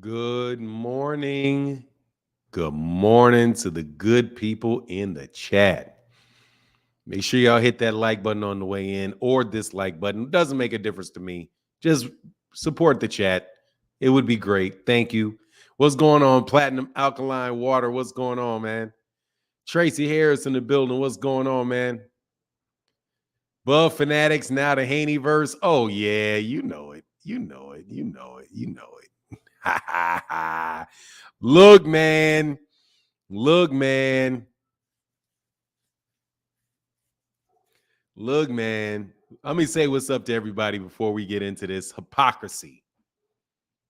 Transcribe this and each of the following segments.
Good morning. Good morning to the good people in the chat. Make sure y'all hit that like button on the way in or dislike button. It doesn't make a difference to me. Just support the chat. It would be great. Thank you. What's going on? Platinum Alkaline Water. What's going on, man? Tracy Harris in the building. What's going on, man? Buff Fanatics, now the Haney verse. Oh, yeah, you know it. You know it. You know it. You know it. Ha ha ha. Look, man. Look, man. Look, man. Let me say what's up to everybody before we get into this hypocrisy.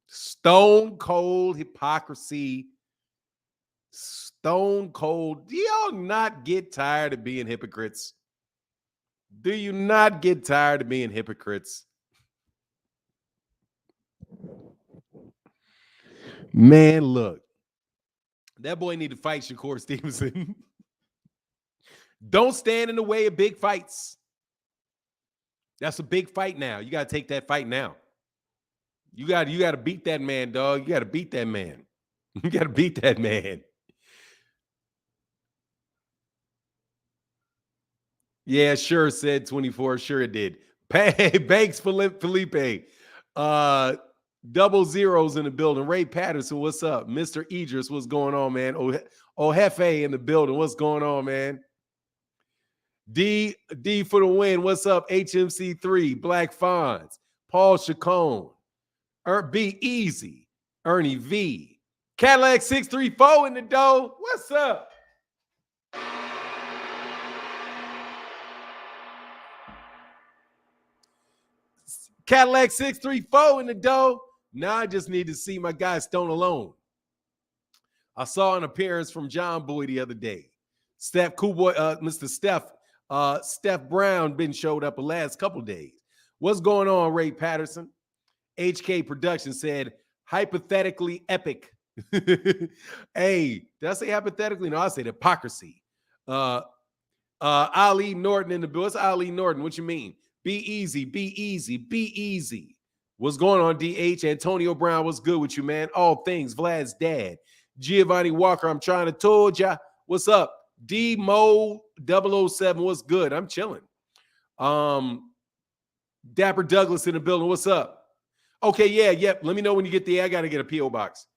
Stone cold hypocrisy. Stone cold. Do y'all not get tired of being hypocrites? Do you not get tired of being hypocrites? Man, look. That boy need to fight Shakur Stevenson. Don't stand in the way of big fights. That's a big fight now. You got to take that fight now. You got to beat that man, dog. You got to beat that man. You got to beat that man. Yeah, sure, said 24. Sure it did. Banks Felipe. Double zeros in the building. Ray Patterson, what's up? Mr. Idris, what's going on, man? Ohefe in the building. What's going on, man? D for the win. What's up? HMC3, Black Fonz, Paul Chacon, B Easy, Ernie V, Cadillac 634 in the dough. What's up? Cadillac 634 in the dough. Now I just need to see my guy Stone Alone. I saw an appearance from John Boy the other day. Steph Coolboy, Mr. Steph Brown been showed up the last couple days. What's going on, Ray Patterson? HK Production said, hypothetically epic. Hey, did I say hypothetically? No, I said hypocrisy. Ali Norton in the bill. What's Ali Norton? What you mean? Be easy, be easy, be easy. What's going on, DH? Antonio Brown, what's good with you, man? All things, Vlad's dad. Giovanni Walker, I'm trying to told ya. What's up? D-Mo 007, what's good? I'm chilling. Dapper Douglas in the building, what's up? Okay, yeah. Let me know when you get there. I got to get a P.O. box.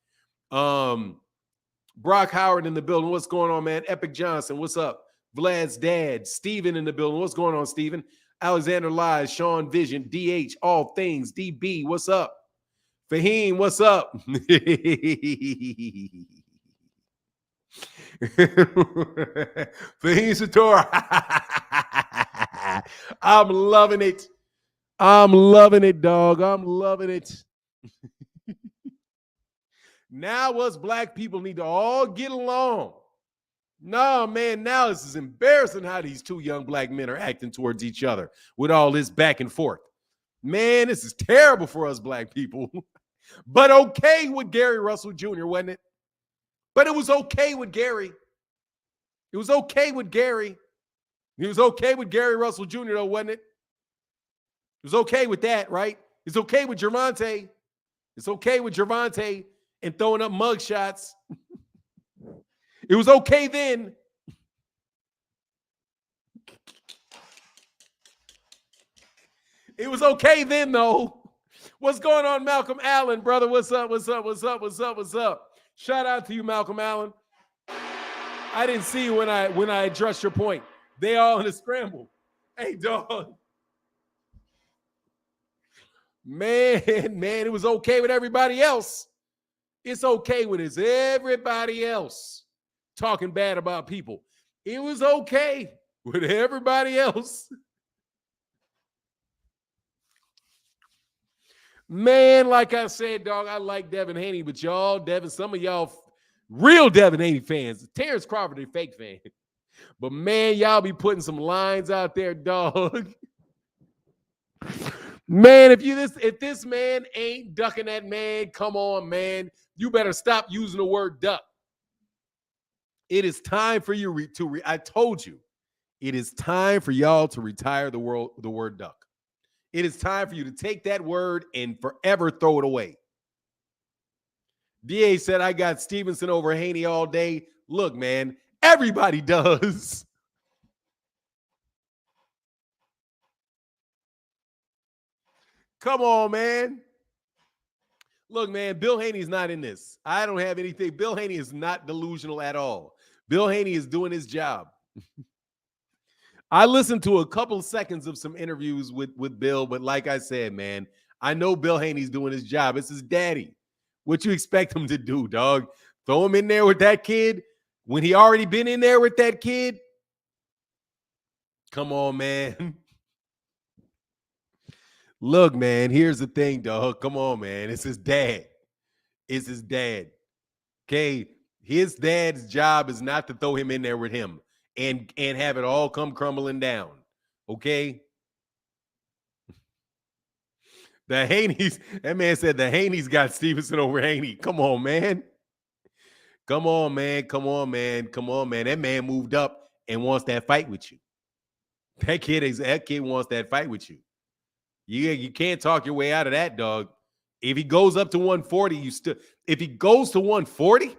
Brock Howard in the building, what's going on, man? Epic Johnson, what's up? Vlad's dad. Steven in the building, what's going on, Steven? Alexander Lies, Sean Vision, DH, All Things, DB, what's up? Fahim, what's up? Fahim Sator. I'm loving it. I'm loving it, dog. I'm loving it. Now us black people need to all get along. No, man, now this is embarrassing how these two young black men are acting towards each other with all this back and forth. Man, this is terrible for us black people. But okay with Gary Russell Jr., wasn't it? But it was okay with Gary. It was okay with Gary. It was okay with Gary Russell Jr., though, wasn't it? It was okay with that, right? It's okay with Gervonta. It's okay with Gervonta and throwing up mug shots. It was okay then. It was okay then, though. What's going on, Malcolm Allen, brother? What's up? What's up? What's up? What's up? What's up? Shout out to you, Malcolm Allen. I didn't see you when I addressed your point. They all in a scramble. Hey, dog. Man, it was okay with everybody else. It's okay with everybody else talking bad about people. It was okay with everybody else. Man, like I said, dog, I like Devin Haney, but some of y'all real Devin Haney fans. Terrence Crawford, a fake fan. But man, y'all be putting some lines out there, dog. Man, if this man ain't ducking that man, come on, man. You better stop using the word duck. It is time for you I told you, it is time for y'all to retire the word duck. It is time for you to take that word and forever throw it away. DA said, I got Stevenson over Haney all day. Look, man, everybody does. Come on, man. Look, man, Bill Haney's not in this. I don't have anything. Bill Haney is not delusional at all. Bill Haney is doing his job. I listened to a couple of seconds of some interviews with Bill, but like I said, man, I know Bill Haney's doing his job. It's his daddy. What you expect him to do, dog? Throw him in there with that kid when he already been in there with that kid? Come on, man. Look, man, here's the thing, dog. Come on, man. It's his dad. It's his dad. Okay. His dad's job is not to throw him in there with him and have it all come crumbling down. Okay. The Haney's, that man said the Haney's got Stevenson over Haney. Come on, man. Come on, man. Come on, man. Come on, man. That man moved up and wants that fight with you. That kid wants that fight with you. You can't talk your way out of that, dog. If he goes up to 140, if he goes to 140,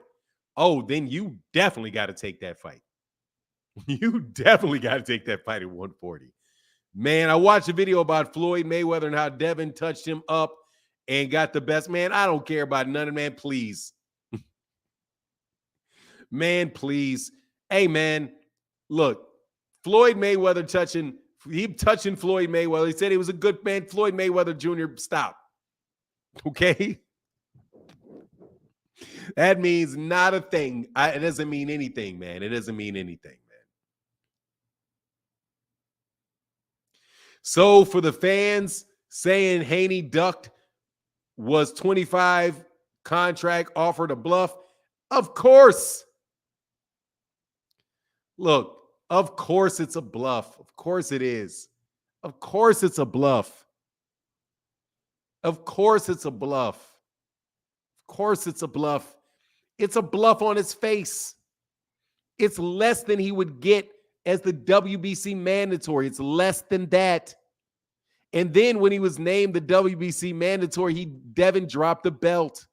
oh, then you definitely got to take that fight. You definitely got to take that fight at 140. Man, I watched a video about Floyd Mayweather and how Devin touched him up and got the best. Man, I don't care about none of man, please. Man, please. Hey, man, look, Floyd Mayweather touching Floyd Mayweather. He said he was a good man. Floyd Mayweather Jr., stop. Okay? That means not a thing. It doesn't mean anything, man. It doesn't mean anything, man. So for the fans saying Haney ducked was 25 contract offered a bluff, of course. Look, of course it's a bluff. Of course it is. Of course it's a bluff. Of course it's a bluff. Of course it's a bluff. It's a bluff on his face. It's less than he would get as the WBC mandatory. It's less than that. And then when he was named the WBC mandatory, Devin dropped the belt.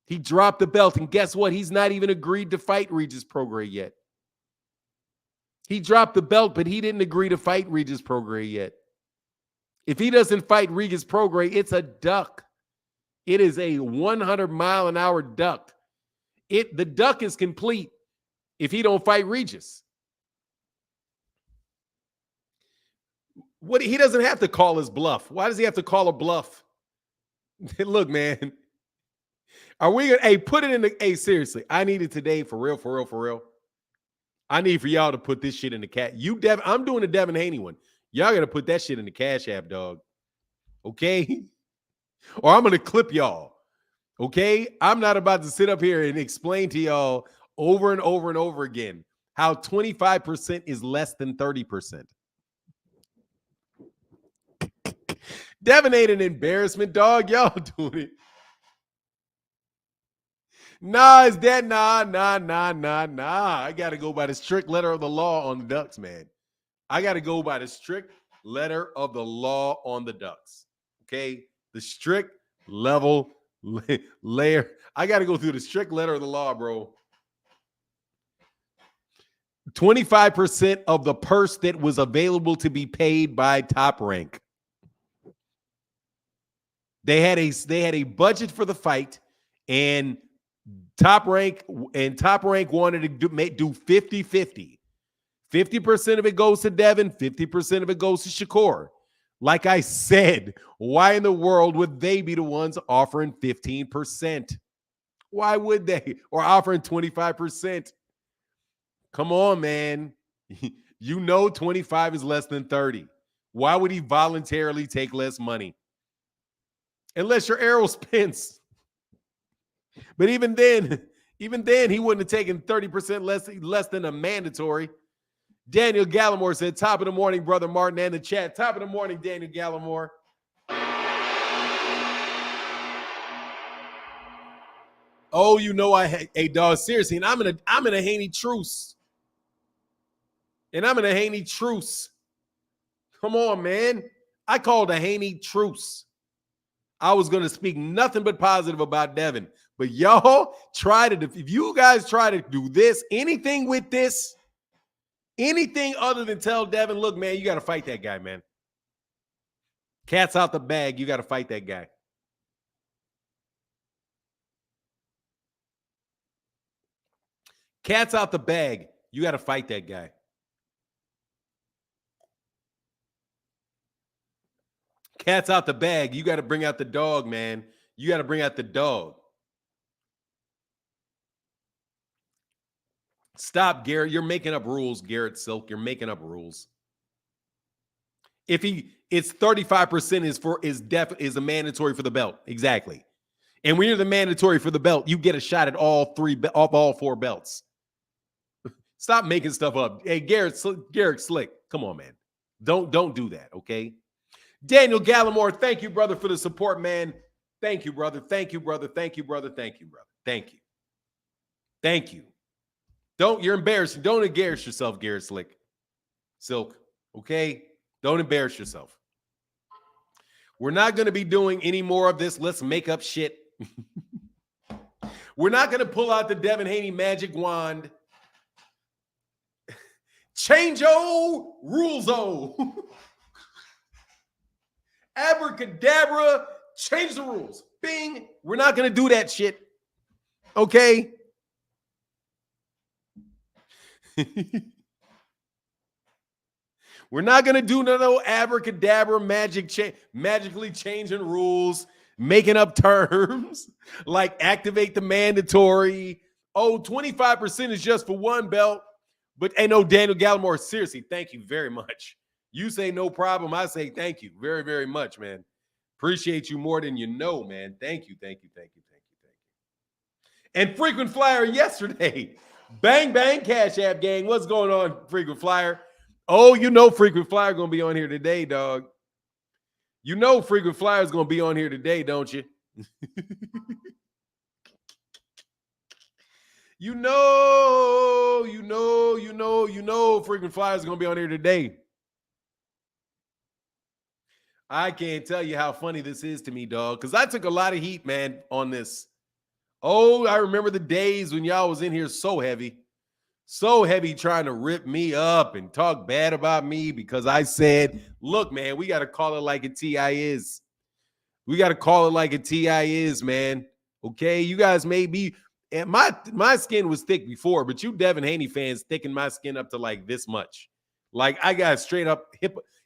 He dropped the belt. And guess what? He's not even agreed to fight Regis Prograis yet. He dropped the belt, but he didn't agree to fight Regis Prograis yet. If he doesn't fight Regis Prograis, it's a duck. It is a 100-mile-an-hour duck. The duck is complete if he don't fight Regis. He doesn't have to call his bluff. Why does he have to call a bluff? Look, man. Are we gonna put it in the seriously? I need it today for real, for real, for real. I need for y'all to put this shit in the cat. Devin, I'm doing the Devin Haney one. Y'all gotta put that shit in the Cash App, dog. Okay? Or I'm gonna clip y'all. Okay? I'm not about to sit up here and explain to y'all over and over and over again how 25% is less than 30%. Devin ain't an embarrassment, dog. Y'all doing it. Nah, is that nah. I got to go by the strict letter of the law on the Ducks, man. I got to go by the strict letter of the law on the Ducks. Okay? The strict layer. I got to go through the strict letter of the law, bro. 25% of the purse that was available to be paid by Top Rank. They had a budget for the fight, and Top Rank wanted to do 50-50. 50% of it goes to Devin, 50% of it goes to Shakur. Like I said, why in the world would they be the ones offering 15%? Why would they? Or offering 25%? Come on, man. You know 25 is less than 30. Why would he voluntarily take less money? Unless you're Errol Spence. But even then, he wouldn't have taken 30% less than a mandatory. Daniel Gallimore said, top of the morning, Brother Martin, and the chat. Top of the morning, Daniel Gallimore. Oh, you know hey, dog, seriously, and I'm in a Haney truce. And I'm in a Haney truce. Come on, man. I called a Haney truce. I was going to speak nothing but positive about Devin. But y'all try to, if you guys try to do this, anything with this, anything other than tell Devin, look, man, you got to fight that guy, man. Cat's out the bag. You got to fight that guy. Cat's out the bag. You got to fight that guy. Cat's out the bag. You got to bring out the dog, man. You got to bring out the dog. Stop, Garrett. You're making up rules, Garrett Silk. You're making up rules. If it's 35% is a mandatory for the belt. Exactly. And when you're the mandatory for the belt, you get a shot at all four belts. Stop making stuff up. Hey, Garrett Slick. Come on, man. Don't do that, okay? Daniel Gallimore, thank you, brother, for the support, man. Thank you, brother. Thank you, brother. Thank you, brother. Thank you, brother. Thank you. Thank you. You're embarrassed. Don't embarrass yourself, Garrett Silk. Okay? Don't embarrass yourself. We're not going to be doing any more of this. Let's make up shit. We're not going to pull out the Devin Haney magic wand. Change-o, rules-o. Abracadabra, change the rules. Bing. We're not going to do that shit. Okay? We're not going to do no abracadabra magically changing rules, making up terms, like activate the mandatory. Oh, 25% is just for one belt. But hey, no, Daniel Gallimore, seriously, thank you very much. You say no problem. I say thank you very, very much, man. Appreciate you more than you know, man. Thank you. And Frequent Flyer yesterday. Bang, bang, Cash App gang. What's going on, Frequent Flyer? Oh, you know Frequent Flyer going to be on here today, dog. You know Frequent Flyer is going to be on here today, don't you? You know Frequent Flyer is going to be on here today. I can't tell you how funny this is to me, dog, because I took a lot of heat, man, on this. Oh, I remember the days when y'all was in here so heavy trying to rip me up and talk bad about me because I said, look, man, we got to call it like a TI is. We got to call it like a TI is, man. Okay, you guys may be, and my skin was thick before, but you Devin Haney fans thicken my skin up to like this much. Like I got straight up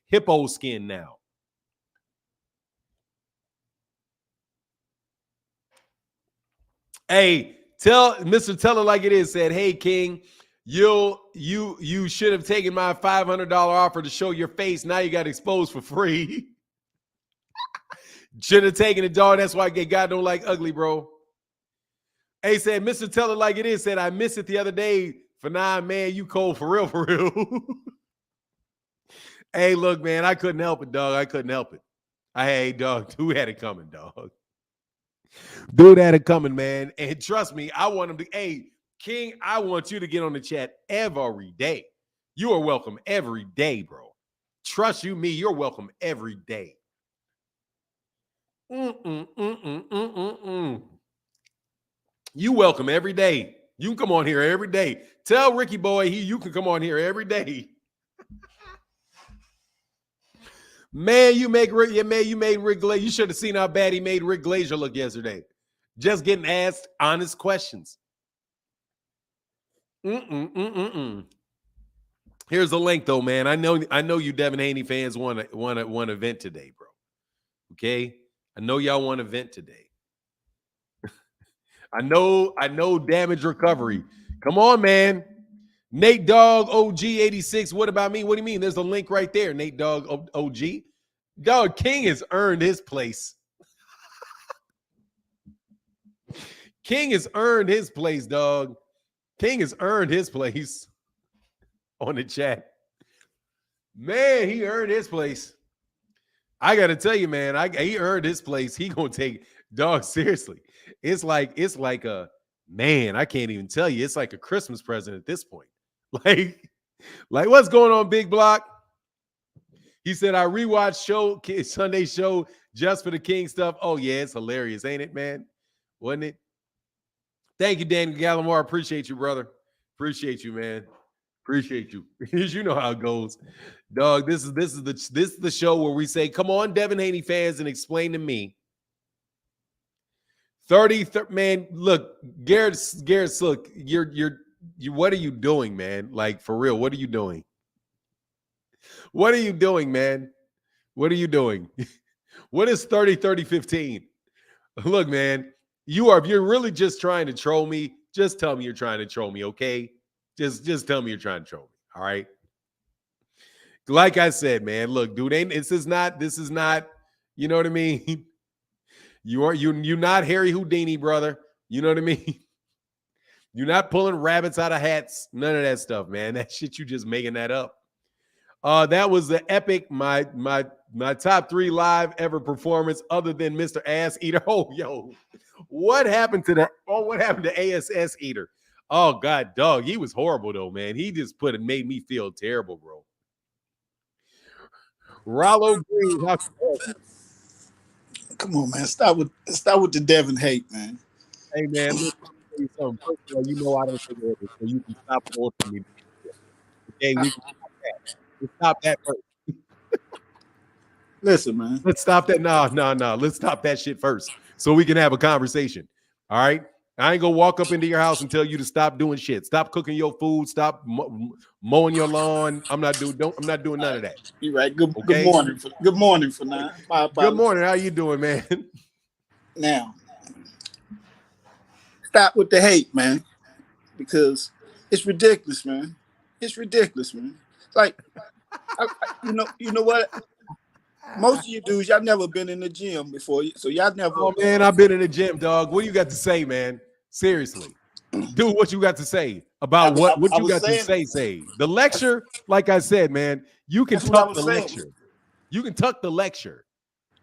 hippo skin now. Hey, tell it like it is. Said, hey, King, you should have taken my $500 offer to show your face. Now you got exposed for free. Should have taken it, dog. That's why God don't like ugly, bro. Hey, said, Mr. Tell it like it is. Said, I missed it the other day. For now, man, you cold for real, for real. Hey, look, man, I couldn't help it, dog. I couldn't help it. Hey, dog, dude had it coming, dog. Dude had it coming, man. And trust me, I want him to, hey, King, I want you to get on the chat every day. You are welcome every day, bro. Trust you, me, you're welcome every day. You welcome every day. You can come on here every day. Tell Ricky Boy you can come on here every day. Man, you made Rick Glazer. You should have seen how bad he made Rick Glazer look yesterday. Just getting asked honest questions. Here's the link, though, man. I know you Devin Haney fans want to vent today, bro. Okay, I know y'all want to vent today. I know damage recovery. Come on, man. Nate Dogg OG 86. What about me? What do you mean? There's a link right there. Nate Dogg OG. Dog, King has earned his place. King has earned his place, dog. King has earned his place on the chat. Man, he earned his place. I got to tell you, man, he earned his place. He going to take, dog, seriously. It's like a, man, I can't even tell you. It's like a Christmas present at this point. Like what's going on, Big Block? He said, I rewatched Sunday show Just for the King stuff. Oh, yeah, it's hilarious, ain't it, man? Wasn't it? Thank you, Dan Gallimore. Appreciate you, brother. Appreciate you, man. Appreciate you. You know how it goes. Dog, this is the show where we say, come on, Devin Haney fans, and explain to me. 30, man, look, Garrett, look, you're what are you doing, man? Like, for real, what are you doing? What are you doing, man? What are you doing? What is 30, 30, 15? Look, man, if you're really just trying to troll me, just tell me you're trying to troll me, okay? Just tell me you're trying to troll me, all right? Like I said, man, look, dude, this is not, you know what I mean? You're not Harry Houdini, brother. You know what I mean? You're not pulling rabbits out of hats. None of that stuff, man. That shit, you just making that up. That was the epic, my top 3 live ever performance other than Mr. Ass Eater. Oh, yo, what happened to that? Oh, what happened to ASS Eater? Oh, God, dog, he was horrible, though, man. He just made me feel terrible, bro. Rollo Green. Come on, man. Start with the Devin hate, man. Hey, man, let me tell you something. First of all, you know I don't take orders, so you can stop forcing me. Okay, we can stop that. Let's stop that first. Listen, man. Let's stop that. No. Let's stop that shit first so we can have a conversation. All right? I ain't gonna walk up into your house and tell you to stop doing shit. Stop cooking your food. Stop mowing your lawn. I'm not doing none of that. You're right. Good morning. Good morning for now. Good morning. How you doing, man? Now, stop with the hate, man, because it's ridiculous, man. It's ridiculous, man. Like, you know what? Most of you dudes, y'all never been in the gym before, so y'all never. Oh man, I've been in the gym, dog. What do you got to say, man? Seriously, dude, what you got to say about what you got to say? Say the lecture. Like I said, man, you can tuck the lecture. You can tuck the lecture.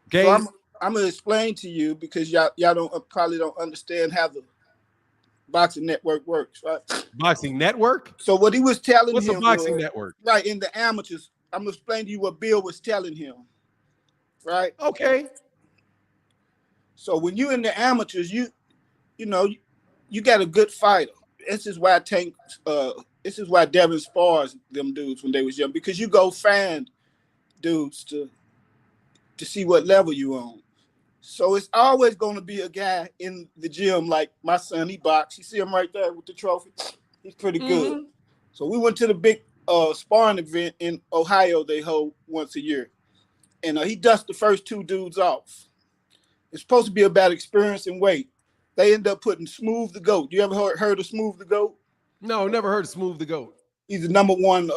Okay, so I'm gonna explain to you because y'all probably don't understand how the boxing network works, right? Boxing network. So what he was telling him. What's a boxing network? Right, in the amateurs. I'm gonna explain to you what Bill was telling him. Right. Okay. So when you in the amateurs, you got a good fighter. This is why Devin spars them dudes when they was young, because you go find dudes to see what level you on. So it's always going to be a guy in the gym like my son. He boxed. You see him right there with the trophy. He's pretty good. So we went to the big sparring event in Ohio they hold once a year. And he dusted the first 2 dudes off. It's supposed to be about experience and weight. They end up putting Smooth the Goat. You ever heard of Smooth the Goat? No, never heard of Smooth the Goat. He's the number one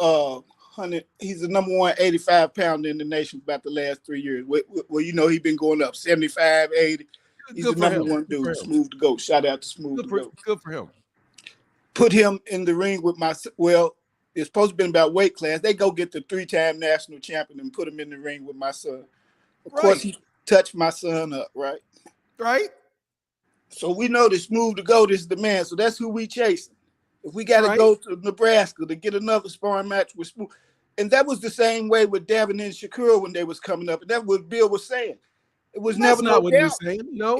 he's the number one 85 pounder in the nation for about the last 3 years. Well, he's been going up 75, 80. He's the number one dude. Smooth the Goat. Shout out to Smooth the Goat. Good for him. Put him in the ring with it's supposed to be about weight class. They go get the 3-time national champion and put him in the ring with my son. Of course, he touched my son up, right? Right. So we know that Smooth the Goat is the man. So that's who we chasing. If we got to go to Nebraska to get another sparring match with Smooth. And that was the same way with Devin and Shakur when they was coming up. And that's what Bill was saying. It was never not what he was saying. No.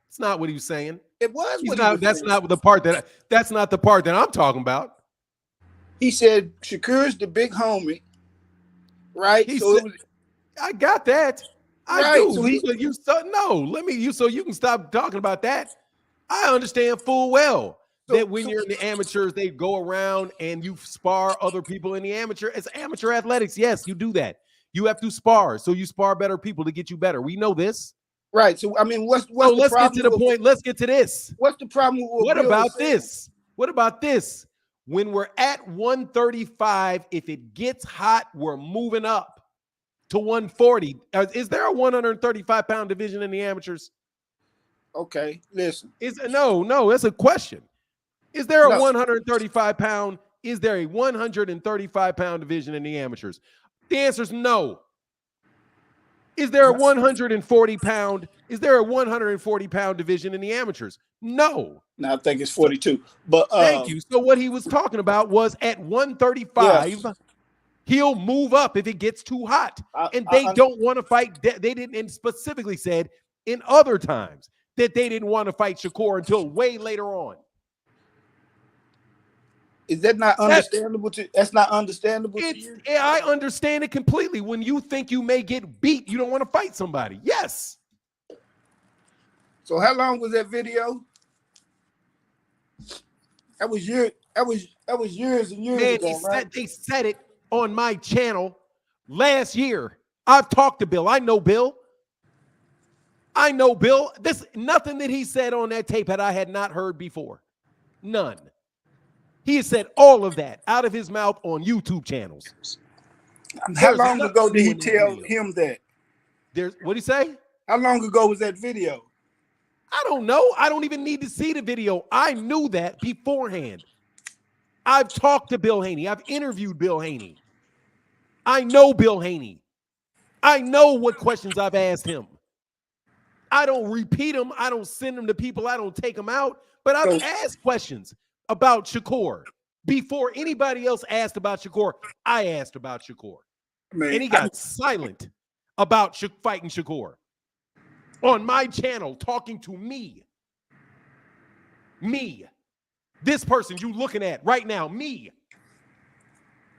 It's not what he was saying. It was what that's not the part that I'm talking about. He said Shakur's the big homie, right? I got that. I do. So so you can stop talking about that. I understand full well that when you're in the amateurs, they go around and you spar other people in the amateur. It's amateur athletics. Yes, you do that. You have to spar. So you spar better people to get you better. We know this. Right. So I mean, let's get to the point. Let's get to this. What's the problem with what about this? What about this? When we're at 135, if it gets hot, we're moving up to 140. Is there a 135-pound division in the amateurs? Okay, listen. No, that's a question. Is there a 135-pound? Is there a 135-pound division in the amateurs? The answer is no. Is there a 140-pound? Is there a 140-pound division in the amateurs? No. No, I think it's 42. But thank you. So what he was talking about was at 135. Yes. He'll move up if it gets too hot. And they don't want to fight. They didn't, and specifically said in other times that they didn't want to fight Shakur until way later on. Is that not understandable that's not understandable to you? I understand it completely. When you think you may get beat, you don't want to fight somebody. Yes. So how long was that video? That was years and years ago, right? They said it on my channel last year. I've talked to Bill. I know Bill. Nothing that he said on that tape I had not heard before. None. He has said all of that out of his mouth on YouTube channels. How long ago did he tell him that? What'd he say? How long ago was that video? I don't know. I don't even need to see the video. I knew that beforehand. I've talked to Bill Haney. I've interviewed Bill Haney. I know Bill Haney. I know what questions I've asked him. I don't repeat them. I don't send them to people. I don't take them out. But I've asked questions about Shakur. Before anybody else asked about Shakur, I asked about Shakur. Man, and he got silent about fighting Shakur. On my channel, talking to me. Me. This person you looking at right now, me.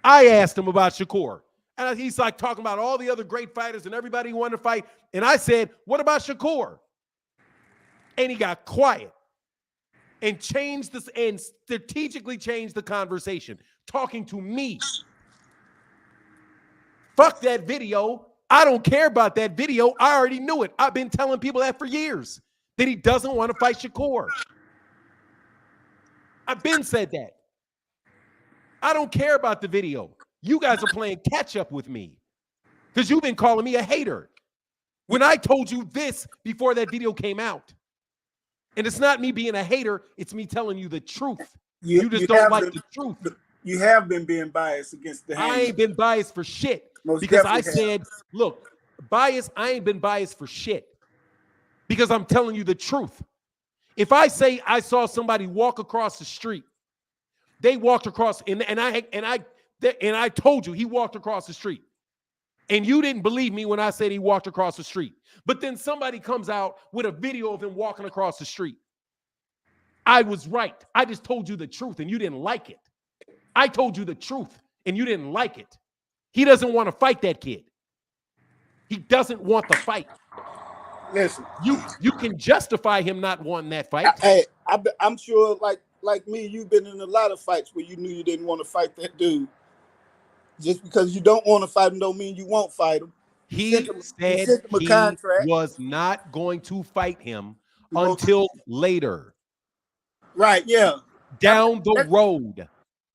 I asked him about Shakur. And he's like talking about all the other great fighters and everybody who wanted to fight. And I said, what about Shakur? And he got quiet and changed this and strategically changed the conversation, talking to me. Fuck that video. I don't care about that video. I already knew it. I've been telling people that for years, that he doesn't want to fight Shakur. I've been said that. I don't care about the video. You guys are playing catch up with me because you've been calling me a hater when I told you this before that video came out. And it's not me being a hater. It's me telling you the truth. You just don't like the truth. You have been being biased against the Haney. I ain't been biased for shit. Because I said, look, bias, I ain't been biased for shit. Because I'm telling you the truth. If I say I saw somebody walk across the street, they walked across, and I told you he walked across the street. And you didn't believe me when I said he walked across the street. But then somebody comes out with a video of him walking across the street. I was right. I just told you the truth and you didn't like it. I told you the truth and you didn't like it. He doesn't want to fight that kid. He doesn't want the fight. Listen, you can justify him not wanting that fight. I'm sure, like me, you've been in a lot of fights where you knew you didn't want to fight that dude. Just because you don't want to fight him don't mean you won't fight him. He said he was not going to fight him until later. Right, yeah. Down the road.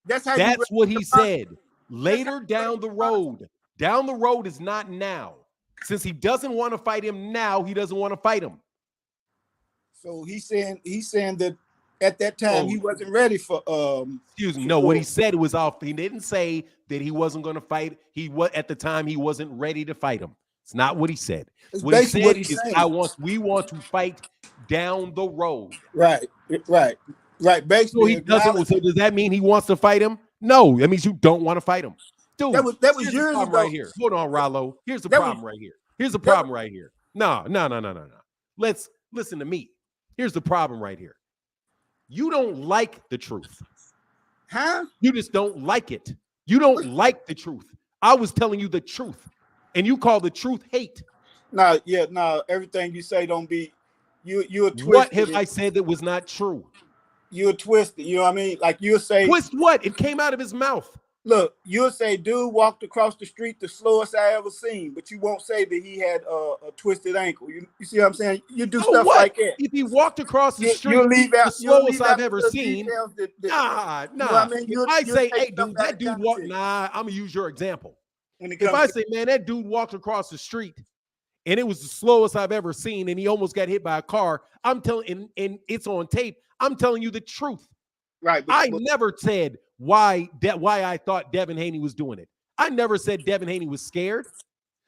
That's what he said. Later down the road. Down the road is not now. Since he doesn't want to fight him now, he doesn't want to fight him. So he's saying that at that time he wasn't ready for excuse me. No, what he said was off. He didn't say that he wasn't going to fight. At the time he wasn't ready to fight him. It's not what he said. What he said is we want to fight down the road. Right. Basically, so does that mean he wants to fight him? No, that means you don't want to fight him. Dude, that was years ago. Right here. Hold on, Rollo. Here's the problem right here. Here's the problem right here. No. Let's listen to me. Here's the problem right here. You don't like the truth. Huh? You just don't like it. You don't like the truth. I was telling you the truth, and you call the truth hate. No, everything you say don't be you're twisted. What have I said that was not true? You're twisted. You know what I mean? Like you'll say twist what? It came out of his mouth. Look, you'll say dude walked across the street the slowest I ever seen, but you won't say that he had a twisted ankle. You see what I'm saying? You do stuff like that. If he walked across the street, the slowest I've ever seen. Nah. You know I mean? If I say, hey, dude, that dude walked. Nah, I'm gonna use your example. If I say, man, that dude walked across the street, and it was the slowest I've ever seen, and he almost got hit by a car, I'm telling, and it's on tape. I'm telling you the truth. Right. I never said why I thought Devin Haney was doing it. I never said Devin Haney was scared.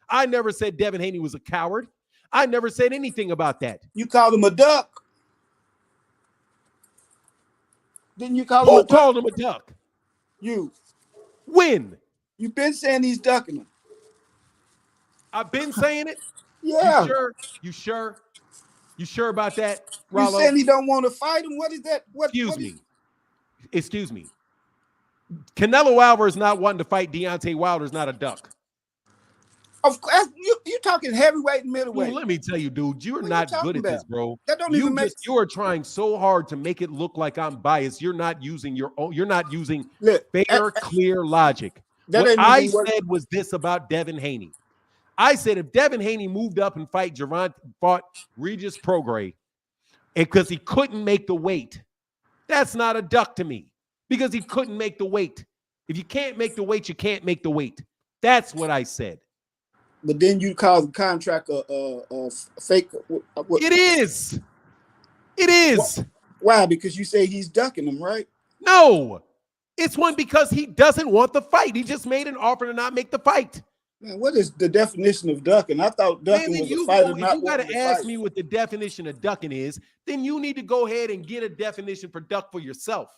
I never said Devin Haney was a coward. I never said anything about that. You called him a duck. Didn't you call him a duck? Who called him a duck? You. When? You've been saying he's ducking him. I've been saying it. Yeah. You sure? You sure? You sure about that, You Rollo? saying he don't want to fight him? What is that? Excuse me. Canelo Alvarez not wanting to fight Deontay Wilder is not a duck. Of course, you talking heavyweight and middleweight. Dude, let me tell you, dude, you're not good at this, bro. That don't even make you are trying so hard to make it look like I'm biased. You're not using your own, you're not using fair, clear logic. What I said was this about Devin Haney. I said if Devin Haney moved up and fought Regis Prograis, because he couldn't make the weight, that's not a duck to me. Because he couldn't make the weight. If you can't make the weight, you can't make the weight. That's what I said. But then you call the contract a fake. It is. It is. Why? Because you say he's ducking him, right? No. It's one because he doesn't want the fight. He just made an offer to not make the fight. Man, what is the definition of ducking? I thought ducking was a fighter not wanting to fight. If you got to ask me what the definition of ducking is, then you need to go ahead and get a definition for duck for yourself.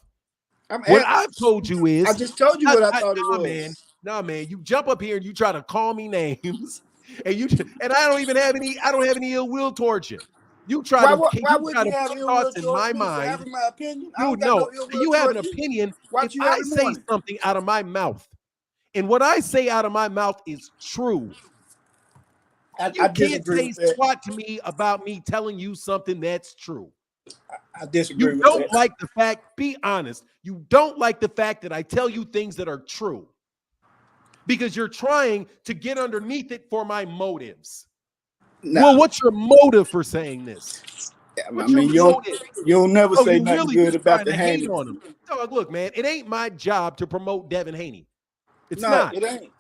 What I've told you is, I just told you what I thought it was. Man. No, man, you jump up here and you try to call me names, and I don't even have any. I don't have any ill will towards you. You try to put thoughts in my mind. My opinion? You know, you have an opinion. If I say something out of my mouth, and what I say out of my mouth is true, you can't say squat to me about me telling you something that's true. I disagree. You don't like the fact. Be honest. You don't like the fact that I tell you things that are true. Because you're trying to get underneath it for my motives. No. Well, what's your motive for saying this? I mean, you'll never say nothing good about the Haney. On him. Dog, look, man, it ain't my job to promote Devin Haney. It's no, not. It ain't.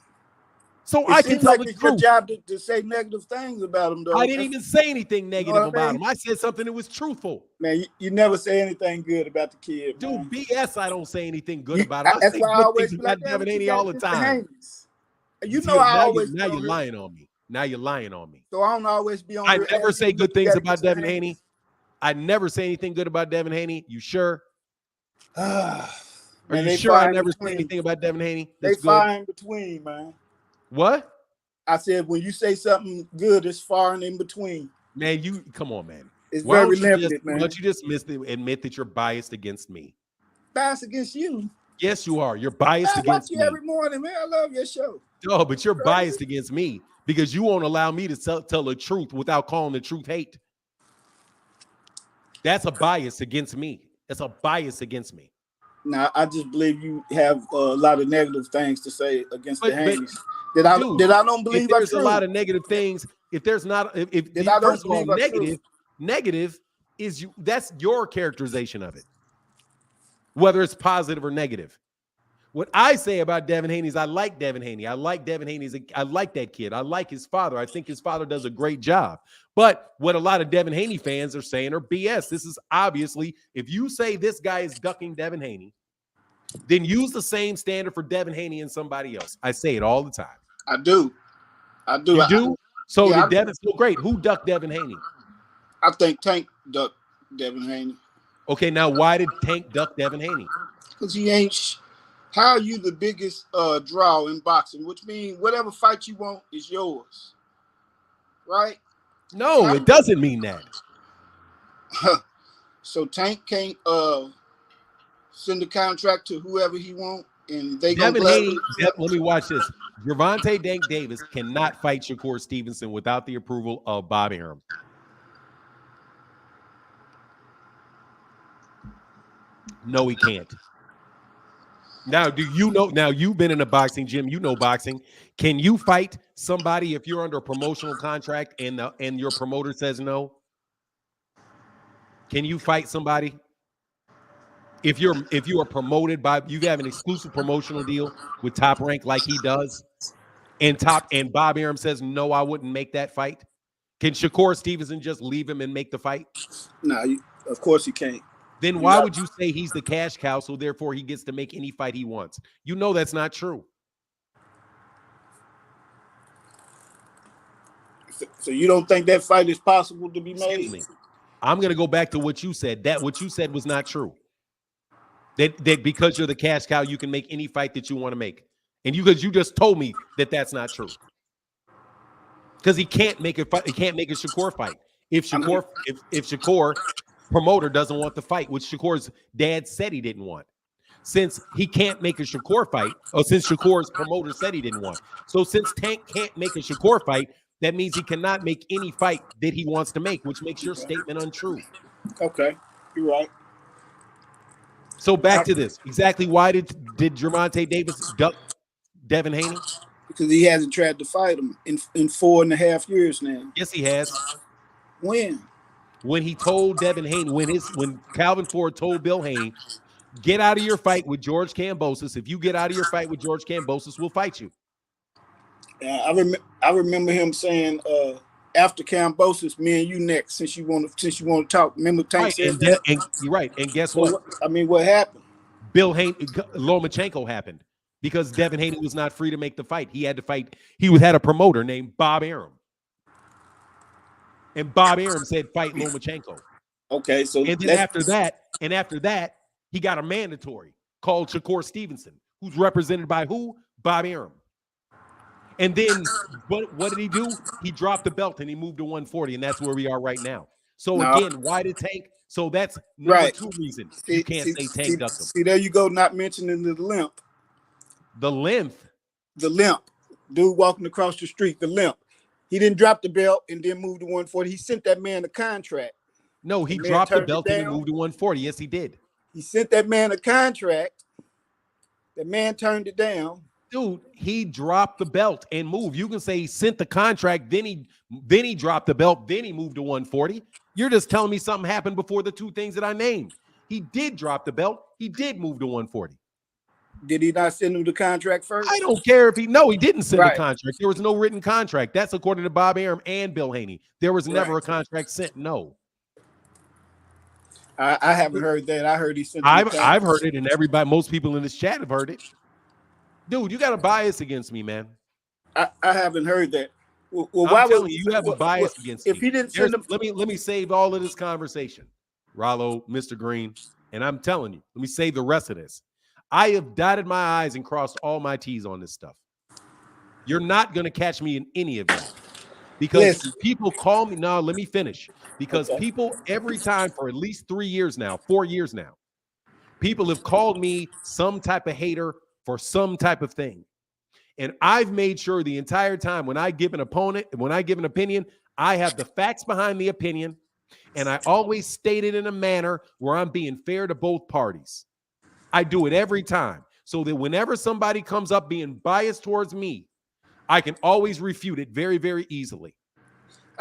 So I can tell the truth. It's your job to say negative things about him, though. I didn't even say anything negative about him. I said something that was truthful. Man, you never say anything good about the kid. Dude, man. BS, I don't say anything good about him. I say good things about Devin Haney all the time. You know, I always. Now you're lying on me. Now you're lying on me. So I don't always be on. I never say good things about Devin Haney. I never say anything good about Devin Haney. You sure? Are you sure I never say anything about Devin Haney? They far in between, man. What? I said when you say something good, it's far and in between. Man, come on, man. It's very limited, man. Why don't you just admit that you're biased against me? Biased against you? Yes, you are. You're biased against me. I watch you every morning, man. I love your show. No, but you're biased against me because you won't allow me to tell the truth without calling the truth hate. That's a bias against me. That's a bias against me. Now, I just believe you have a lot of negative things to say against the Haneys. That I don't believe there's a lot of negative things. If there's not, if first of all, negative is that's your characterization of it, whether it's positive or negative. What I say about Devin Haney is I like Devin Haney. I like Devin Haney. I like that kid. I like his father. I think his father does a great job. But what a lot of Devin Haney fans are saying are BS. This is obviously, if you say this guy is ducking Devin Haney, then use the same standard for Devin Haney and somebody else. I say it all the time. I do. You do? So yeah, Devin's so great. Who ducked Devin Haney? I think Tank ducked Devin Haney. Okay, now why did Tank duck Devin Haney? Because he ain't. How are you the biggest draw in boxing? Which means whatever fight you want is yours, right? No, it doesn't mean that. So Tank can't send the contract to whoever he want, and they Devin Haney. Let me watch this. Gervonta Tank Davis cannot fight Shakur Stevenson without the approval of Bob Arum. No, he can't. Now, do you know? Now, you've been in a boxing gym. You know boxing. Can you fight somebody if you're under a promotional contract and your promoter says no? Can you fight somebody if you are promoted by you have an exclusive promotional deal with Top Rank like he does, and Bob Arum says no, I wouldn't make that fight? Can Shakur Stevenson just leave him and make the fight? No, of course he can't. Then why would you say he's the cash cow, so therefore he gets to make any fight he wants? You know that's not true. So you don't think that fight is possible to be made? Excuse me. I'm going to go back to what you said. That what you said was not true. That because you're the cash cow, you can make any fight that you want to make. And because you just told me that that's not true. Because he can't make it. He can't make a Shakur fight. If Shakur promoter doesn't want the fight, which Shakur's dad said he didn't want. Since he can't make a Shakur fight, or since Shakur's promoter said he didn't want. So since Tank can't make a Shakur fight, that means he cannot make any fight that he wants to make, which makes your statement untrue. Okay, you're right. So back to this. Exactly why did Gervonta Davis duck Devin Haney? Because he hasn't tried to fight him in 4.5 years now. Yes, he has. When? When he told Devin Haney, when Calvin Ford told Bill Haney, get out of your fight with George Kambosos. If you get out of your fight with George Kambosos, we'll fight you. I remember him saying, after Kambosos, me and you next, since you want to talk. Remember Tank said that? And you're right. And guess So what? what happened? Bill Haney, Lomachenko happened because Devin Haney was not free to make the fight. He had to fight. He had a promoter named Bob Arum. And Bob Arum said, fight Lomachenko. Okay, so and then after that, he got a mandatory called Shakur Stevenson, who's represented by who? Bob Arum. And then what did he do? He dropped the belt and he moved to 140, and that's where we are right now. So again, why did Tank? So that's number 2 reason you can't say Tank ducked him. See, there you go, not mentioning the limp. The length. The limp. Dude walking across the street, the limp. He didn't drop the belt and then move to 140. He sent that man a contract. No, he dropped the belt and he moved to 140. Yes, he did. He sent that man a contract. That man turned it down. Dude, he dropped the belt and moved. You can say he sent the contract, then he dropped the belt, then he moved to 140. You're just telling me something happened before the 2 things that I named. He did drop the belt. He did move to 140. Did he not send him the contract first? I don't care if he didn't send the contract. There was no written contract. That's according to Bob Arum and Bill Haney. There was never a contract sent. No. I haven't heard that. I heard he sent. I've heard it, and most people in this chat have heard it. Dude, you got a bias against me, man. I haven't heard that. Well, I'm telling you have a bias against me. If he didn't send him, let me save all of this conversation, Rollo, Mr. Green, and I'm telling you, let me save the rest of this. I have dotted my I's and crossed all my T's on this stuff. You're not going to catch me in any of that because people call me. No, let me finish. Because people every time for at least 4 years now, people have called me some type of hater for some type of thing. And I've made sure the entire time when I give an opinion, I have the facts behind the opinion. And I always state it in a manner where I'm being fair to both parties. I do it every time so that whenever somebody comes up being biased towards me, I can always refute it very, very easily.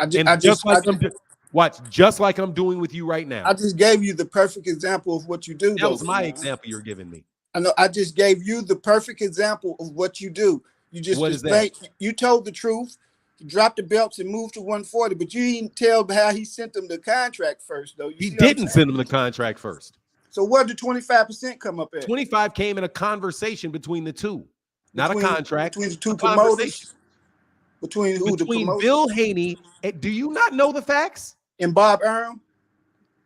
Just like I'm doing with you right now. I just gave you the perfect example of what you do. That was my example you're giving me. I know. I just gave you the perfect example of what you do. You just you told the truth, you dropped the belts and moved to 140, but you didn't tell how he sent them the contract first, though. He didn't send them the contract first. So where did 25% come up at? 25 came in a conversation between the two, not a contract. Between the two promoters. Between who? Between Bill Haney. Do you not know the facts? And Bob Arum?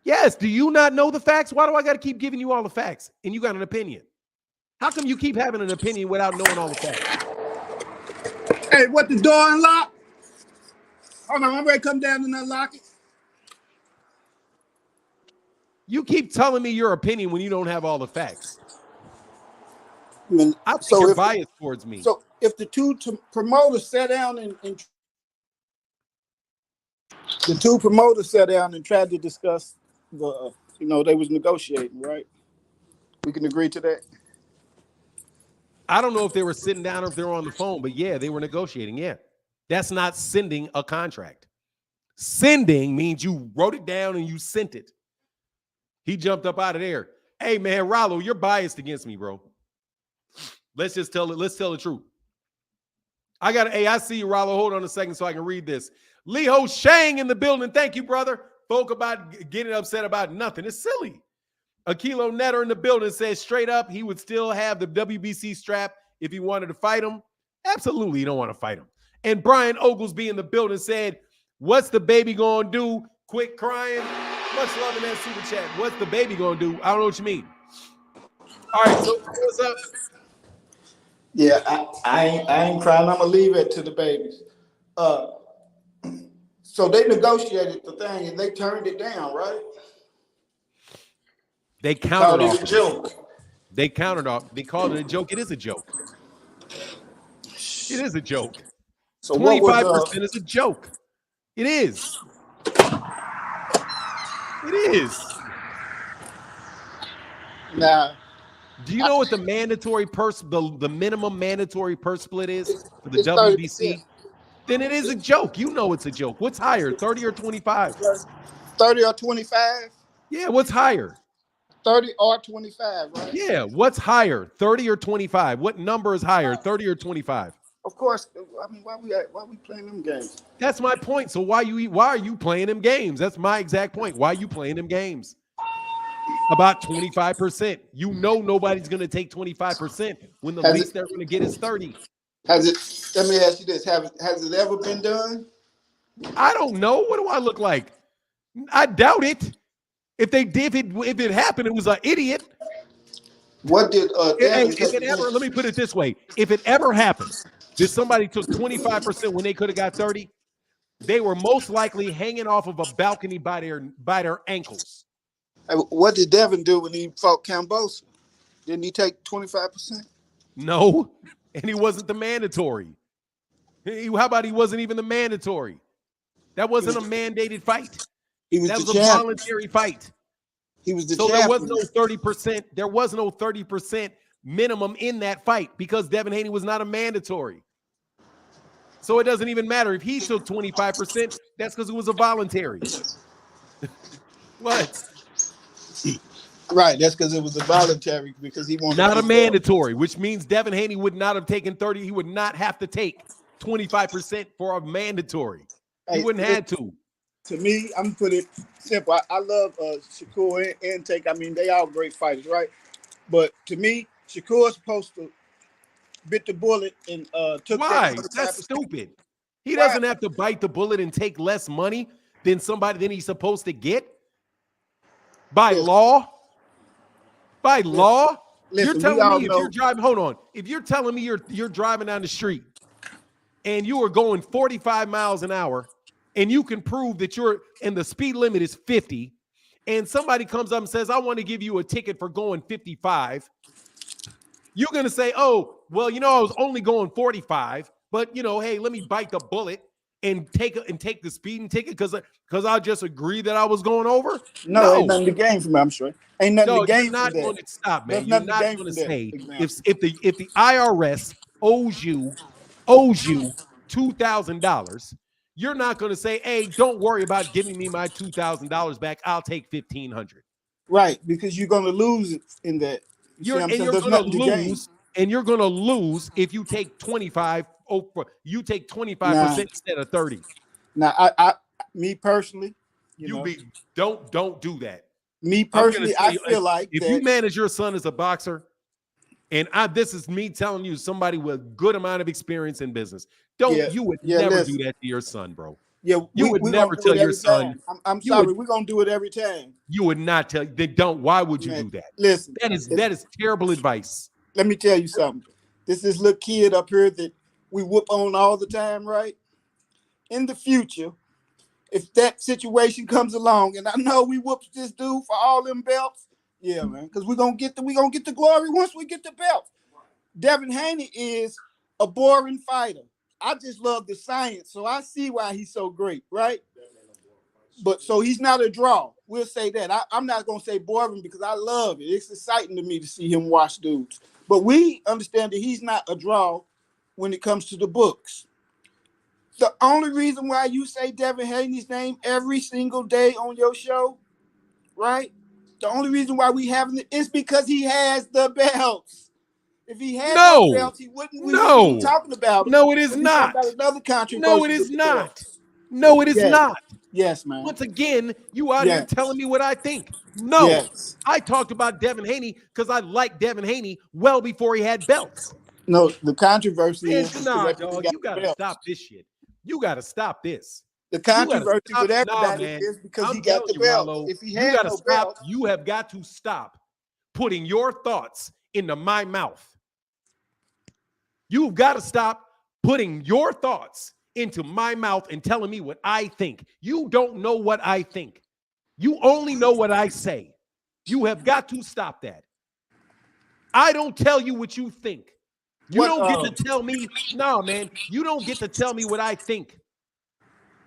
Yes. Do you not know the facts? Why do I got to keep giving you all the facts? And you got an opinion. How come you keep having an opinion without knowing all the facts? Hey, what, the door unlocked? Hold on, I'm ready to come down and unlock it. You keep telling me your opinion when you don't have all the facts. I think you're biased towards me. So if the two promoters sat down and tried to discuss they was negotiating, right? We can agree to that. I don't know if they were sitting down or if they were on the phone, but yeah, they were negotiating. Yeah. That's not sending a contract. Sending means you wrote it down and you sent it. He jumped up out of there. Hey, man, Rollo, you're biased against me, bro. Let's tell the truth. I see you, Rollo. Hold on a second so I can read this. Leo Shang in the building. Thank you, brother. Folk about getting upset about nothing. It's silly. Akilo Netter in the building says straight up he would still have the WBC strap if he wanted to fight him. Absolutely, you don't want to fight him. And Brian Oglesby in the building said, what's the baby going to do? Quit crying. Much love in that super chat. What's the baby going to do? I don't know what you mean. All right, so what's up? Yeah, I ain't crying. I'm gonna leave it to the babies. Uh, so they negotiated the thing and they turned it down, right? They Called countered it a offered it. joke. They countered off. They called it a joke. It is a joke. It is a joke. So what was 25% is a joke. It is. It is. now? Do you know what the mandatory the minimum mandatory purse split is for the It's 30%. WBC? Then it is a joke. You know it's a joke. What's higher, 30 or 25? 30 or 25? Yeah, what's higher? 30 or 25, right? Yeah, what's higher, 30 or 25? What number is higher, 30 or 25? Of course. I mean, why we playing them games? That's my point. So why are you playing them games? That's my exact point. Why are you playing them games? About 25%. You know nobody's going to take 25% when the least they're going to get is 30. Has it? Let me ask you this: has it ever been done? I don't know. What do I look like? I doubt it. If it happened, it was an idiot. What did Devin If it ever, let me put it this way: if it ever happened that somebody took 25% when they could have got 30, they were most likely hanging off of a balcony by their ankles. What did Devin do when he fought Cambosa? Didn't he take 25%? No, and he wasn't the mandatory. How about he wasn't even the mandatory? That wasn't a mandated fight. That was a voluntary fight. He was the so champion. there was no 30%. There was no 30% minimum in that fight because Devin Haney was not a mandatory. So it doesn't even matter if he took 25%. That's because it was a voluntary. What? Right. That's because it was a voluntary because he wanted not a mandatory, which means Devin Haney would not have taken 30. He would not have to take 25% for a mandatory. He wouldn't have to. To me, I'm gonna put it simple. I love Shakur and Take. I mean, they all great fighters, right? But to me, Shakur's supposed to bit the bullet and took Why? that. That's stupid. He doesn't have to bite the bullet and take less money than he's supposed to get by law. By law, you're telling me if you're driving. Hold on. If you're telling me you're driving down the street and you are going 45 miles an hour, and you can prove that the speed limit is 50, and somebody comes up and says, I want to give you a ticket for going 55, you're going to say, oh, well, I was only going 45, but, hey, let me bite the bullet and take the speeding ticket because I just agree that I was going over? No, ain't nothing to gain from that, I'm sure. Ain't nothing to gain from that. You're not going to stop, man. You're not going to say, if the IRS owes you $2,000, you're not going to say, hey, don't worry about giving me my $2,000 back. I'll take $1,500. Right, because you're going to lose in that. You're going to lose, and you're going to lose if you take 25. You take 25% instead of 30. Now, me personally, don't do that. Me personally, I feel like if you manage your son as a boxer, and this is me telling you, somebody with a good amount of experience in business, you would never do that to your son, bro. Yeah, you would never tell your son. I'm sorry, we're gonna do it every time. You would not tell. They don't. Why would you do that? Listen, that is terrible advice. Let me tell you something. This little kid up here that we whoop on all the time, right? In the future, if that situation comes along, and I know we whoops this dude for all them belts, yeah, man, because we're gonna get the glory once we get the belt. Devin Haney is a boring fighter. I just love the science, so I see why he's so great, right? But so he's not a draw. We'll say that. I'm not gonna say boring because I love it. It's exciting to me to see him watch dudes. But we understand that he's not a draw when it comes to the books. The only reason why you say Devin Haney's name every single day on your show, right? The only reason why we having it is because he has the belts. If he had no belts, he wouldn't be talking about it. No, it is not. Another controversy. No, it is not. No, it is not. Yes, man. Once again, you out here telling me what I think. No, I talked about Devin Haney because I liked Devin Haney well before he had belts. No, the controversy is dog. You got to stop this shit. You got to stop this. The controversy with everybody is because he got the belt. If he had no belt, you have got to stop putting your thoughts into my mouth. You've got to stop putting your thoughts into my mouth and telling me what I think. You don't know what I think. You only know what I say. You have got to stop that. I don't tell you what you think. You don't get to tell me, no, man, you don't get to tell me what I think.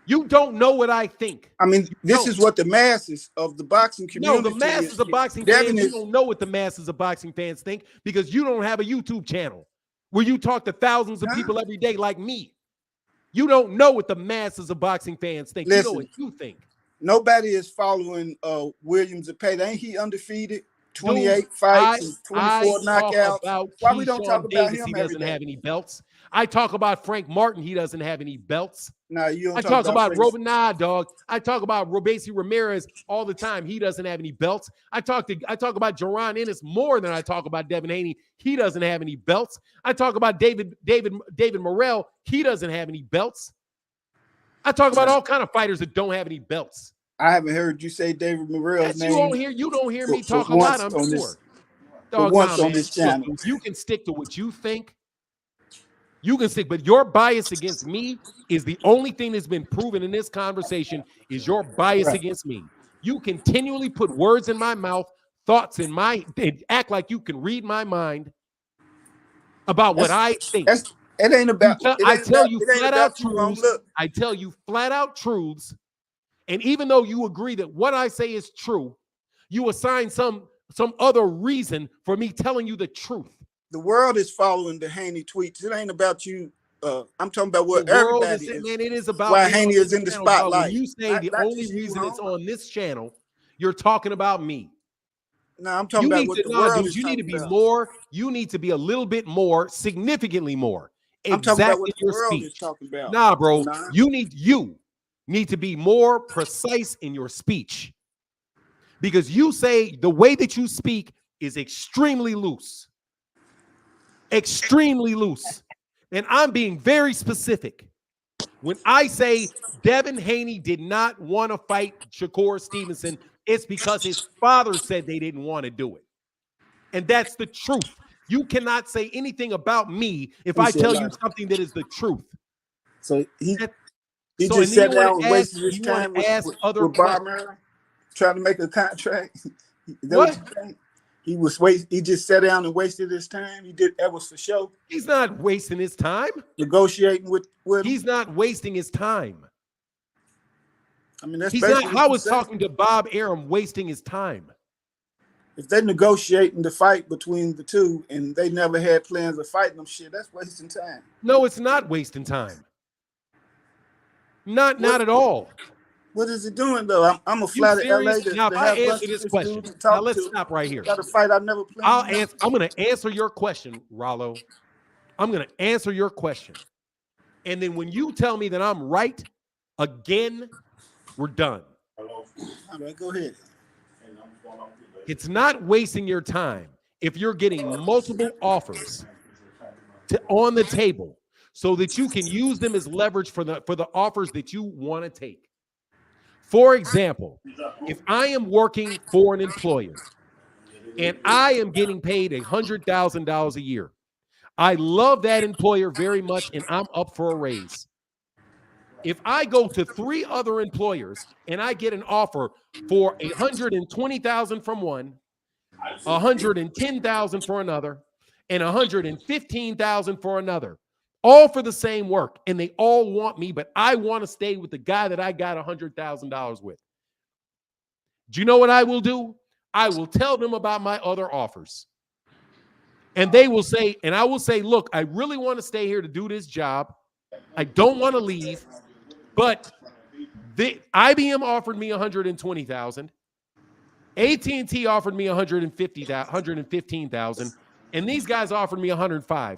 You don't know what I think. I mean, this is what the masses of the boxing community. No, the masses of boxing fans, you don't know what the masses of boxing fans think because you don't have a YouTube channel where you talk to thousands of people every day like me. You don't know what the masses of boxing fans think. Listen, you know what you think. Nobody is following Williams Zepeda. Ain't he undefeated? 28 fights and 24 knockouts. Why we don't talk about him? He doesn't have any belts. I talk about Frank Martin. He doesn't have any belts. No, you don't. I talk about Robin dog. I talk about Robesi Ramirez all the time. He doesn't have any belts. I talk about Jaron Ennis more than I talk about Devin Haney. He doesn't have any belts. I talk about David Morrell. He doesn't have any belts. I talk about all kind of fighters that don't have any belts. I haven't heard you say David Morrell's name. You don't hear me talk about him. I'm sure. Once on this channel. Look, you can stick to what you think. You can stick, but your bias against me is the only thing that's been proven in this conversation is your bias against me. You continually put words in my mouth, thoughts in my, and act like you can read my mind about what I think. It ain't about. I tell you flat out truths. I tell you flat out truths. And even though you agree that what I say is true, you assign some other reason for me telling you the truth. The world is following the Haney tweets. It ain't about you. I'm talking about what everybody is. Man, it is about why Haney is in the spotlight. When you say the only reason it's on this channel, you're talking about me. No, I'm talking about what the world is. You need to be more. You need to be a little bit more, significantly more. I'm talking about what the world is talking about. Nah, bro. You need to be more precise in your speech because you say the way that you speak is extremely loose. Extremely loose. And I'm being very specific. When I say Devin Haney did not want to fight Shakur Stevenson, it's because his father said they didn't want to do it. And that's the truth. You cannot say anything about me if I tell you something that is the truth. So he just sat down and wasted his time with Bob Murray, trying to make a contract. What? He just sat down and wasted his time. That was for show. He's not wasting his time. Negotiating with him. He's not wasting his time. I mean, that's how is talking to Bob Arum wasting his time? If they're negotiating the fight between the two and they never had plans of fighting them, that's wasting time. No, it's not wasting time. Not at all. What is it doing though? I'm a flat at LA. Now, if I answer this question, now let's stop right here. Got a fight I never played. I'm going to answer your question, Rollo. I'm going to answer your question, and then when you tell me that I'm right again, we're done. All right, go ahead. It's not wasting your time if you're getting multiple offers on the table so that you can use them as leverage for the offers that you want to take. For example, if I am working for an employer and I am getting paid $100,000 a year, I love that employer very much and I'm up for a raise. If I go to 3 other employers and I get an offer for $120,000 from one, $110,000 for another, and $115,000 for another, all for the same work, and they all want me, but I want to stay with the guy that I got $100,000 with. Do you know what I will do? I will tell them about my other offers. And they will say, and I will say, look, I really want to stay here to do this job. I don't want to leave. But IBM offered me $120,000. AT&T offered me $115,000, and these guys offered me $105,000.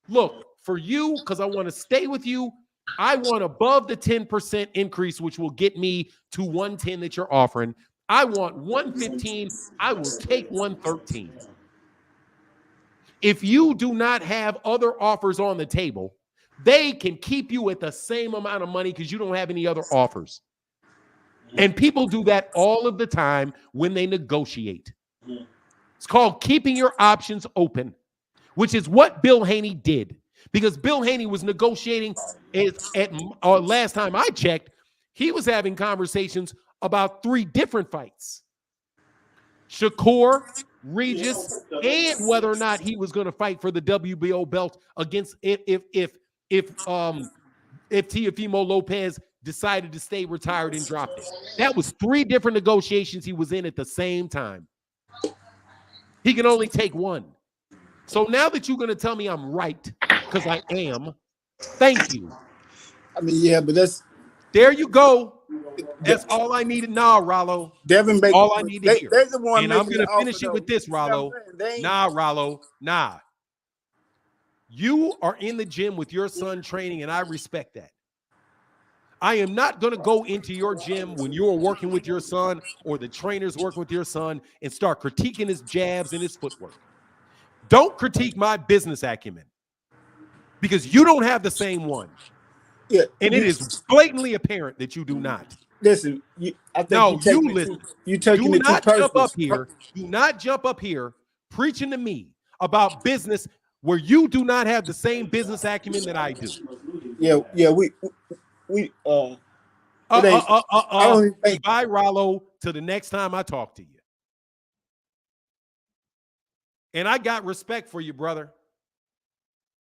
Look, for you, because I want to stay with you, I want above the 10% increase, which will get me to $110 that you're offering. I want $115. I will take $113. If you do not have other offers on the table, they can keep you at the same amount of money because you don't have any other offers. And people do that all of the time when they negotiate. It's called keeping your options open, which is what Bill Haney did. Because Bill Haney was negotiating last time I checked, he was having conversations about 3 different fights. Shakur, Regis, and whether or not he was going to fight for the WBO belt against if Teofimo Lopez decided to stay retired and dropped it. That was 3 different negotiations he was in at the same time. He can only take one. So now that you're going to tell me I'm right, because I am, thank you. I mean, yeah, but that's... There you go. That's all I needed. Nah, Rollo. Devin, all I need to hear. They're the one, and I'm going to finish it with this, Rollo. Nah, Rollo. Nah. You are in the gym with your son training, and I respect that. I am not going to go into your gym when you're working with your son or the trainer's working with your son and start critiquing his jabs and his footwork. Don't critique my business acumen because you don't have the same one. Yeah, and it is blatantly apparent that you do not. Listen, I think you listen. You taking it too personal. Do not jump up here preaching to me about business where you do not have the same business acumen that I do. Yeah, Bye, Rollo, till the next time I talk to you. And I got respect for you, brother.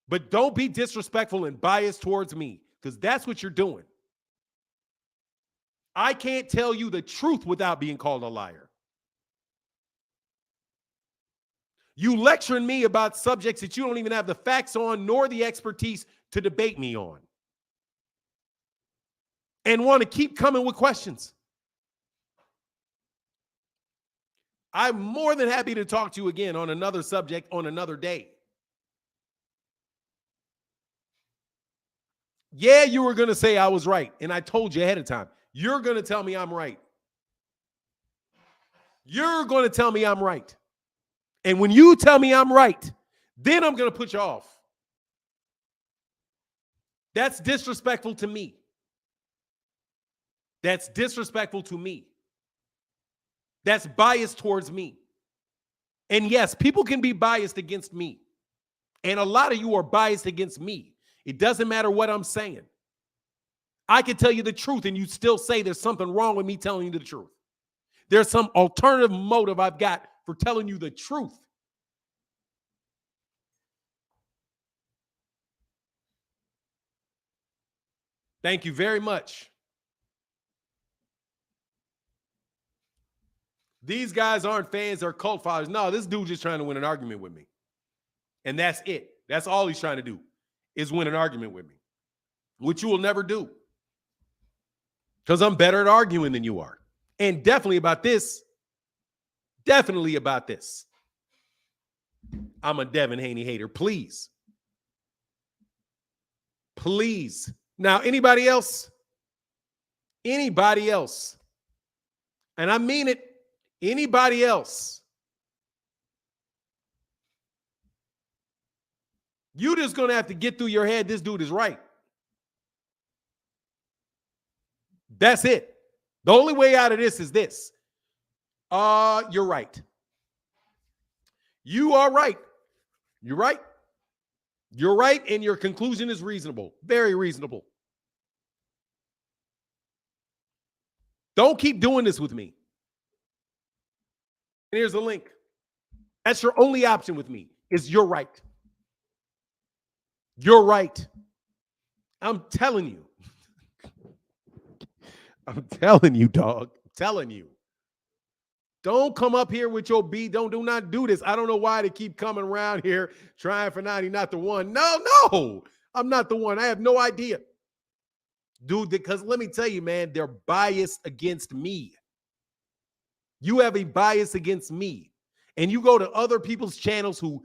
But don't be disrespectful and biased towards me, because that's what you're doing. I can't tell you the truth without being called a liar. You lecturing me about subjects that you don't even have the facts on nor the expertise to debate me on. And want to keep coming with questions. I'm more than happy to talk to you again on another subject on another day. Yeah, you were going to say I was right, and I told you ahead of time. You're going to tell me I'm right. You're going to tell me I'm right. And when you tell me I'm right, then I'm going to put you off. That's disrespectful to me. That's disrespectful to me. That's biased towards me. And yes, people can be biased against me. And a lot of you are biased against me. It doesn't matter what I'm saying. I can tell you the truth and you still say there's something wrong with me telling you the truth. There's some alternative motive I've got for telling you the truth. Thank you very much. These guys aren't fans or cult followers. No, this dude's just trying to win an argument with me. And that's it. That's all he's trying to do, is win an argument with me, which you will never do. Because I'm better at arguing than you are. And definitely about this. Definitely about this. I'm a Devin Haney hater. Please. Please. Now, anybody else? Anybody else? And I mean it. Anybody else? You just going to have to get through your head this dude is right. That's it. The only way out of this is this. You're right. You are right. You're right. You're right, and your conclusion is reasonable. Very reasonable. Don't keep doing this with me. And here's the link. That's your only option with me, is you're right. You're right. I'm telling you. I'm telling you, dog. I'm telling you. Don't come up here with your beat. Do not do this. I don't know why they keep coming around here trying for 90, not the one. No. I'm not the one. I have no idea. Dude, because let me tell you, man, they're biased against me. You have a bias against me. And you go to other people's channels who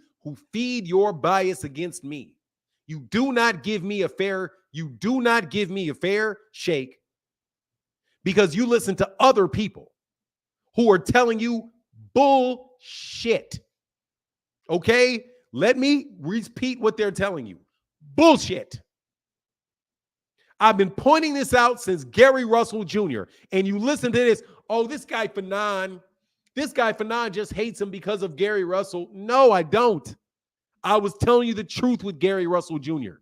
feed your bias against me. You do not give me a fair shake because you listen to other people who are telling you bullshit. Okay? Let me repeat what they're telling you. Bullshit. I've been pointing this out since Gary Russell Jr. And you listen to this. Oh, this guy Fanon just hates him because of Gary Russell. No, I don't. I was telling you the truth with Gary Russell Jr.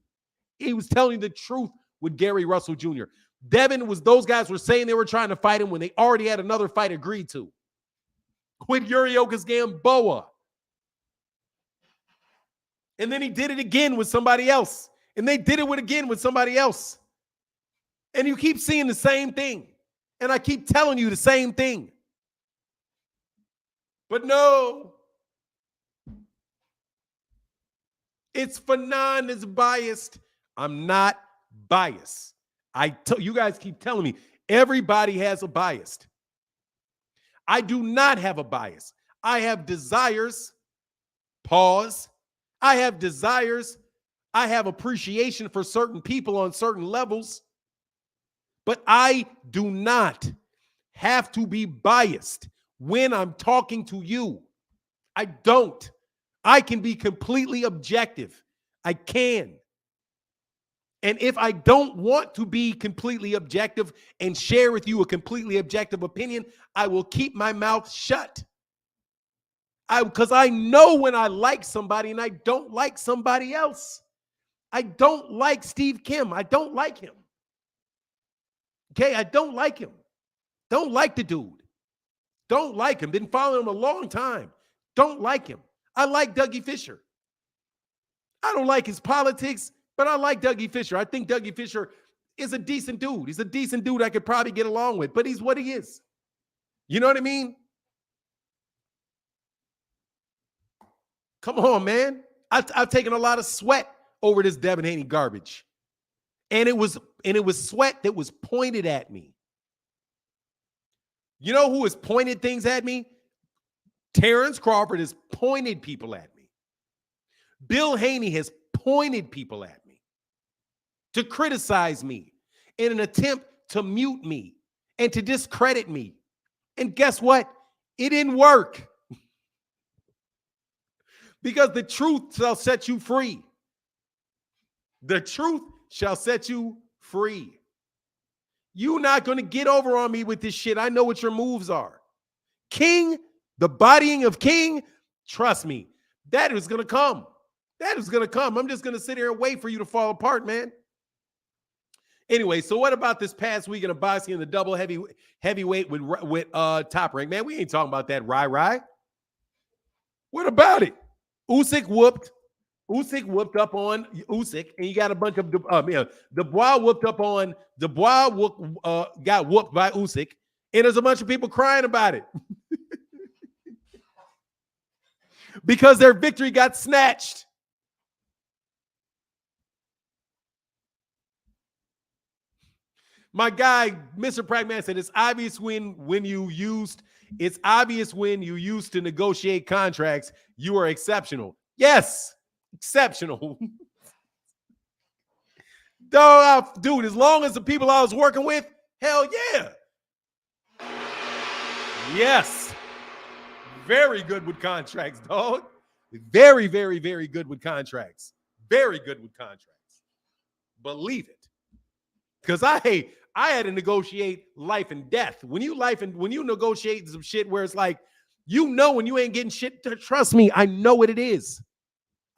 He was telling you the truth with Gary Russell Jr. Devin was, those guys were saying they were trying to fight him when they already had another fight agreed to with Yuriokas Gamboa. And then he did it again with somebody else. And they did it again with somebody else. And you keep seeing the same thing. And I keep telling you the same thing. But no. It's Fanon is biased. I'm not biased. You guys keep telling me everybody has a bias. I do not have a bias. I have desires. Pause. I have desires. I have appreciation for certain people on certain levels. But I do not have to be biased when I'm talking to you. I don't. I can be completely objective. I can. And if I don't want to be completely objective and share with you a completely objective opinion, I will keep my mouth shut. Because I know when I like somebody and I don't like somebody else. I don't like Steve Kim. I don't like him. Okay, I don't like him. Don't like the dude. Don't like him. Been following him a long time. Don't like him. I like Dougie Fisher. I don't like his politics, but I like Dougie Fisher. I think Dougie Fisher is a decent dude. He's a decent dude I could probably get along with, but he's what he is. You know what I mean? Come on, man. I've taken a lot of sweat over this Devin Haney garbage. And it was sweat that was pointed at me. You know who has pointed things at me? Terrence Crawford has pointed people at me. Bill Haney has pointed people at me to criticize me in an attempt to mute me and to discredit me. And guess what? It didn't work. Because the truth shall set you free. The truth shall set you free. You're not going to get over on me with this shit. I know what your moves are. King, the bodying of King, trust me, that is going to come. That is going to come. I'm just going to sit here and wait for you to fall apart, man. Anyway, so what about this past week in a boxing in the double heavyweight with Top Rank? Man, we ain't talking about that rye. What about it? Usyk whooped up on Usyk, and you got a bunch of Dubois whooped up on Dubois. Got whooped by Usyk, and there's a bunch of people crying about it because their victory got snatched. My guy, Mr. Pragmatic, said it's obvious when you used to negotiate contracts, you are exceptional. Yes, exceptional. Dude, as long as the people I was working with, hell yeah. Yes. Very good with contracts, dog. Very, very, very good with contracts. Very good with contracts. Believe it. Because I had to negotiate life and death. When you negotiate some shit where it's like, you know, when you ain't getting shit, trust me, I know what it is.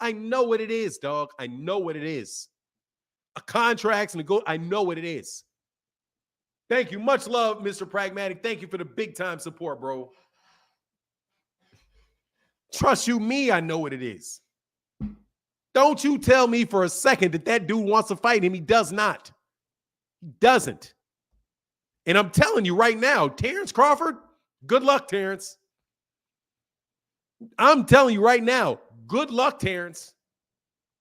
I know what it is, dog. I know what it is. Contracts, I know what it is. Thank you. Much love, Mr. Pragmatic. Thank you for the big time support, bro. Trust you, me, I know what it is. Don't you tell me for a second that dude wants to fight him. He does not. He doesn't. And I'm telling you right now, Terrence Crawford, good luck, Terrence. I'm telling you right now, good luck, Terrence,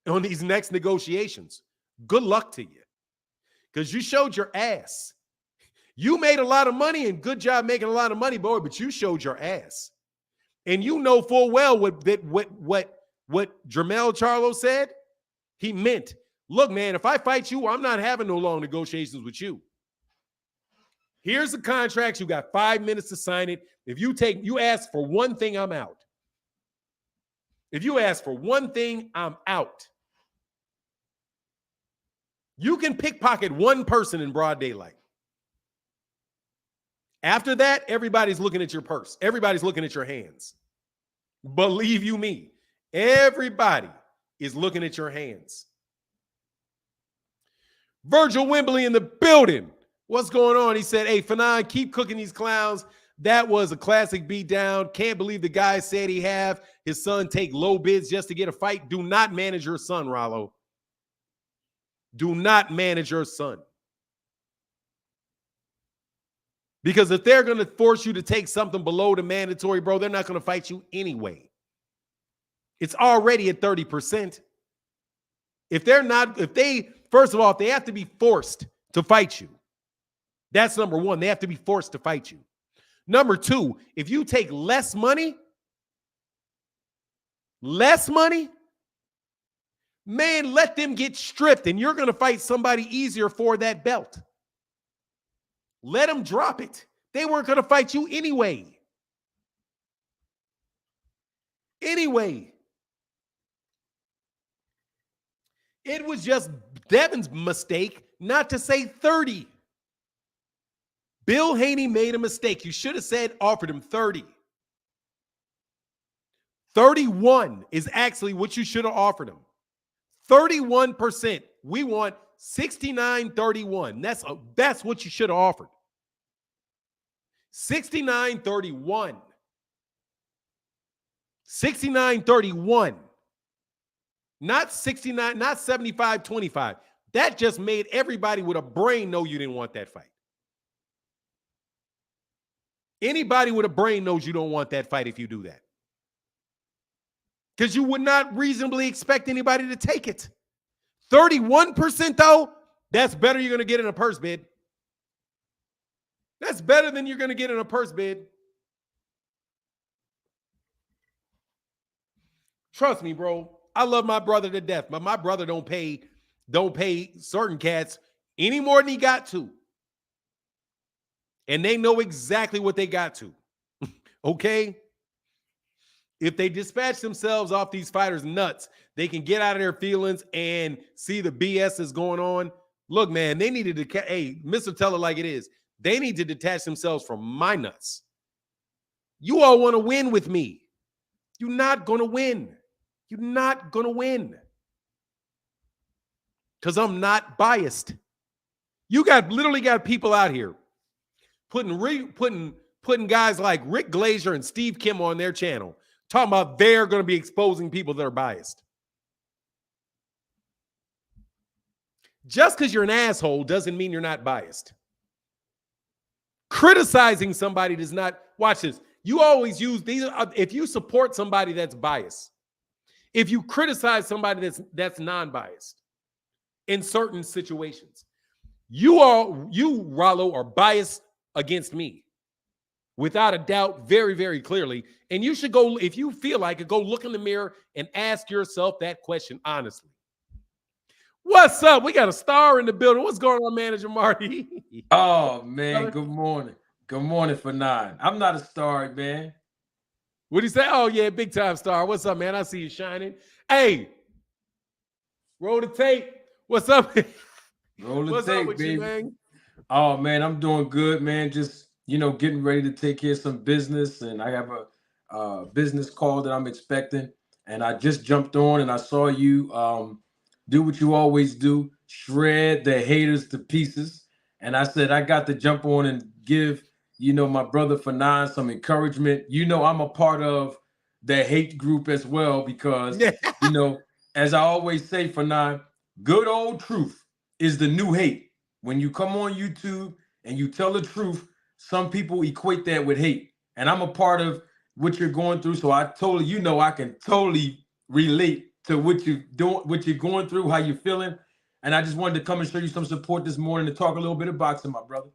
on these next negotiations. Good luck to you. Because you showed your ass. You made a lot of money, and good job making a lot of money, boy, but you showed your ass. And you know full well what Jermell Charlo said. He meant, look, man, if I fight you, I'm not having no long negotiations with you. Here's the contract. You got 5 minutes to sign it. If you ask for one thing, I'm out. If you ask for one thing, I'm out. You can pickpocket one person in broad daylight. After that, everybody's looking at your purse. Everybody's looking at your hands. Believe you me, everybody is looking at your hands. Virgil Wembley in the building. What's going on? He said, hey, Fanon, keep cooking these clowns. That was a classic beatdown. Can't believe the guy said he have his son take low bids just to get a fight. Do not manage your son, Rollo. Do not manage your son. Because if they're going to force you to take something below the mandatory, bro, they're not going to fight you anyway. It's already at 30%. First of all, if they have to be forced to fight you, that's number one. They have to be forced to fight you. Number two, if you take less money, man, let them get stripped and you're going to fight somebody easier for that belt. Let them drop it. They weren't going to fight you anyway. It was just Devin's mistake not to say 30. Bill Haney made a mistake. You should have said, offered him 30. 31 is actually what you should have offered him. 31%. We want 69-31. That's what you should have offered. 69-31. 69-31. Not 69, not 75-25. That just made everybody with a brain know you didn't want that fight. Anybody with a brain knows you don't want that fight if you do that. Because you would not reasonably expect anybody to take it. 31% though, that's better you're going to get in a purse bid. That's better than you're going to get in a purse bid. Trust me, bro. I love my brother to death, but my brother don't pay certain cats any more than he got to. And they know exactly what they got to. Okay? If they dispatch themselves off these fighters' nuts, they can get out of their feelings and see the BS is going on. Look, man, they needed to, Mr. Tell it like it is. They need to detach themselves from my nuts. You all want to win with me. You're not going to win. You're not going to win. Because I'm not biased. You literally got people out here putting guys like Rick Glazer and Steve Kim on their channel, talking about they're going to be exposing people that are biased. Just because you're an asshole doesn't mean you're not biased. Criticizing somebody does not, watch this. You always use these, if you support somebody that's biased, if you criticize somebody that's non-biased in certain situations, you, Rollo, are biased against me. Without a doubt, very, very clearly. And you should go, if you feel like it, go look in the mirror and ask yourself that question honestly. What's up? We got a star in the building. What's going on, Manager Marty? Oh, man. Good morning. Good morning, Fanon. I'm not a star, man. What'd he say? Oh, yeah, big time star. What's up, man? I see you shining. Hey, roll the tape. What's up? Roll the What's tape, up with baby. you, man? Oh, man, I'm doing good, man. Just, getting ready to take care of some business. And I have a business call that I'm expecting. And I just jumped on and I saw you do what you always do, shred the haters to pieces. And I said, I got to jump on and give, my brother Fanon some encouragement. I'm a part of the hate group as well because, as I always say, Fanon, good old truth is the new hate. When you come on YouTube and you tell the truth, some people equate that with hate. And I'm a part of what you're going through. So I totally, I can totally relate to what you're doing, what you're going through, how you're feeling. And I just wanted to come and show you some support this morning to talk a little bit of boxing, my brother.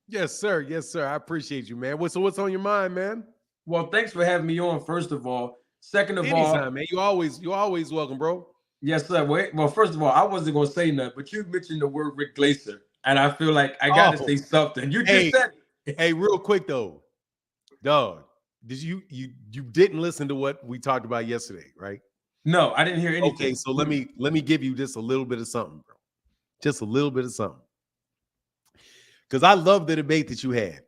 Yes, sir. Yes, sir. I appreciate you, man. What's on your mind, man? Well, thanks for having me on, first of all. Second of Anytime, all, man. You always welcome, bro. Yes, sir. Well, first of all, I wasn't going to say nothing, but you mentioned the word Rick Glazer, and I feel like I got to say something. You just said it. Hey, real quick, though. Dog, did you didn't listen to what we talked about yesterday, right? No, I didn't hear anything. Okay, so let me give you just a little bit of something, bro. Just a little bit of something. Because I love the debate that you had.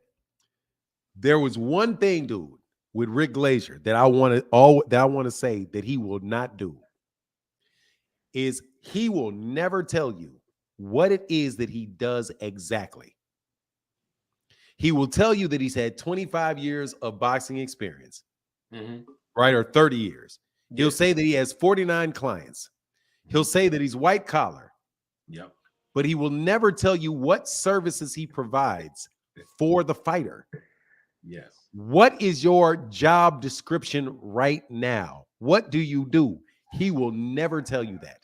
There was one thing, dude, with Rick Glazer that I want to say that he will not do. is he will never tell you what it is that he does exactly. He will tell you that he's had 25 years of boxing experience, right? Or 30 years. He'll say that he has 49 clients. He'll say that he's white collar. Yep. But he will never tell you what services he provides for the fighter. Yes. What is your job description right now? What do you do? He will never tell you that.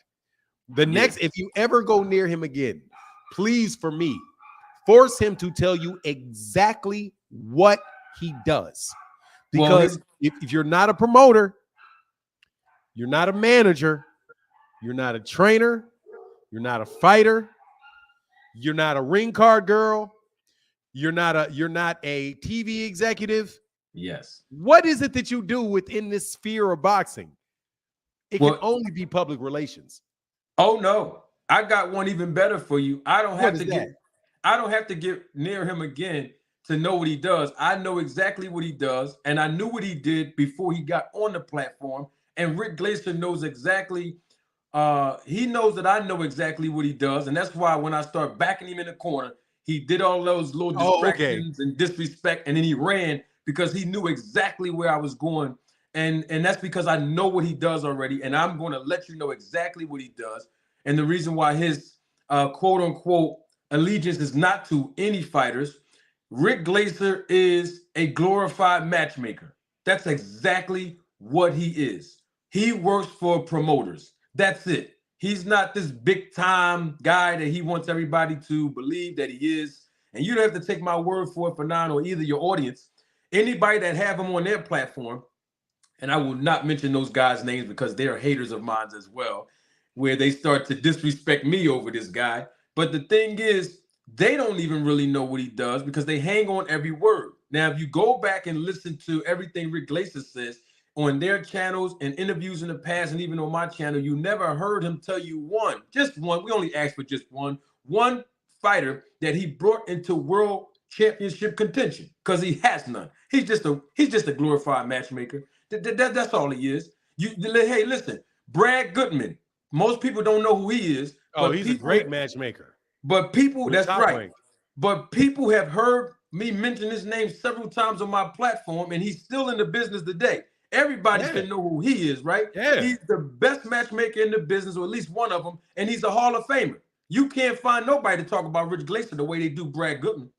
The next, if you ever go near him again, please, for me, force him to tell you exactly what he does. Because if you're not a promoter, you're not a manager, you're not a trainer, you're not a fighter, you're not a ring card girl, you're not a TV executive. Yes. What is it that you do within this sphere of boxing? It can only be public relations. Oh no, I got one even better for you. I don't have to get near him again to know what he does. I know exactly what he does, and I knew what he did before he got on the platform. And Rick Glaser knows exactly. He knows that I know exactly what he does, and that's why when I start backing him in the corner, he did all those little distractions and disrespect, and then he ran because he knew exactly where I was going. And that's because I know what he does already, and I'm going to let you know exactly what he does. And the reason why his quote unquote allegiance is not to any fighters. Rick Glaser is a glorified matchmaker. That's exactly what he is. He works for promoters. That's it. He's not this big time guy that he wants everybody to believe that he is. And you don't have to take my word for it, Fanon, or either your audience. Anybody that have him on their platform, and I will not mention those guys' names because they are haters of mine as well, where they start to disrespect me over this guy. But the thing is, they don't even really know what he does because they hang on every word. Now, if you go back and listen to everything Rick Glaser says on their channels and interviews in the past, and even on my channel, you never heard him tell you just one. We only asked for just one fighter that he brought into world championship contention, because he has none. He's just a glorified matchmaker. That's all he is. Hey, listen, Brad Goodman. Most people don't know who he is. Oh, he's a great matchmaker. But people, that's right. But people have heard me mention his name several times on my platform, and he's still in the business today. Everybody should know who he is, right? Yeah. He's the best matchmaker in the business, or at least one of them, and he's a Hall of Famer. You can't find nobody to talk about Rich Glaser the way they do Brad Goodman.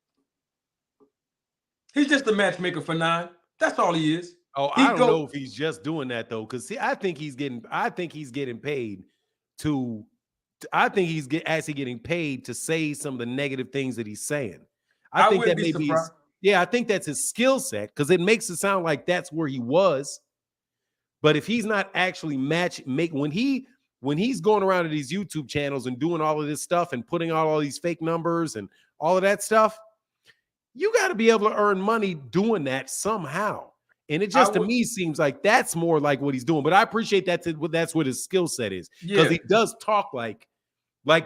He's just a matchmaker for 9. That's all he is. Oh, I don't know if he's just doing that though, because see, I think he's getting paid to. I think he's actually getting paid to say some of the negative things that he's saying. I think that maybe I think that's his skill set, because it makes it sound like that's where he was. But if he's not actually when he's going around to these YouTube channels and doing all of this stuff and putting out all these fake numbers and all of that stuff, you got to be able to earn money doing that somehow. And it just to me seems like that's more like what he's doing. But I appreciate that's what his skill set is, because he does talk like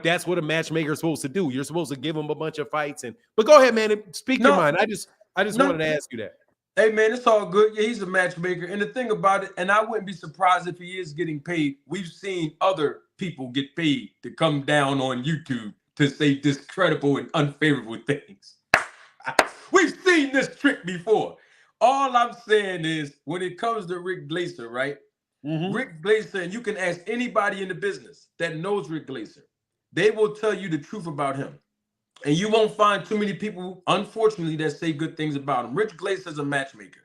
that's what a matchmaker is supposed to do. You're supposed to give him a bunch of fights. But go ahead, man, speak your mind. I just wanted to ask you that. Hey, man, it's all good. Yeah, he's a matchmaker. And the thing about it, and I wouldn't be surprised if he is getting paid. We've seen other people get paid to come down on YouTube to say discreditable and unfavorable things. We've seen this trick before. All I'm saying is, when it comes to Rick Glaser, right? Rick Glaser, and you can ask anybody in the business that knows Rick Glaser, they will tell you the truth about him. And you won't find too many people, unfortunately, that say good things about him. Rick Glaser is a matchmaker,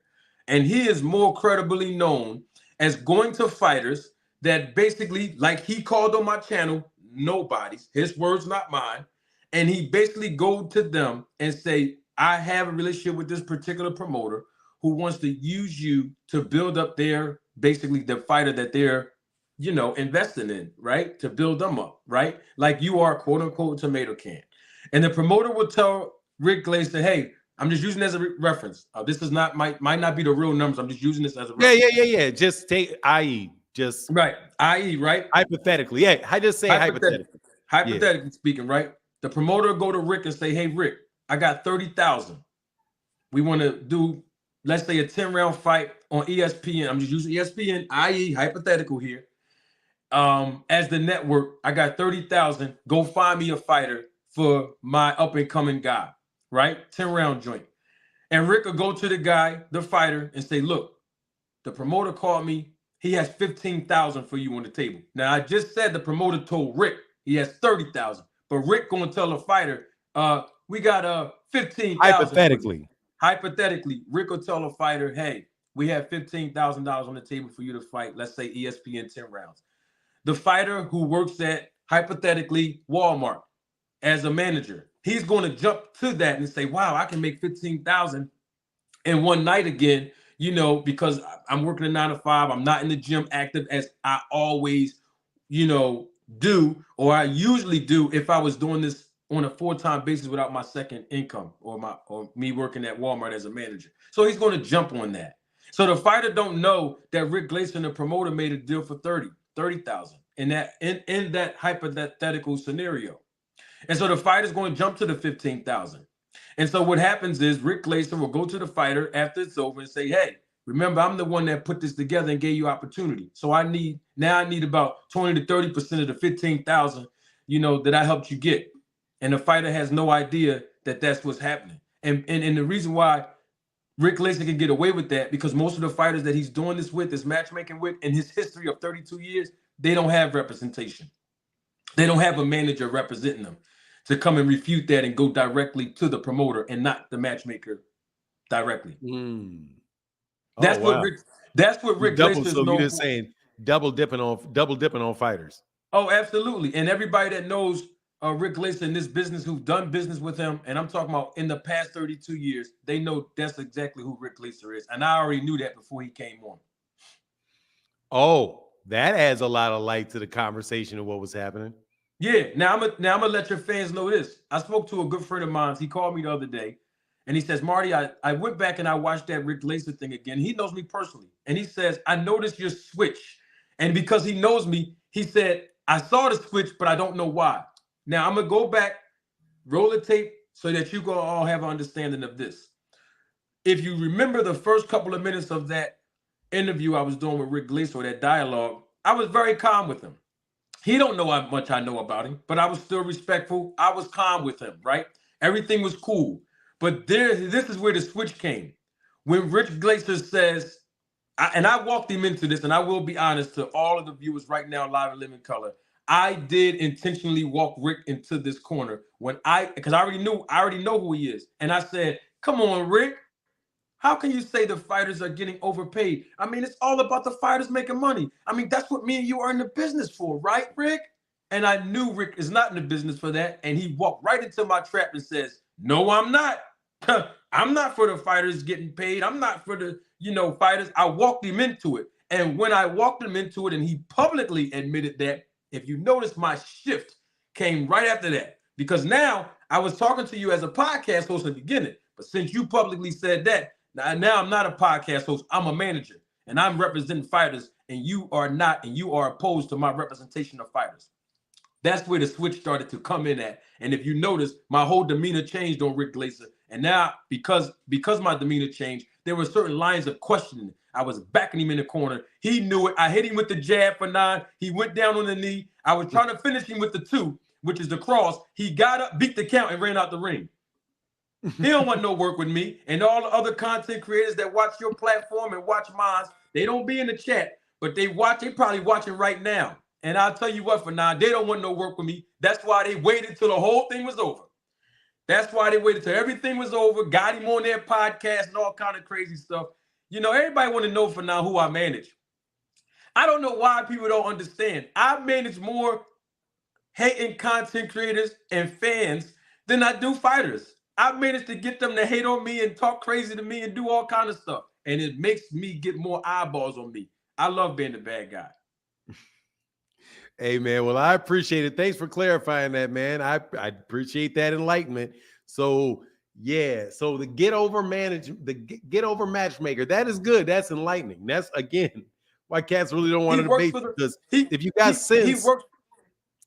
and he is more credibly known as going to fighters that basically, like he called on my channel, nobody's, his words, not mine. And he basically go to them and say, I have a relationship with this particular promoter who wants to use you to build up basically the fighter that they're, investing in, right? To build them up, right? Like you are, quote unquote, tomato can. And the promoter will tell Rick Glaser, hey, I'm just using this as a reference. This is not might not be the real numbers. I'm just using this as a reference. Yeah. Just take i.e. just right. I.e. right? Hypothetically. Yeah, I just say hypothetically. Hypothetically speaking, right? The promoter will go to Rick and say, hey, Rick, I got 30,000. We want to do, let's say, a 10-round fight on ESPN. I'm just using ESPN, i.e. hypothetical here. as the network, I got 30,000. Go find me a fighter for my up and coming guy, right? 10-round joint. And Rick will go to the guy, the fighter, and say, look, the promoter called me. He has 15,000 for you on the table. Now, I just said the promoter told Rick he has 30,000, but Rick going to tell the fighter, we got 15,000. Hypothetically. Hypothetically, Rick will tell the fighter, hey, we have $15,000 on the table for you to fight. Let's say ESPN 10 rounds. The fighter who works at, hypothetically, Walmart as a manager, he's going to jump to that and say, wow, I can make 15,000 in one night again, you know, because I'm working a 9 to 5. I'm not in the gym active as I always, you know, do, or I usually do if I was doing this on a full-time basis without my second income or me working at Walmart as a manager. So he's going to jump on that. So the fighter don't know that Rick Glaser, the promoter, made a deal for 30,000 in that hypothetical scenario. And so the fighter's going to jump to the 15,000. And so what happens is Rick Glaser will go to the fighter after it's over and say, hey, remember, I'm the one that put this together and gave you opportunity. So I need about 20 to 30% of the 15,000, you know, that I helped you get. And the fighter has no idea that that's what's happening. And the reason why Rick Glaser can get away with that, because most of the fighters that he's doing this with, this matchmaking with, in his history of 32 years, they don't have representation. They don't have a manager representing them to come and refute that and go directly to the promoter and not the matchmaker directly. Oh, That's wow. what Rick Glaser is known for. You're just saying double dipping on fighters. Oh, absolutely. And everybody that knows Rick Glaser in this business, who've done business with him, and I'm talking about in the past 32 years, they know that's exactly who Rick Glaser is. And I already knew that before he came on. Oh, that adds a lot of light to the conversation of what was happening. Yeah. Now I'm gonna let your fans know this. I spoke to a good friend of mine. He called me the other day, and he says, Marty, I went back and I watched that Rick Glaser thing again. He knows me personally. And he says, I noticed your switch. And because he knows me, he said, I saw the switch, but I don't know why. Now I'm gonna go back, roll the tape so that you can all have an understanding of this. If you remember the first couple of minutes of that interview I was doing with Rick Glaser, that dialogue, I was very calm with him. He don't know how much I know about him, but I was still respectful. I was calm with him, right? Everything was cool. But this is where the switch came. When Rick Glaser says, and I walked him into this, and I will be honest to all of the viewers right now, live and living color, I did intentionally walk Rick into this corner because I already know who he is. And I said, come on, Rick. How can you say the fighters are getting overpaid? I mean, it's all about the fighters making money. I mean, that's what me and you are in the business for, right, Rick? And I knew Rick is not in the business for that. And he walked right into my trap and says, no, I'm not. I'm not for the fighters getting paid. I'm not for the, fighters. I walked him into it. And when I walked him into it and he publicly admitted that, if you notice, my shift came right after that. Because now I was talking to you as a podcast host in the beginning. But since you publicly said that, now I'm not a podcast host. I'm a manager. And I'm representing fighters. And you are not. And you are opposed to my representation of fighters. That's where the switch started to come in at. And if you notice, my whole demeanor changed on Rick Glaser. And now, because my demeanor changed, there were certain lines of questioning. I was backing him in the corner. He knew it. I hit him with the jab for 9. He went down on the knee. I was trying to finish him with the 2, which is the cross. He got up, beat the count, and ran out the ring. He don't want no work with me. And all the other content creators that watch your platform and watch mine, they don't be in the chat, but they probably watching right now. And I'll tell you what, for now, they don't want no work with me. That's why they waited till the whole thing was over. That's why they waited till everything was over, got him on their podcast and all kind of crazy stuff. Everybody want to know for now who I manage. I don't know why people don't understand. I manage more hating content creators and fans than I do fighters. I managed to get them to hate on me and talk crazy to me and do all kind of stuff. And it makes me get more eyeballs on me. I love being the bad guy. Hey, man. Well, I appreciate it. Thanks for clarifying that, man. I appreciate that enlightenment. So, yeah. So the get over matchmaker, that is good. That's enlightening. That's, again, why cats really don't want to debate. Because if you got sense.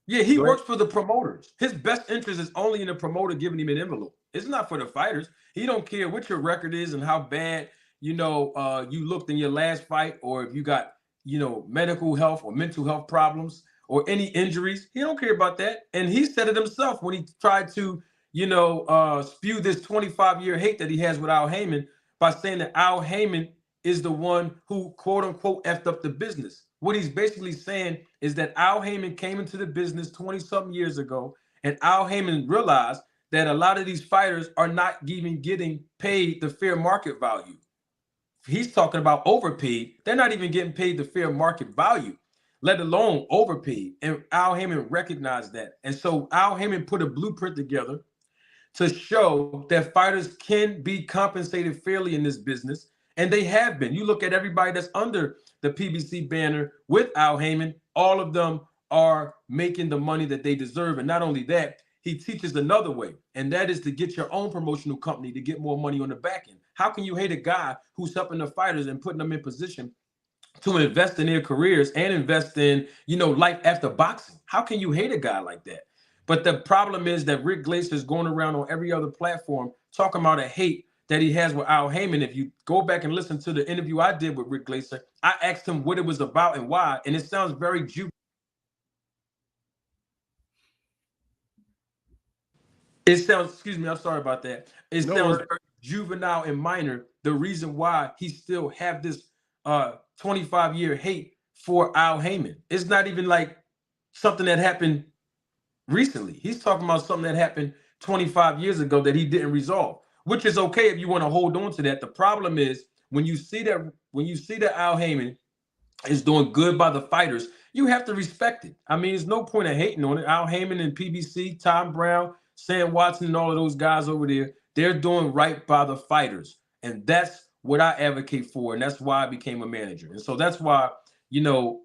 He works for the promoters. His best interest is only in the promoter giving him an envelope. It's not for the fighters. He don't care what your record is and how bad, you looked in your last fight, or if you got medical health or mental health problems or any injuries. He don't care about that. And he said it himself when he tried to, spew this 25-year hate that he has with Al Heyman by saying that Al Heyman is the one who, quote unquote, effed up the business. What he's basically saying is that Al Heyman came into the business 20-something years ago, and Al Heyman realized that a lot of these fighters are not even getting paid the fair market value. He's talking about overpaid. They're not even getting paid the fair market value, let alone overpaid. And Al Heyman recognized that. And so Al Heyman put a blueprint together to show that fighters can be compensated fairly in this business. And they have been. You look at everybody that's under the PBC banner with Al Heyman, all of them are making the money that they deserve. And not only that, he teaches another way, and that is to get your own promotional company to get more money on the back end. How can you hate a guy who's helping the fighters and putting them in position to invest in their careers and invest in, life after boxing? How can you hate a guy like that? But the problem is that Rick Glaser is going around on every other platform talking about a hate that he has with Al Heyman. If you go back and listen to the interview I did with Rick Glaser, I asked him what it was about and why, and it sounds very juvenile. I'm sorry about that. It sounds very juvenile and minor. The reason why he still have this 25-year hate for Al Heyman. It's not even like something that happened recently. He's talking about something that happened 25 years ago that he didn't resolve, which is okay if you want to hold on to that. The problem is when you see that Al Heyman is doing good by the fighters, you have to respect it. I mean, there's no point of hating on it. Al Heyman and PBC, Tom Brown, Sam Watson, and all of those guys over there, they're doing right by the fighters. And that's what I advocate for. And that's why I became a manager. And so that's why,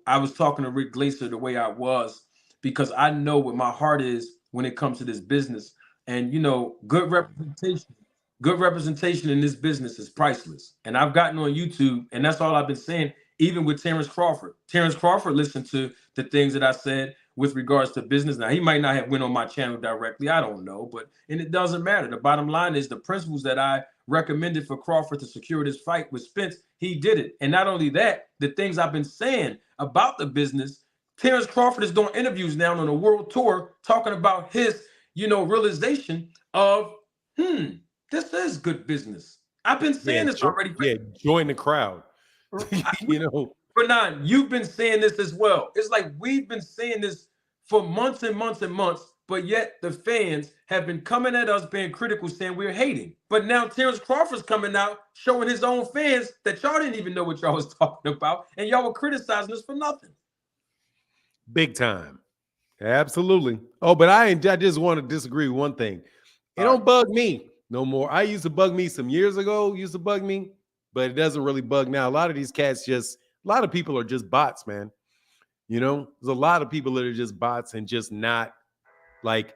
I was talking to Rick Glaser the way I was, because I know what my heart is when it comes to this business. And, good representation in this business is priceless. And I've gotten on YouTube, and that's all I've been saying, even with Terrence Crawford. Terrence Crawford listened to the things that I said with regards to business. Now, he might not have went on my channel directly. I don't know. And it doesn't matter. The bottom line is the principles that I recommended for Crawford to secure this fight with Spence, he did it. And not only that, the things I've been saying about the business, Terrence Crawford is doing interviews now on a world tour talking about his, realization of, this is good business. I've been saying this already. Yeah, join the crowd. Bernard, you've been saying this as well. It's like we've been saying this for months and months and months, but yet the fans have been coming at us being critical, saying we're hating. But now Terrence Crawford's coming out showing his own fans that y'all didn't even know what y'all was talking about, and y'all were criticizing us for nothing. Big time. Absolutely. Oh, but I just want to disagree with one thing. It don't bug me no more. I used to bug me some years ago, but it doesn't really bug now. A lot of these cats a lot of people are just bots, man. There's a lot of people that are just bots and just not like,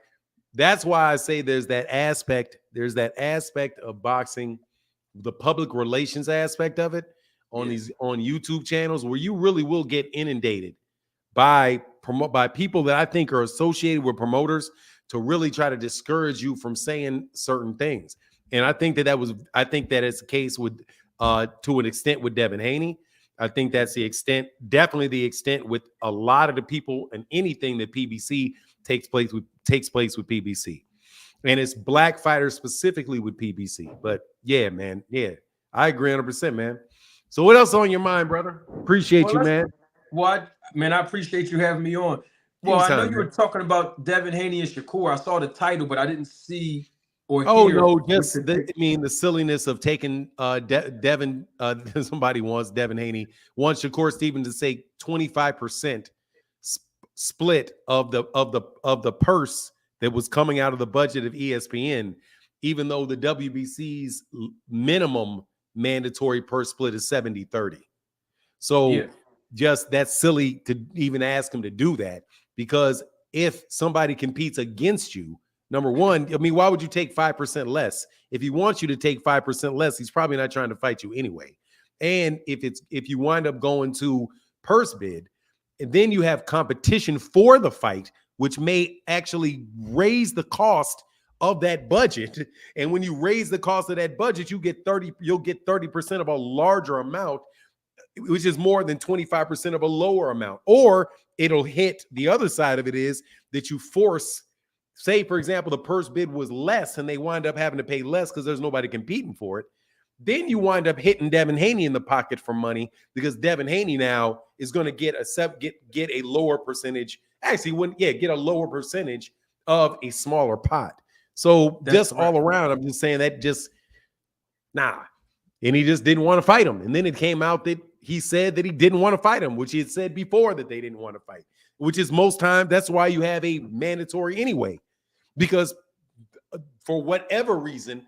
that's why I say there's that aspect of boxing, the public relations aspect of it on YouTube channels where you really will get inundated by people that I think are associated with promoters to really try to discourage you from saying certain things. And I think that it's the case with to an extent with Devin Haney. I think that's definitely the extent with a lot of the people and anything that PBC takes place with PBC. And it's black fighters specifically with PBC. But yeah, man. Yeah, I agree 100%, man. So what else on your mind, brother? Appreciate you, man. What, man, I appreciate you having me on. Well, I know you were talking about Devin Haney and Shakur. I saw the title, but I didn't see or hear. Oh, no, the silliness of taking Devin, somebody wants Devin Haney, wants Shakur Stevenson to say 25% split of the purse that was coming out of the budget of ESPN, even though the WBC's minimum mandatory purse split is 70-30. So just that's silly to even ask him to do that, because if somebody competes against you, number one, I mean, why would you take 5% less? If he wants you to take 5% less, he's probably not trying to fight you anyway. And if you wind up going to purse bid, and then you have competition for the fight, which may actually raise the cost of that budget. And when you raise the cost of that budget, you'll get 30% of a larger amount. which is more than 25% of a lower amount. Or it'll hit the other side of it is that you force, say, for example, the purse bid was less and they wind up having to pay less because there's nobody competing for it. Then you wind up hitting Devin Haney in the pocket for money because Devin Haney now is going to get a lower percentage. Actually, get a lower percentage of a smaller pot. So just all around, I'm just saying that nah. And he just didn't want to fight him. And then it came out that he said that he didn't want to fight him, which he had said before that they didn't want to fight, which is most times that's why you have a mandatory anyway, because for whatever reason,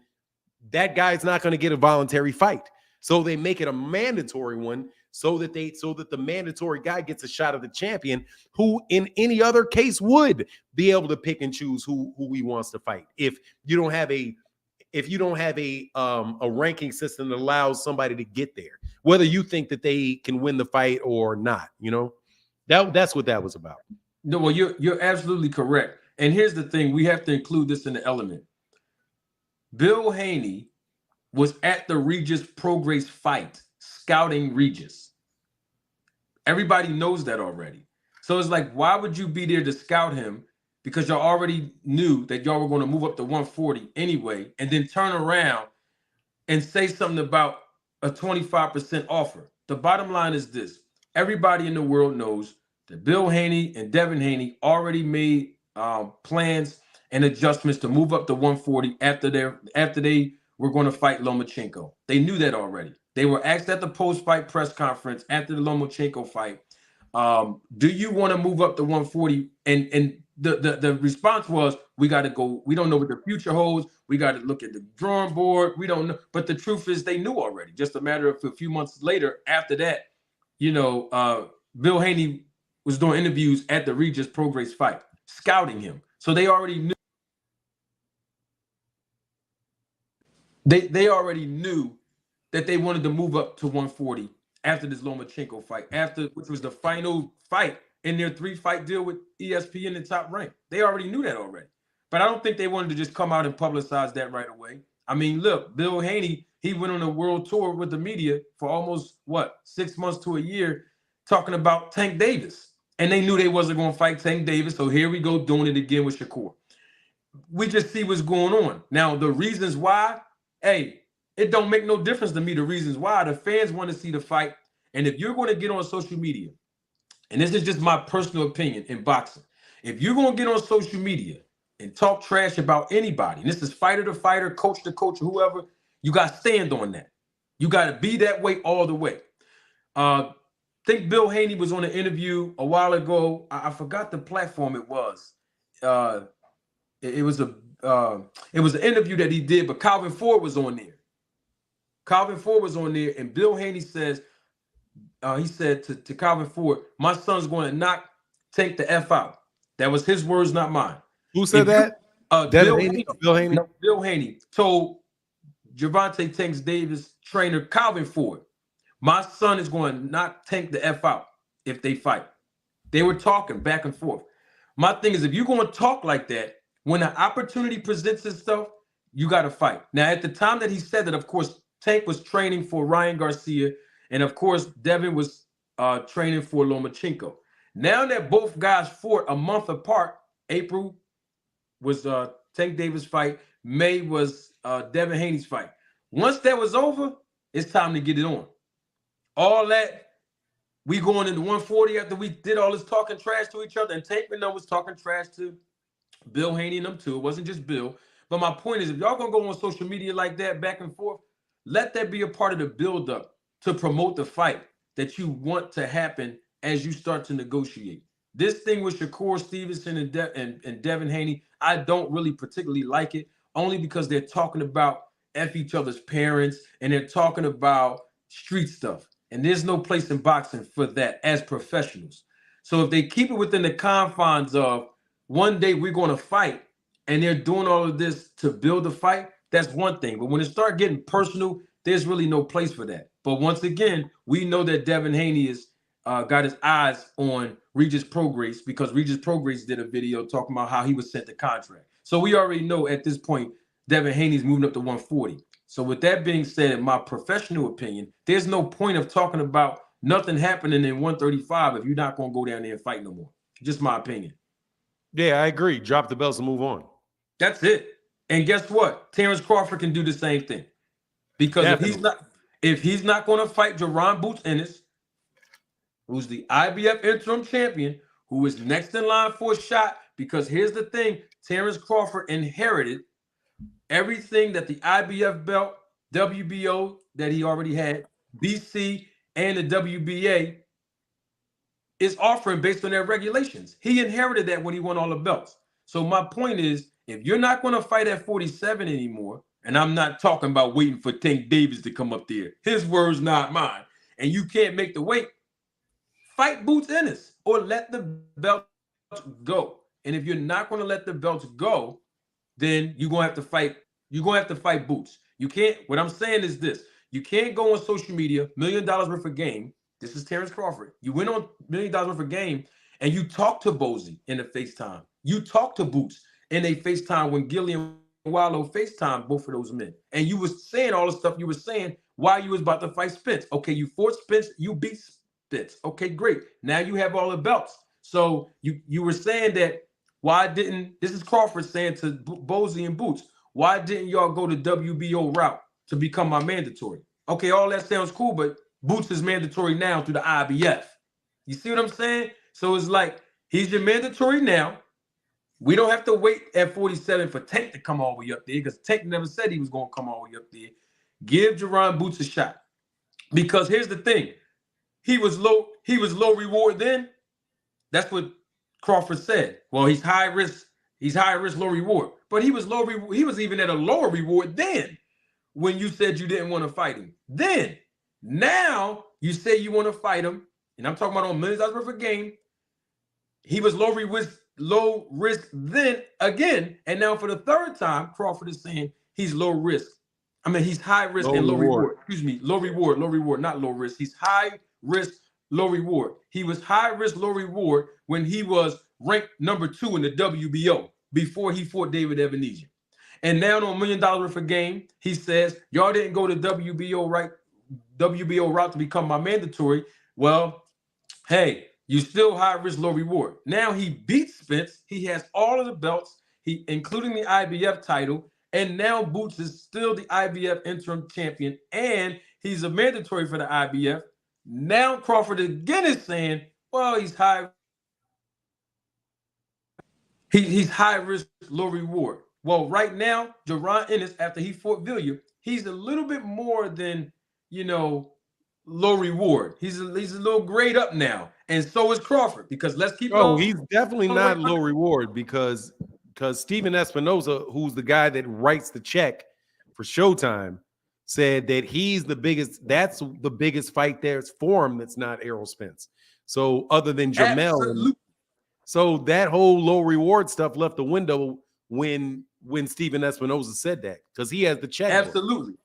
that guy's not going to get a voluntary fight. So they make it a mandatory one so that the mandatory guy gets a shot at the champion, who in any other case would be able to pick and choose who he wants to fight. If you don't have a ranking system that allows somebody to get there, whether you think that they can win the fight or not, that's what that was about. No, well, you're absolutely correct. And here's the thing: we have to include this in the element. Bill Haney was at the Regis Prograis fight, scouting Regis. Everybody knows that already. So it's like, why would you be there to scout him? Because y'all already knew that y'all were going to move up to 140 anyway, and then turn around and say something about a 25% offer. The bottom line is this: everybody in the world knows that Bill Haney and Devin Haney already made plans and adjustments to move up to 140 after they were going to fight Lomachenko. They knew that already. They were asked at the post-fight press conference after the Lomachenko fight, do you want to move up to 140? And the response was, we got to go. We don't know what the future holds. We got to look at the drawing board. We don't know. But the truth is they knew already. Just a matter of a few months later after that, Bill Haney was doing interviews at the Regis Prograis fight, scouting him. So they already knew. They already knew that they wanted to move up to 140 after this Lomachenko fight, which was the final fight in their 3-fight deal with ESPN and Top Rank. They already knew that already. But I don't think they wanted to just come out and publicize that right away. I mean, look, Bill Haney, he went on a world tour with the media for almost, 6 months to a year, talking about Tank Davis. And they knew they wasn't going to fight Tank Davis, so here we go doing it again with Shakur. We just see what's going on. Now, the reasons why, hey, it don't make no difference to me, the reasons why. The fans want to see the fight. And if you're going to get on social media, and this is just my personal opinion in boxing, if you're going to get on social media and talk trash about anybody, and this is fighter to fighter, coach to coach, whoever, you got to stand on that. You got to be that way all the way. I think Bill Haney was on an interview a while ago. I forgot the platform it was. It was an interview that he did, but Calvin Ford was on there. And Bill Haney says, he said to Calvin Ford, my son's going to knock Tank the F out. That was his words, not mine. Who said that? Bill Haney. No, Bill Haney told Gervonta Tank Davis trainer Calvin Ford, my son is going to knock Tank the F out if they fight. They were talking back and forth. My thing is, if you're going to talk like that, when an opportunity presents itself, you got to fight. Now, at the time that he said that, of course, Tank was training for Ryan Garcia, and of course, Devin was training for Lomachenko. Now that both guys fought a month apart, April was Tank Davis' fight, May was Devin Haney's fight. Once that was over, it's time to get it on. All that, we going into 140 after we did all this talking trash to each other, and Tank was talking trash to Bill Haney and them too. It wasn't just Bill. But my point is, if y'all gonna go on social media like that, back and forth, let that be a part of the buildup to promote the fight that you want to happen as you start to negotiate. This thing with Shakur, Stevenson, and Devin Haney, I don't really particularly like it, only because they're talking about each other's parents and they're talking about street stuff. And there's no place in boxing for that as professionals. So if they keep it within the confines of one day we're going to fight and they're doing all of this to build a fight, that's one thing. But when it starts getting personal, there's really no place for that. But once again, we know that Devin Haney is got his eyes on Regis Prograis because Regis Prograis did a video talking about how he was sent the contract. So we already know at this point, Devin Haney's moving up to 140. So with that being said, in my professional opinion, there's no point of talking about nothing happening in 135 if you're not going to go down there and fight no more. Just my opinion. Yeah, I agree. Drop the belts and move on. That's it. And guess what? Terrence Crawford can do the same thing. Because Definitely. if he's not going to fight Jaron Boots Ennis, who's the IBF interim champion, who is next in line for a shot, because here's the thing, Terrence Crawford inherited everything that the IBF belt, WBO that he already had, BC, and the WBA is offering based on their regulations. He inherited that when he won all the belts. So my point is, if you're not going to fight at 47 anymore, and I'm not talking about waiting for Tank Davis to come up there, his words, not mine, and you can't make the weight, fight Boots Ennis or let the belts go. And if you're not going to let the belts go, then you're going to have to fight. You're going to have to fight Boots. You can't. What I'm saying is this: you can't go on social media, $1 million worth of game. This is Terrence Crawford. You went on $1 million worth of game, and you talk to Bozy in the FaceTime. You talk to Boots in a FaceTime when Gilly and Wallow FaceTime both of those men, and you was saying all the stuff you were saying while you was about to fight Spence. Okay, you fought Spence, you beat Spence. Okay, great. Now you have all the belts. So you were saying that. Why didn't, this is Crawford saying to Bozy and Boots, why didn't y'all go the WBO route to become my mandatory? Okay, all that sounds cool, but Boots is mandatory now through the IBF. You see what I'm saying? So it's like, he's your mandatory now. We don't have to wait at 47 for Tank to come all the way up there, because Tank never said he was going to come all the way up there. Give Jaron Boots a shot. Because here's the thing. He was low reward then. That's what Crawford said. Well, he's high risk, low reward. But he was he was even at a lower reward then when you said you didn't want to fight him. Then, now you say you want to fight him, and I'm talking about on $1 million worth of game. He was low risk then again, and now for the third time, Crawford is saying he's low risk. I mean, he's high risk and low reward. Excuse me, low reward, not low risk. He's high risk, low reward. He was high risk, low reward when he was ranked number 2 in the WBO before he fought David Ebenezer. And now on $1 million worth of game, he says, y'all didn't go to WBO route to become my mandatory. Well, hey, you still high risk, low reward. Now he beats Spence. He has all of the belts, including the IBF title. And now Boots is still the IBF interim champion, and he's a mandatory for the IBF. Now Crawford again is saying, well, he's high risk, low reward. Well, right now, Jaron Ennis, after he fought Villiers, he's a little bit more than, low reward. He's a little grade up now, and so is Crawford. Because let's keep. Oh, he's definitely not low reward because Steven Espinoza, who's the guy that writes the check for Showtime, said that he's the biggest. That's the biggest fight there's for him. That's not Errol Spence. So other than Jamel, so that whole low reward stuff left the window when Steven Espinoza said that, because he has the check. Absolutely.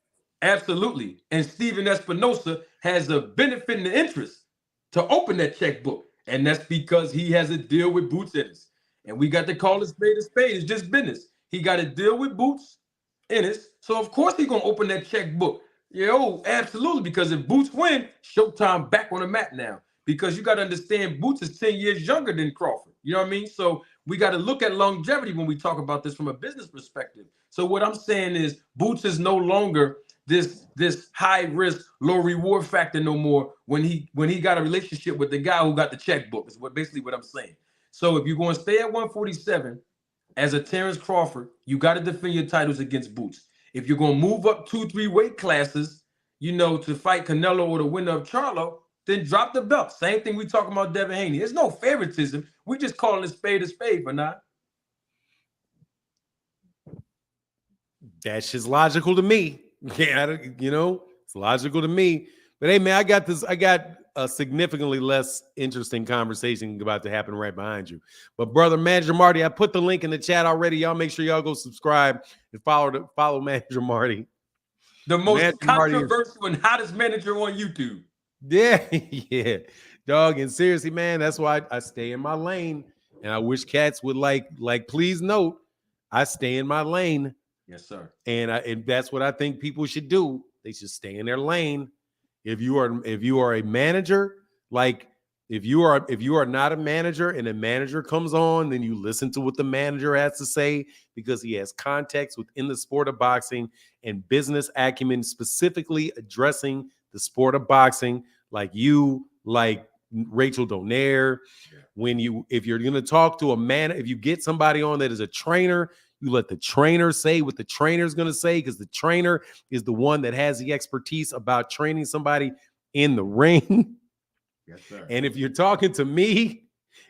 And Steven Espinoza has a benefit and interest to open that checkbook, and that's because he has a deal with Boots Ennis. And we got to call it spade a spade. It's just business. He got a deal with Boots Ennis, so of course he's gonna open that checkbook. Absolutely. Because if Boots win, Showtime back on the map now. Because you got to understand, Boots is 10 years younger than Crawford. You know what I mean? So we got to look at longevity when we talk about this from a business perspective. So what I'm saying is, Boots is no longer this high risk, low reward factor no more when he got a relationship with the guy who got the checkbook. Is basically what I'm saying. So if you're going to stay at 147 as a Terrence Crawford, you got to defend your titles against Boots. If you're going to move up 2-3 weight classes, to fight Canelo or the winner of Charlo, then drop the belt. Same thing we talking about Devin Haney. There's no favoritism. We just calling a spade for now. That's just logical to me. Yeah, it's logical to me. But hey, man, I got a significantly less interesting conversation about to happen right behind you. But brother Manager Marty, I put the link in the chat already. Y'all make sure y'all go subscribe and follow Manager Marty. The most controversial and hottest manager on YouTube. Yeah, dog. And seriously, man, that's why I stay in my lane. And I wish cats would please note, I stay in my lane. Yes, sir. And that's what I think people should do. They should stay in their lane If you are a manager, like if you are not a manager and a manager comes on, then you listen to what the manager has to say because he has context within the sport of boxing and business acumen, specifically addressing the sport of boxing, like Rachel Donaire. If you're going to talk to a man, if you get somebody on that is a trainer, you let the trainer say what the trainer is going to say, because the trainer is the one that has the expertise about training somebody in the ring. Yes, sir. And if you're talking to me,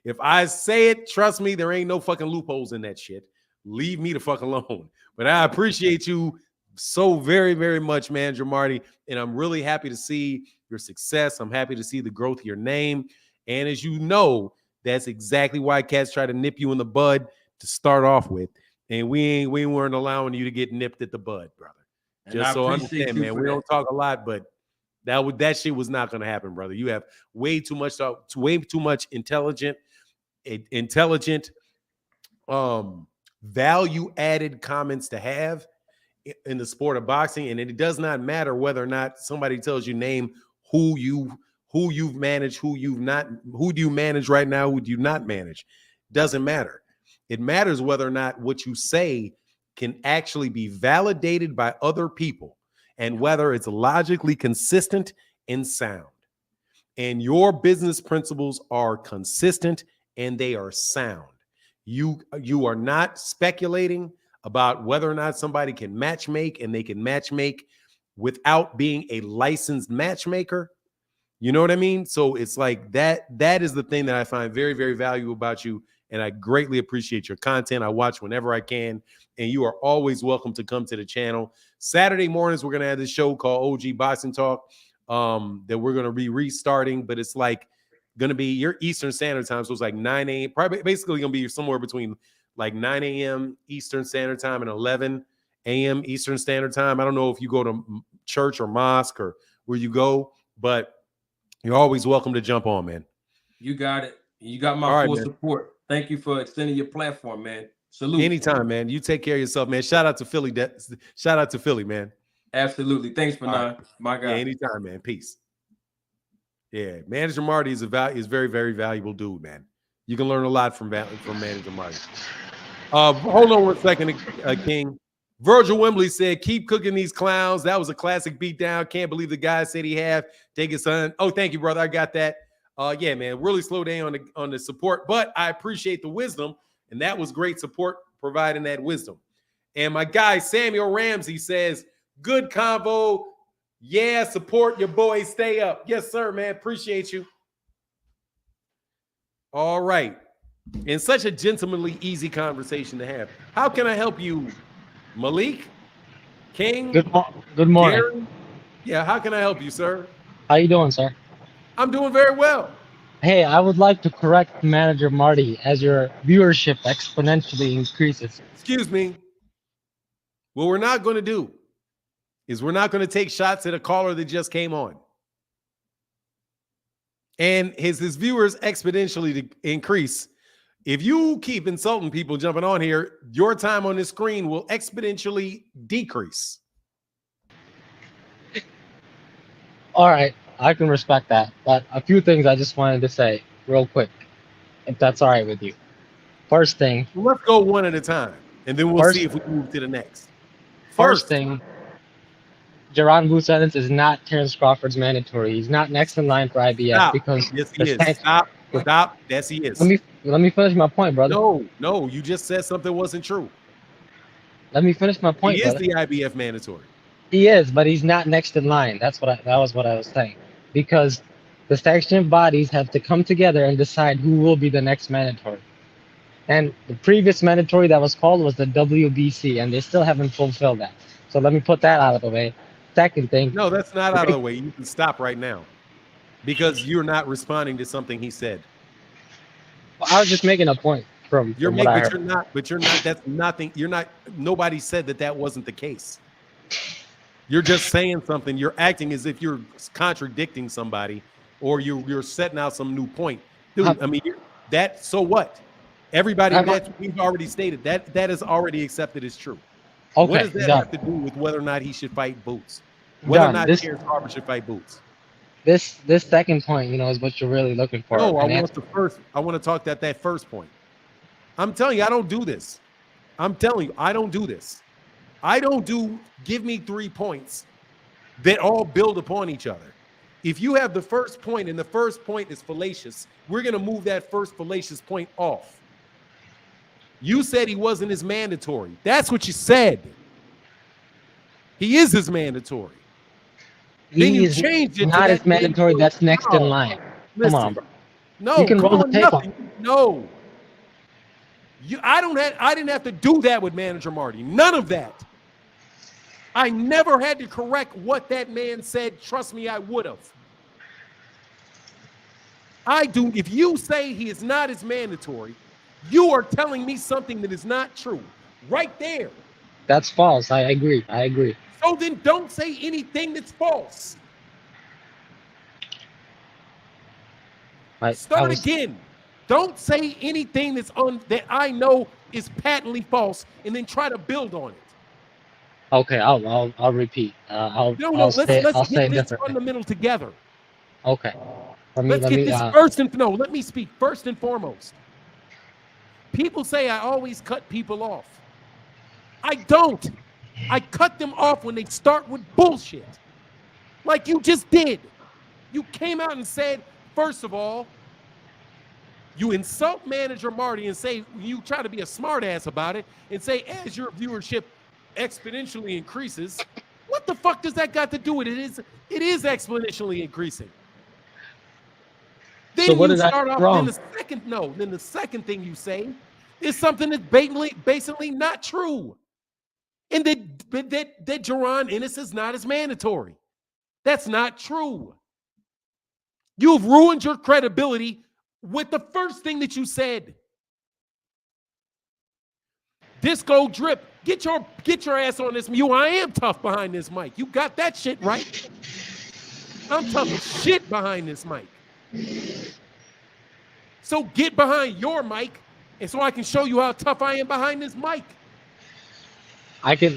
if I say it, trust me, there ain't no fucking loopholes in that shit. Leave me the fuck alone. But I appreciate you so very, very much, Manager Marty. And I'm really happy to see your success. I'm happy to see the growth of your name. And as you know, that's exactly why cats try to nip you in the bud to start off with. And we weren't allowing you to get nipped at the bud, brother. And Just I so appreciate understand, you man. for We that. don't talk a lot, but that shit was not going to happen, brother. You have way too much intelligent value-added comments to have in the sport of boxing, and it does not matter whether or not somebody tells you name who you've managed, who do you manage right now, who do you not manage. Doesn't matter. It matters whether or not what you say can actually be validated by other people and whether it's logically consistent and sound. And your business principles are consistent and they are sound. You are not speculating about whether or not somebody can matchmake, and they can matchmake without being a licensed matchmaker. You know what I mean? So it's like that is the thing that I find very, very valuable about you. And I greatly appreciate your content. I watch whenever I can. And you are always welcome to come to the channel. Saturday mornings, we're going to have this show called OG Boxing Talk that we're going to be restarting. But it's like going to be your Eastern Standard Time. So it's like 9 a.m. Probably basically going to be somewhere between like 9 a.m. Eastern Standard Time and 11 a.m. Eastern Standard Time. I don't know if you go to church or mosque or where you go, but you're always welcome to jump on, man. You got it. You got my full support. Thank you for extending your platform, man. Salute. Anytime, man. You take care of yourself, man. Shout out to Philly. Shout out to Philly, man. Absolutely. Thanks, Fanon. Right. My guy. Yeah, anytime, man. Peace. Yeah, Manager Marty is very, very valuable dude, man. You can learn a lot from Manager Marty. Hold on 1 second, King. Virgil Wembley said, keep cooking these clowns. That was a classic beatdown. Can't believe the guy said he have. Take his son. Oh, thank you, brother. I got that. Yeah, man, really slow down on the support, but I appreciate the wisdom, and that was great support providing that wisdom. And my guy Samuel Ramsey says, good convo. Yeah, support your boy. Stay up. Yes, sir, man. Appreciate you. All right. And such a gentlemanly, easy conversation to have. How can I help you, Malik? King? Good morning. Gary? Yeah, how can I help you, sir? How you doing, sir? I'm doing very well. Hey, I would like to correct Manager Marty as your viewership exponentially increases. Excuse me. What we're not going to do is we're not going to take shots at a caller that just came on. And his viewers exponentially increase. If you keep insulting people jumping on here, your time on this screen will exponentially decrease. All right, I can respect that. But a few things I just wanted to say real quick, if that's all right with you. First thing. Let's go one at a time, and then we'll see if we move to the next. First thing, Jaron Boots Evans is not Terrence Crawford's mandatory. He's not next in line for IBF because yes, he is. Stop. Yes, he is. Let me finish my point, brother. No, you just said something wasn't true. Let me finish my point, He is brother. the IBF mandatory. He is, but he's not next in line. That was what I was saying. Because the sanctioning bodies have to come together and decide who will be the next mandatory. And the previous mandatory that was called was the WBC, and they still haven't fulfilled that. So let me put that out of the way. Second thing. No, that's not out of the way. You can stop right now because you're not responding to something he said. Well, I was just making a point from what I heard. You're not. That's nothing. You're not. Nobody said that wasn't the case. You're just saying something. You're acting as if you're contradicting somebody, or you're setting out some new point, dude. I mean, that. So what? Everybody that we've already stated that is already accepted as true. Okay, what does that have to do with whether or not he should fight Boots? Whether or not Terrence Crawford should fight Boots? this second point, is what you're really looking for. No, I an want answer. the first. I want to talk that first point. I'm telling you, I don't do this. I'm telling you, I don't do this. I don't do give me 3 points that all build upon each other. If you have the first point and the first point is fallacious, we're going to move that first fallacious point off. You said he wasn't as mandatory. That's what you said. He is as mandatory. Then you changed it not to as that mandatory. That's next in line. Listen, Come on, bro. No, You can come roll the on, tape nothing. No. I didn't have to do that with Manager Marty. None of that. I never had to correct what that man said. Trust me, I would have. I do. If you say he is not as mandatory, you are telling me something that is not true. Right there. That's false. I agree. So then don't say anything that's false. Start again. Don't say anything that I know is patently false, and then try to build on it. Okay, I'll repeat. Let's get this differently. fundamental together. Okay. Let me speak first and foremost. People say I always cut people off. I don't. I cut them off when they start with bullshit. Like you just did. You came out and said, first of all, you insult Manager Marty and say, you try to be a smartass about it and say, as your viewership exponentially increases, what the fuck does that got to do with it? It is exponentially increasing. Then so what you did start I off, wrong? then the second thing you say is something that's basically not true. And that Jerron Ennis is not as mandatory. That's not true. You've ruined your credibility with the first thing that you said. Disco Drip, get your ass on this. I am tough behind this mic. You got that shit right. I'm tough as shit behind this mic. So get behind your mic, and so I can show you how tough I am behind this mic. I can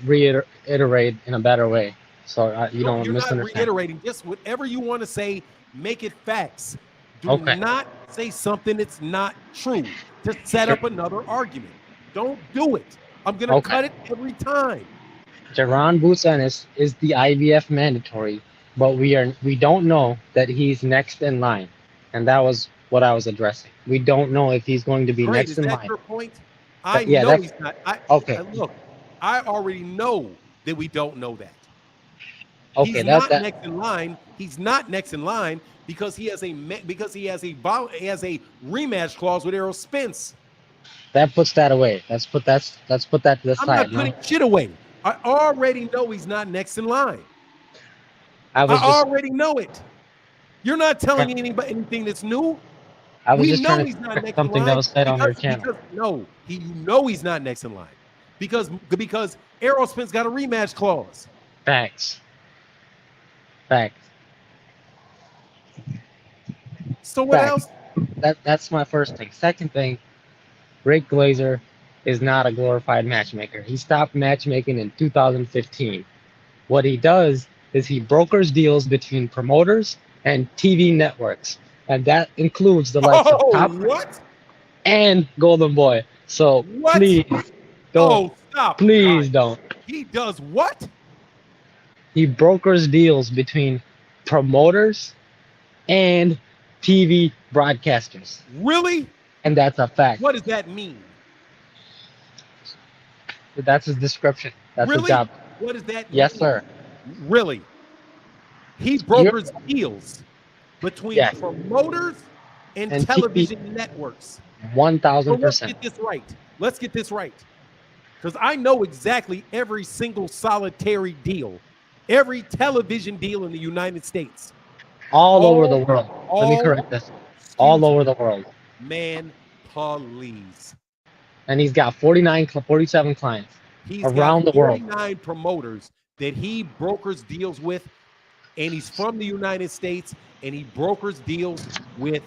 reiterate in a better way, so you don't misunderstand. You're not reiterating. Just whatever you want to say, make it facts. Do not say something that's not true to set up another argument. Don't do it. I'm gonna cut it every time. Jerron Boots Ennis is the IVF mandatory, but we don't know that he's next in line, and that was what I was addressing. We don't know if he's going to be next in line. Is that your point? I know he's not. Look, I already know that we don't know that. Okay, he's not next in line. He's not next in line because he has a rematch clause with Errol Spence. That puts that away. Let's put that to the side. I'm not putting shit away. I already know he's not next in line. I already know it. You're not telling anybody anything that's new. I was just trying to correct something that was said on your channel. You know he's not next in line because Errol Spence got a rematch clause. Facts. So what else? That's my first thing. Second thing, Rick Glazer is not a glorified matchmaker. He stopped matchmaking in 2015. What he does is he brokers deals between promoters and TV networks, and that includes the likes of Top and Golden Boy. So please don't. Stop. Please don't. He does what? He brokers deals between promoters and TV broadcasters. Really? And that's a fact. What does that mean? That's his description. That's his job. What does that mean? Yes, sir. Really? He brokers deals between promoters and television networks. 1,000%. Let's get this right. Because I know exactly every single solitary deal, every television deal in the United States. All over the world. Let me correct this. All over the world. Man, please. And he's got 47 clients around the world. 49 promoters that he brokers deals with, and he's from the United States, and he brokers deals with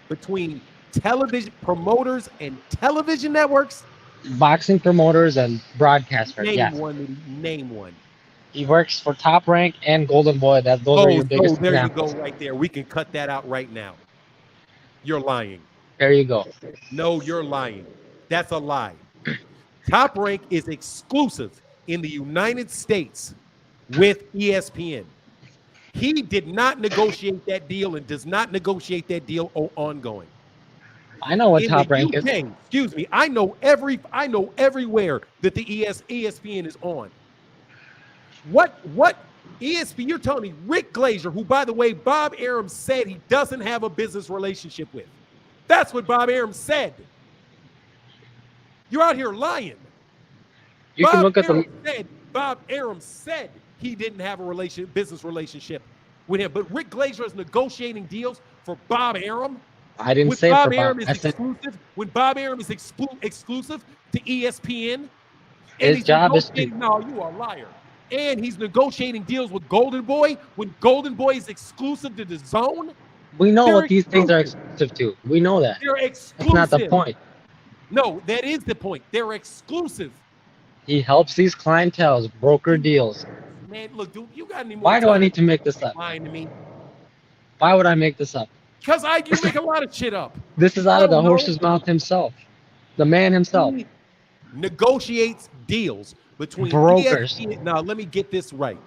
between television promoters and television networks. Boxing promoters and broadcasters. Name one. He works for Top Rank and Golden Boy. Those are your biggest there examples. you go right there. We can cut that out right now. You're lying. There you go. No, you're lying. That's a lie. Top Rank is exclusive in the United States with ESPN. He did not negotiate that deal and does not negotiate that deal ongoing. I know what In Top the Rank UK, is. excuse me, I know everywhere that the ESPN is on. What ESPN? You're telling me Rick Glazer, who by the way Bob Arum said he doesn't have a business relationship with. That's what Bob Arum said. You're out here lying. You can look at Bob Arum said he didn't have a business relationship with him, but Rick Glazer is negotiating deals for Bob Arum. I didn't When say Bob for Arum Bob. is exclusive, when Bob Arum is exclusive to ESPN, and His he's job is negotiating. No, you are a liar. And he's negotiating deals with Golden Boy when Golden Boy is exclusive to the Zone. We know They're what these things are exclusive. exclusive to. We know that. They're exclusive. That's not the point. No, that is the point. They're exclusive. He helps these clientels broker deals. Man, look, dude, you got any more Why do I time need to make this up? lying to me? Why would I make this up? Because you make a lot of shit up. This is out of the horse's mouth himself. The man himself. He negotiates deals between Brokers. ESPN. Now, let me get this right.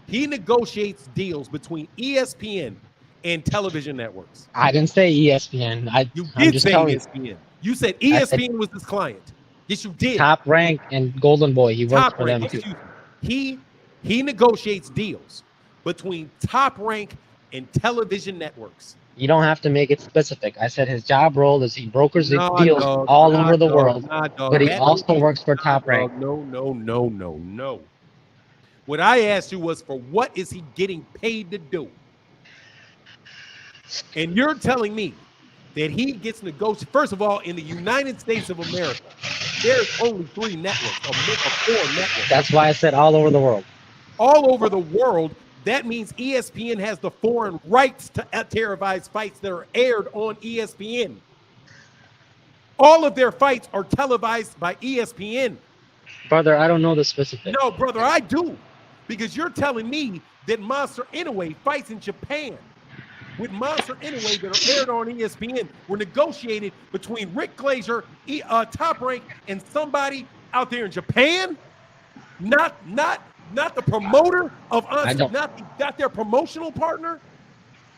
He negotiates deals between ESPN and television networks. I didn't say ESPN. You I'm did just say telling you. ESPN. You said I said ESPN was his client. Yes, you did. Top Rank and Golden Boy. He works for them Rank, too. excuse me. He negotiates deals between Top Rank and television networks. You don't have to make it specific. I said his job role is he brokers the Nah, deals dog, all nah, over the dog, world, nah, dog. but he That- also works for Top nah, Rank. dog, No. What I asked you was for what is he getting paid to do? And you're telling me that he gets negotiated. First of all, in the United States of America, there's only 3 networks or 4 networks. That's why I said all over the world. All over the world, that means ESPN has the foreign rights to televise fights that are aired on ESPN. All of their fights are televised by ESPN. Brother, I don't know the specifics. No, brother, I do. Because you're telling me that Monster Inoue fights in Japan with Monster Inoue that are aired on ESPN were negotiated between Rick Glazer, Top Rank, and somebody out there in Japan? Not the promoter of not their promotional partner?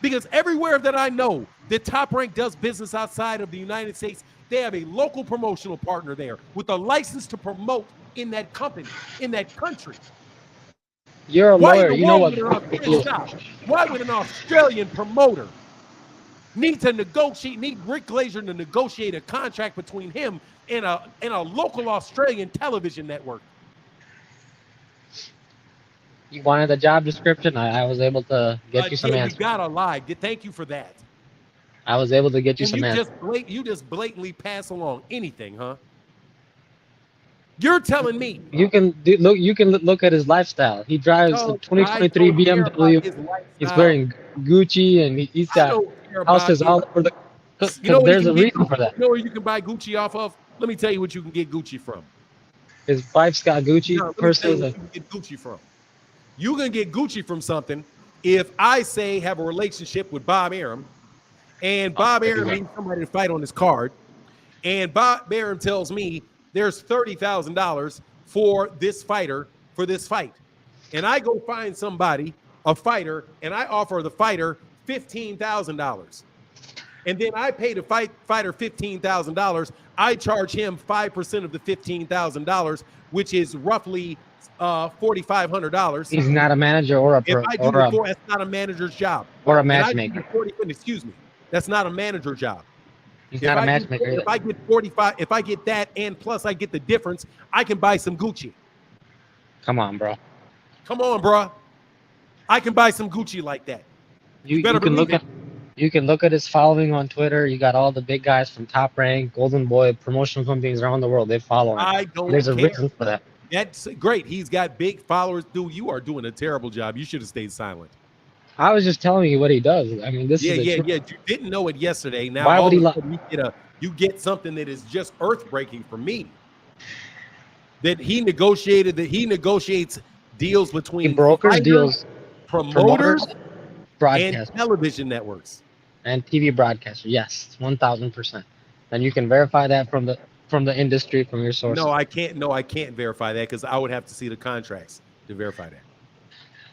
Because everywhere that I know that Top Rank does business outside of the United States, they have a local promotional partner there with a license to promote in that company, in that country. You're a lawyer. You know what? Why would an Australian promoter need Rick Glazer to negotiate a contract between him and a local Australian television network? You wanted the job description. I was able to get you some answers. You gotta lie. Thank you for that. I was able to get you some answers. You just blatantly pass along anything, huh? You're telling me you can look at his lifestyle. He drives a 2023 BMW. He's wearing Gucci and he's got houses all over the. Because there's a reason for that. You know where you can buy Gucci off of? Let me tell you what you can get Gucci from. His wife's got Gucci purses. You can get Gucci from. You can get Gucci from something if I say have a relationship with Bob Arum, and Bob Arum needs somebody to fight on his card, and Bob Arum tells me there's $30,000 for this fighter for this fight, and I go find somebody, a fighter, and I offer the fighter $15,000, and then I pay the fighter $15,000. I charge him 5% of the $15,000, which is roughly $4,500. He's not a manager or a pro. That's not a manager's job. Or a matchmaker. Excuse me. That's not a manager job. He's not a matchmaker. If I get 45, if I get that and plus I get the difference, I can buy some Gucci. Come on, bro. Come on, bro. I can buy some Gucci like that. You can look at his following on Twitter. You got all the big guys from Top Rank, Golden Boy, promotional companies around the world. They follow him. There's a reason for that. That's great. He's got big followers. Dude, you are doing a terrible job. You should have stayed silent. I was just telling you what he does. I mean, this is yeah. You didn't know it yesterday. Now why would he you get something that is just earth breaking for me. That he negotiates deals between brokers, fighters, deals, promoters, and broadcasters, television networks. and TV broadcasters. Yes, 1,000%. And you can verify that from the industry, from your sources. No, I can't. No, I can't verify that because I would have to see the contracts to verify that.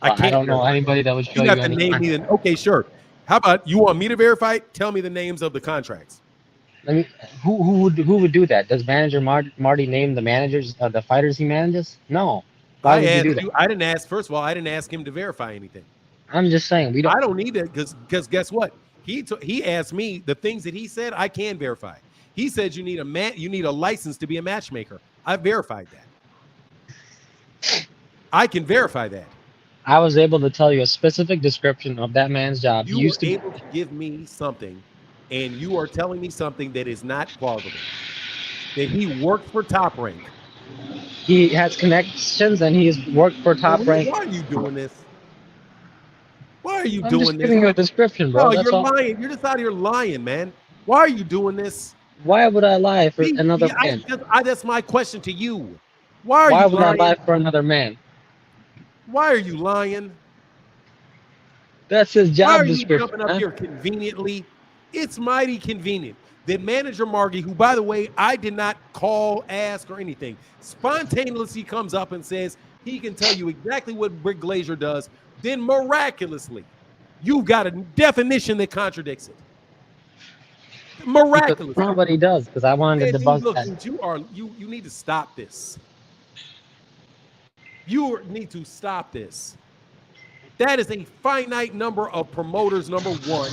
I can't. I don't know verify anybody that would that. show You you got to any name me. contract. Okay, sure. How about you want me to verify it? Tell me the names of the contracts. Let me. Who would do that? Does manager Marty name the managers, the fighters he manages? No. Why I would you do asked that? you. I didn't ask. First of all, I didn't ask him to verify anything. I'm just saying we don't. I don't need that because guess what? He asked me the things that he said I can verify. He said you need a license to be a matchmaker. I verified that. I can verify that. I was able to tell you a specific description of that man's job. You were able to give me something, and you are telling me something that is not plausible. That he worked for Top Rank. He has connections and he's worked for Top Rank. Why are you doing this? Why are you I'm doing just this? giving you a description, bro. No, That's you're all. lying. You're just out here lying, man. Why are you doing this? Why would I lie for another man? That's my question to you. Why are Why you would lying? I lie for another man? Why are you lying? That's his Why job are you description. jumping up here conveniently? It's mighty convenient that manager Margie, who, by the way, I did not call, ask, or anything, spontaneously comes up and says he can tell you exactly what Brick Glazier does. Then miraculously, you've got a definition that contradicts it. Miraculously. That's not what he does, because I wanted to debunk look, that. Dude, you need to stop this. You need to stop this. That is a finite number of promoters, number one.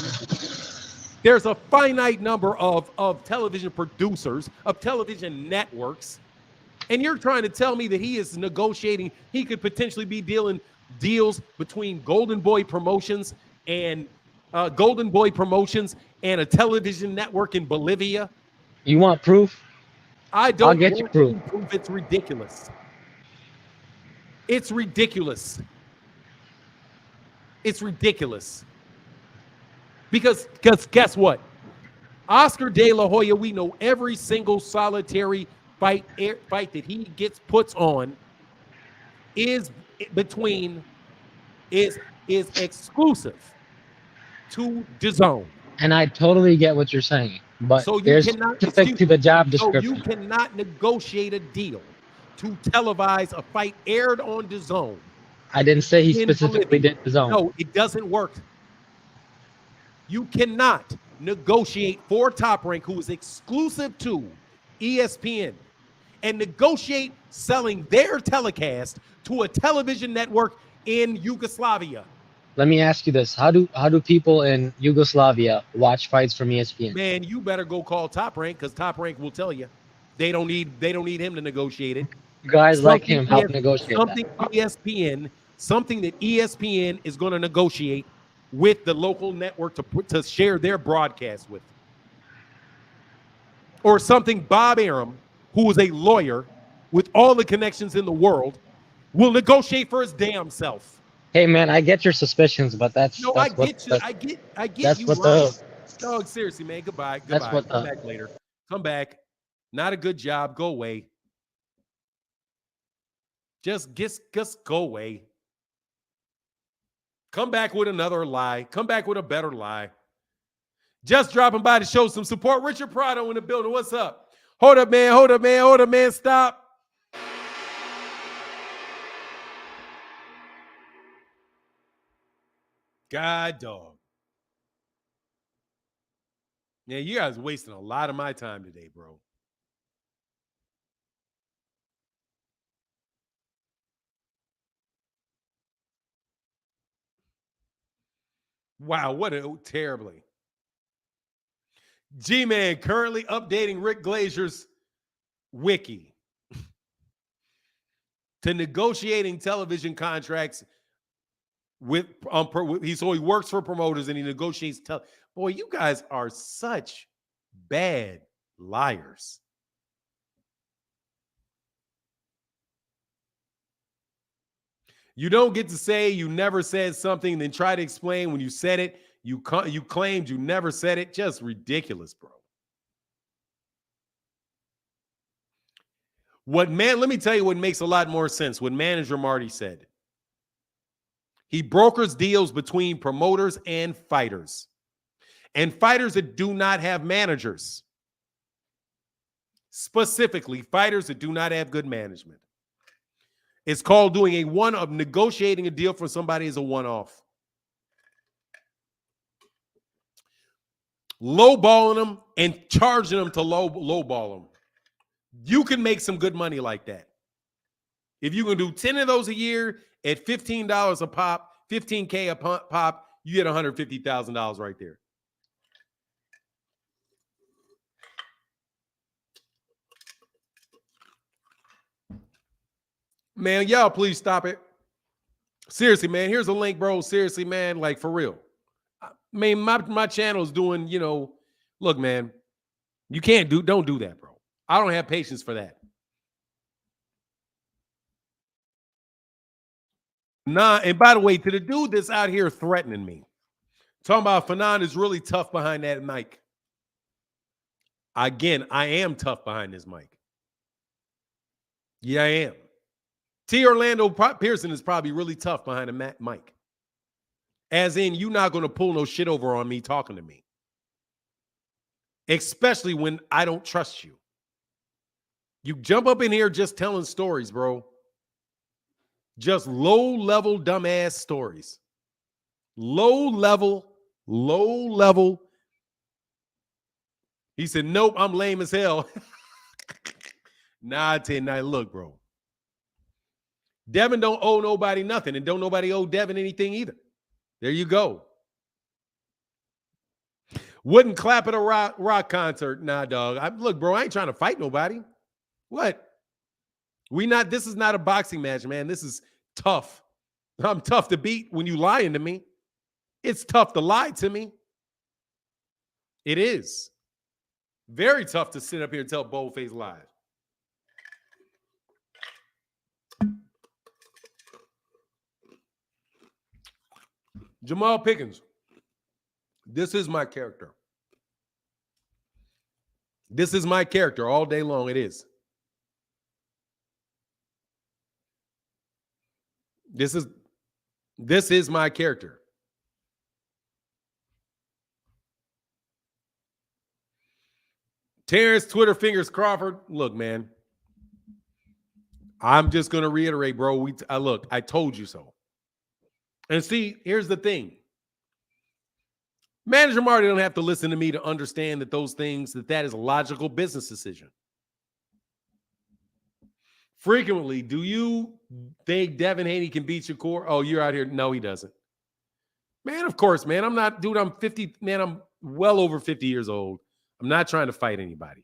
There's a finite number of television producers, of television networks. And you're trying to tell me that he is negotiating, he could potentially be dealing deals between Golden Boy Promotions and a television network in Bolivia. You want proof? I don't I'll get you proof. It's ridiculous. It's ridiculous. It's ridiculous. Because guess what? Oscar De La Hoya, we know every single solitary fight that he puts on is exclusive to DAZN. And I totally get what you're saying, but So there's specific to the job description. So you cannot negotiate a deal to televise a fight aired on DAZN. I didn't say he specifically did DAZN. No, it doesn't work. You cannot negotiate for Top Rank, who is exclusive to ESPN, and negotiate selling their telecast to a television network in Yugoslavia. Let me ask you this: How do people in Yugoslavia watch fights from ESPN? Man, you better go call Top Rank, because Top Rank will tell you. They don't need him to negotiate it. Guys like him help negotiate something that ESPN is going to negotiate with the local network to share their broadcast with. Or something Bob Arum, who is a lawyer with all the connections in the world, will negotiate for his damn self. Hey man, I get your suspicions, but I get you. Dog, seriously, man. Goodbye. Come back later. Come back. Not a good job. Go away. Just go away. Come back with another lie. Come back with a better lie. Just dropping by to show some support. Richard Prado in the building. What's up? Hold up, man. Stop. God dog. Yeah, you guys wasting a lot of my time today, bro. Wow, terribly. G-Man currently updating Rick Glazier's wiki to negotiating television contracts with so he works for promoters and he negotiates. Boy, you guys are such bad liars. You don't get to say you never said something, then try to explain when you said it. You claimed you never said it. Just ridiculous, bro. Let me tell you what makes a lot more sense. What manager Marty said. He brokers deals between promoters and fighters that do not have managers. Specifically, fighters that do not have good management. It's called doing negotiating a deal for somebody as a one-off. Lowballing them and charging them to lowball them. You can make some good money like that. If you can do 10 of those a year at $15 a pop, $15K a pop, you get $150,000 right there. Man, y'all please stop it. Seriously, man, here's a link, bro. Seriously, man, like for real. I mean, my channel is doing, look, man, don't do that, bro. I don't have patience for that. Nah, and by the way, to the dude that's out here threatening me, talking about Fanon is really tough behind that mic. Again, I am tough behind this mic. Yeah, I am. T. Orlando Pearson is probably really tough behind a mic. As in, you're not going to pull no shit over on me talking to me. Especially when I don't trust you. You jump up in here just telling stories, bro. Just low-level dumbass stories. Low-level. He said, nope, I'm lame as hell. Nah, I tell you, nah, look, bro. Devin don't owe nobody nothing, and don't nobody owe Devin anything either. There you go. Wouldn't clap at a rock concert. Nah, dog. Look, bro, I ain't trying to fight nobody. What? This is not a boxing match, man. This is tough. I'm tough to beat when you lying to me. It's tough to lie to me. It is. Very tough to sit up here and tell bold-faced lies. Jamal Pickens. This is my character. This is my character all day long. It is. This is my character. Terrence Twitter Fingers Crawford. Look, man. I'm just going to reiterate, bro. Look, I told you so. And see, here's the thing. Manager Marty don't have to listen to me to understand that those things, that is a logical business decision. Frequently, do you think Devin Haney can beat Shakur? Oh, you're out here. No, he doesn't. Man, of course, man. I'm not, dude, I'm 50. Man, I'm well over 50 years old. I'm not trying to fight anybody.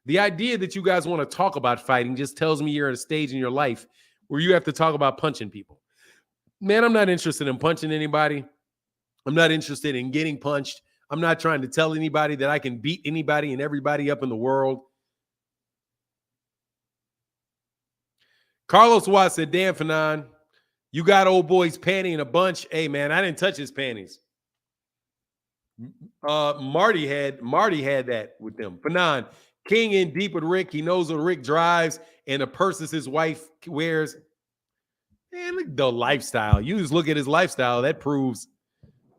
The idea that you guys want to talk about fighting just tells me you're at a stage in your life where you have to talk about punching people. Man, I'm not interested in punching anybody. I'm not interested in getting punched. I'm not trying to tell anybody that I can beat anybody and everybody up in the world. Carlos Watts said, damn, Fanon, you got old boys panty in a bunch. Hey, man, I didn't touch his panties. Marty had that with them. Fanon, King in deep with Rick. He knows what Rick drives and the purses his wife wears. Man, look at the lifestyle. You just look at his lifestyle. That proves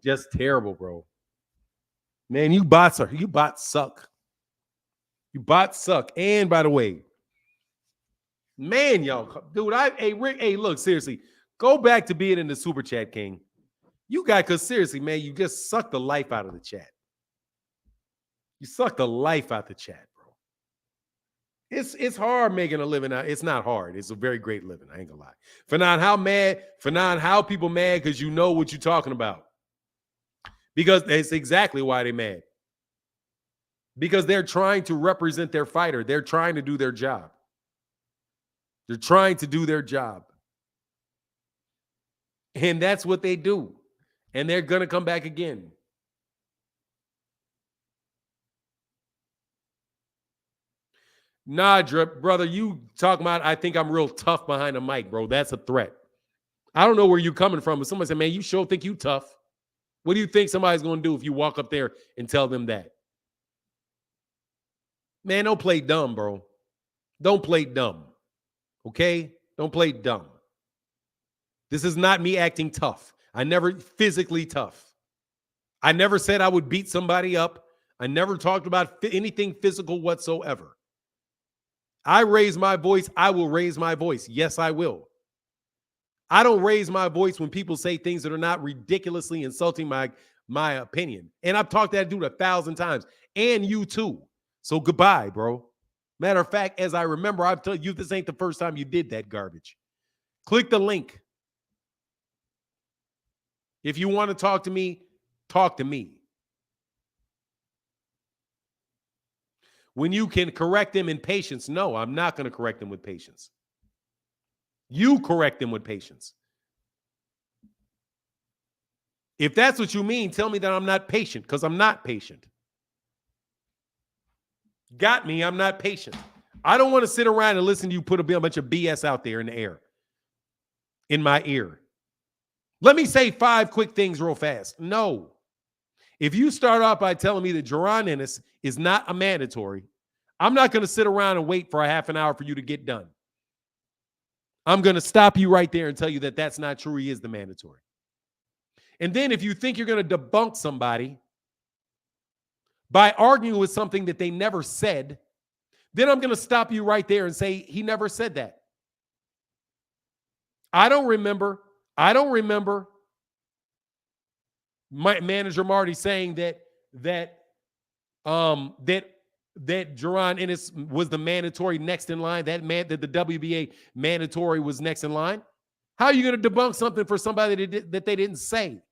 just terrible, bro. Man, you bots suck. You bots suck. And by the way, man, y'all, dude, Rick, look, seriously, go back to being in the super chat, King. Because seriously, man, you just sucked the life out of the chat. You sucked the life out the chat, bro. It's hard making a living out. It's not hard. It's a very great living. I ain't gonna lie. Fanon, how people mad because you know what you're talking about. Because that's exactly why they're mad. Because they're trying to represent their fighter. They're trying to do their job. They're trying to do their job. And that's what they do. And they're going to come back again. Nah, Drip, brother, you talking about, I think I'm real tough behind the mic, bro. That's a threat. I don't know where you're coming from, but somebody said, man, you sure think you tough. What do you think somebody's going to do if you walk up there and tell them that? Man, don't play dumb, bro. Don't play dumb. Okay? Don't play dumb. This is not me acting tough. I never physically tough. I never said I would beat somebody up. I never talked about anything physical whatsoever. I raise my voice. I will raise my voice. Yes, I will. I don't raise my voice when people say things that are not ridiculously insulting my opinion. And I've talked to that dude 1,000 times. And you too. So goodbye, bro. Matter of fact, as I remember, I've told you this ain't the first time you did that garbage. Click the link. If you want to talk to me, talk to me. When you can correct them in patience, no, I'm not going to correct them with patience. You correct them with patience. If that's what you mean, tell me that I'm not patient, because I'm not patient. Got me, I'm not patient. I don't want to sit around and listen to you put a bunch of BS out there in the air, in my ear. Let me say 5 quick things real fast. No. If you start off by telling me that Jaron Ennis is not a mandatory, I'm not going to sit around and wait for a half an hour for you to get done. I'm going to stop you right there and tell you that that's not true. He is the mandatory. And then if you think you're going to debunk somebody by arguing with something that they never said, then I'm going to stop you right there and say he never said that. I don't remember my manager Marty saying that Jaron Ennis was the mandatory next in line, that the WBA mandatory was next in line. How are you going to debunk something for somebody that they didn't say?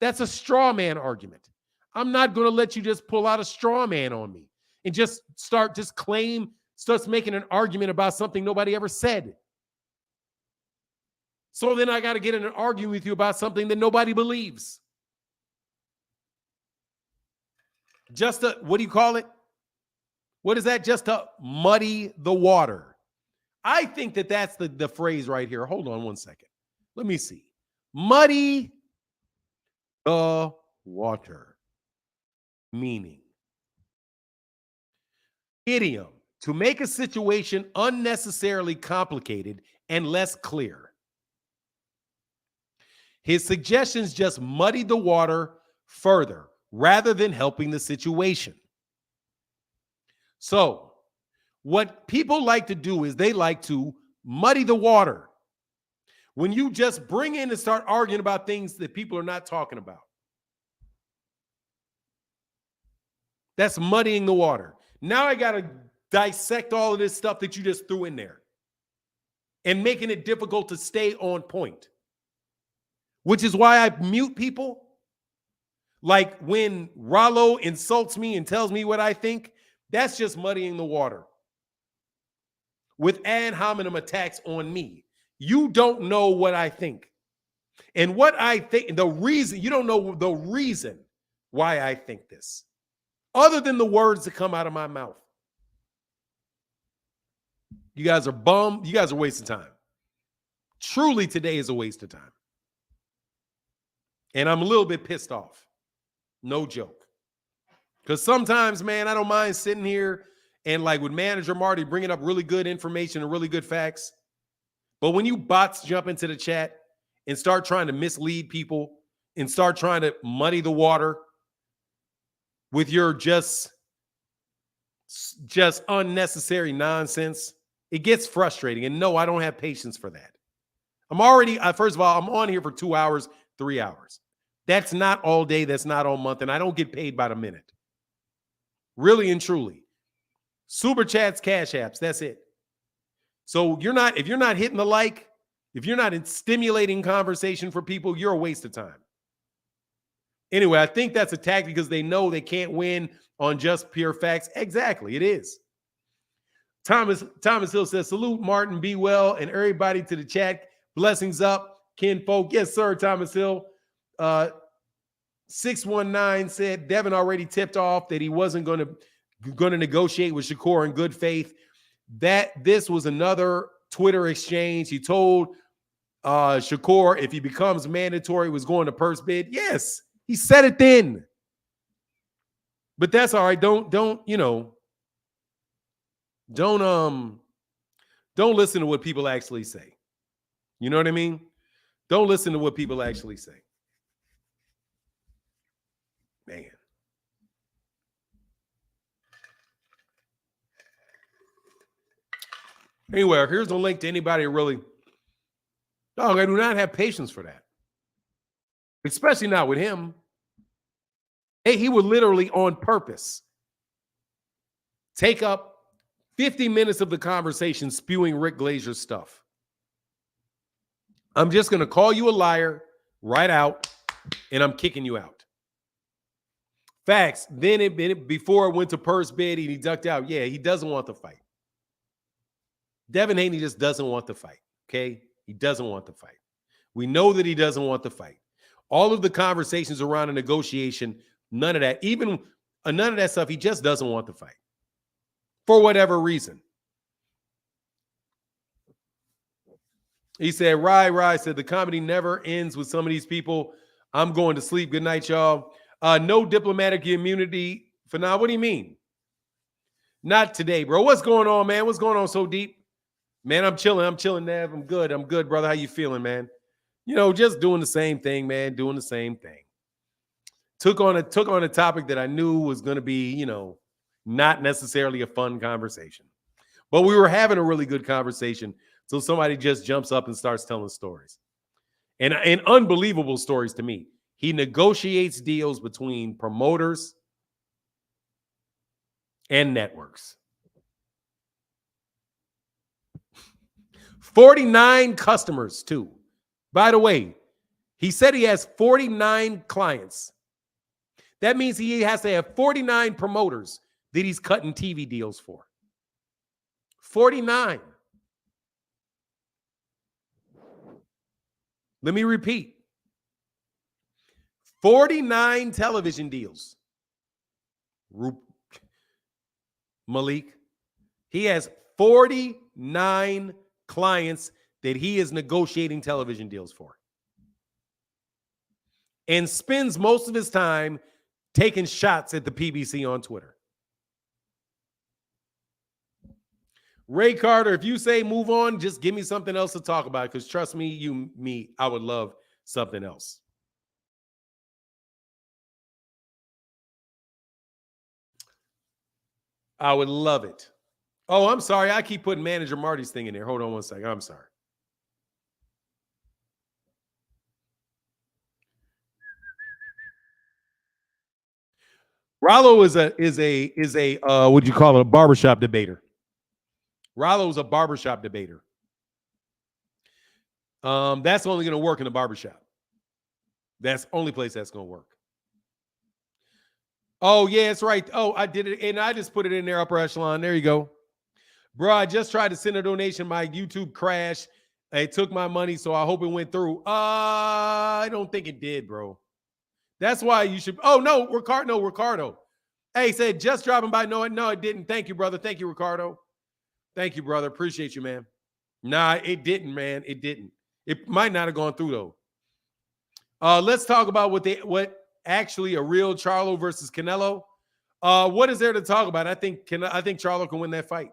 That's a straw man argument. I'm not going to let you just pull out a straw man on me and just start making an argument about something nobody ever said. So then I got to get in an argument with you about something that nobody believes. Just to, what do you call it? What is that? Just to muddy the water. I think that that's the phrase right here. Hold on one second. Let me see. Muddy the water. Meaning. Idiom. To make a situation unnecessarily complicated and less clear. His suggestions just muddied the water further rather than helping the situation. So, what people like to do is they like to muddy the water. When you just bring in and start arguing about things that people are not talking about. That's muddying the water. Now I got to dissect all of this stuff that you just threw in there and making it difficult to stay on point. Which is why I mute people. Like when Rollo insults me and tells me what I think, that's just muddying the water. With ad hominem attacks on me. You don't know what I think. And what I think, you don't know the reason why I think this. Other than the words that come out of my mouth. You guys are bummed. You guys are wasting time. Truly, today is a waste of time. And I'm a little bit pissed off. No joke. Because sometimes, man, I don't mind sitting here and like with manager Marty bringing up really good information and really good facts. But when you bots jump into the chat and start trying to mislead people and start trying to muddy the water with your just unnecessary nonsense, it gets frustrating. And no, I don't have patience for that. I'm already, first of all, I'm on here for 2 hours, 3 hours. That's not all day. That's not all month. And I don't get paid by the minute. Really and truly. Super chats, cash apps. That's it. So if you're not hitting the like, if you're not stimulating conversation for people, you're a waste of time. Anyway, I think that's a tactic because they know they can't win on just pure facts. Exactly. It is. Thomas Hill says, salute Martin, be well, and everybody to the chat. Blessings up, kinfolk. Yes, sir, Thomas Hill. 619 said Devin already tipped off that he wasn't going to negotiate with Shakur in good faith. That this was another Twitter exchange. He told Shakur if he becomes mandatory was going to purse bid. Yes, he said it then. But that's all right. Don't listen to what people actually say. You know what I mean? Don't listen to what people actually say. Man. Anyway, here's a link to anybody who really. Dog, I do not have patience for that. Especially not with him. Hey, he would literally on purpose take up 50 minutes of the conversation spewing Rick Glazer's stuff. I'm just going to call you a liar right out, and I'm kicking you out. Facts. Then before it went to Purse bid, he ducked out. Yeah, he doesn't want the fight. Devin Haney just doesn't want the fight, okay? He doesn't want the fight. We know that he doesn't want the fight. All of the conversations around a negotiation, none of that, even none of that stuff, he just doesn't want the fight for whatever reason. He said, Rye said, the comedy never ends with some of these people. I'm going to sleep. Good night, y'all. No diplomatic immunity for now. What do you mean? Not today, bro. What's going on, man? What's going on so deep? Man, I'm chilling, Nev. I'm good, brother. How you feeling, man? You know, just doing the same thing, man. Doing the same thing. Took on a topic that I knew was going to be, you know, not necessarily a fun conversation. But we were having a really good conversation. So somebody just jumps up and starts telling stories. And unbelievable stories to me. He negotiates deals between promoters and networks. 49 customers, too. By the way, he said he has 49 clients. That means he has to have 49 promoters that he's cutting TV deals for. 49. Let me repeat. 49 television deals. Malik, he has 49 clients that he is negotiating television deals for. And spends most of his time taking shots at the PBC on Twitter. Ray Carter, if you say move on, just give me something else to talk about, because trust me, I would love something else. I would love it. Oh, I'm sorry. I keep putting Manager Marty's thing in there. Hold on one second. I'm sorry. Rollo is a what you call it, a barbershop debater. Rollo's a barbershop debater. That's only going to work in a barbershop. That's the only place that's going to work. Oh, yeah, it's right. Oh, I did it, and I just put it in there, upper echelon. There you go. Bro, I just tried to send a donation. My YouTube crashed. It took my money, so I hope it went through. I don't think it did, bro. That's why you should. Oh, no, Ricardo. Hey, said just dropping by. No, it didn't. Thank you, brother. Thank you, Ricardo. Thank you, brother. Appreciate you, man. Nah, it didn't, man. It didn't. It might not have gone through, though. Let's talk about what actually a real Charlo versus Canelo. What is there to talk about? I think Charlo can win that fight.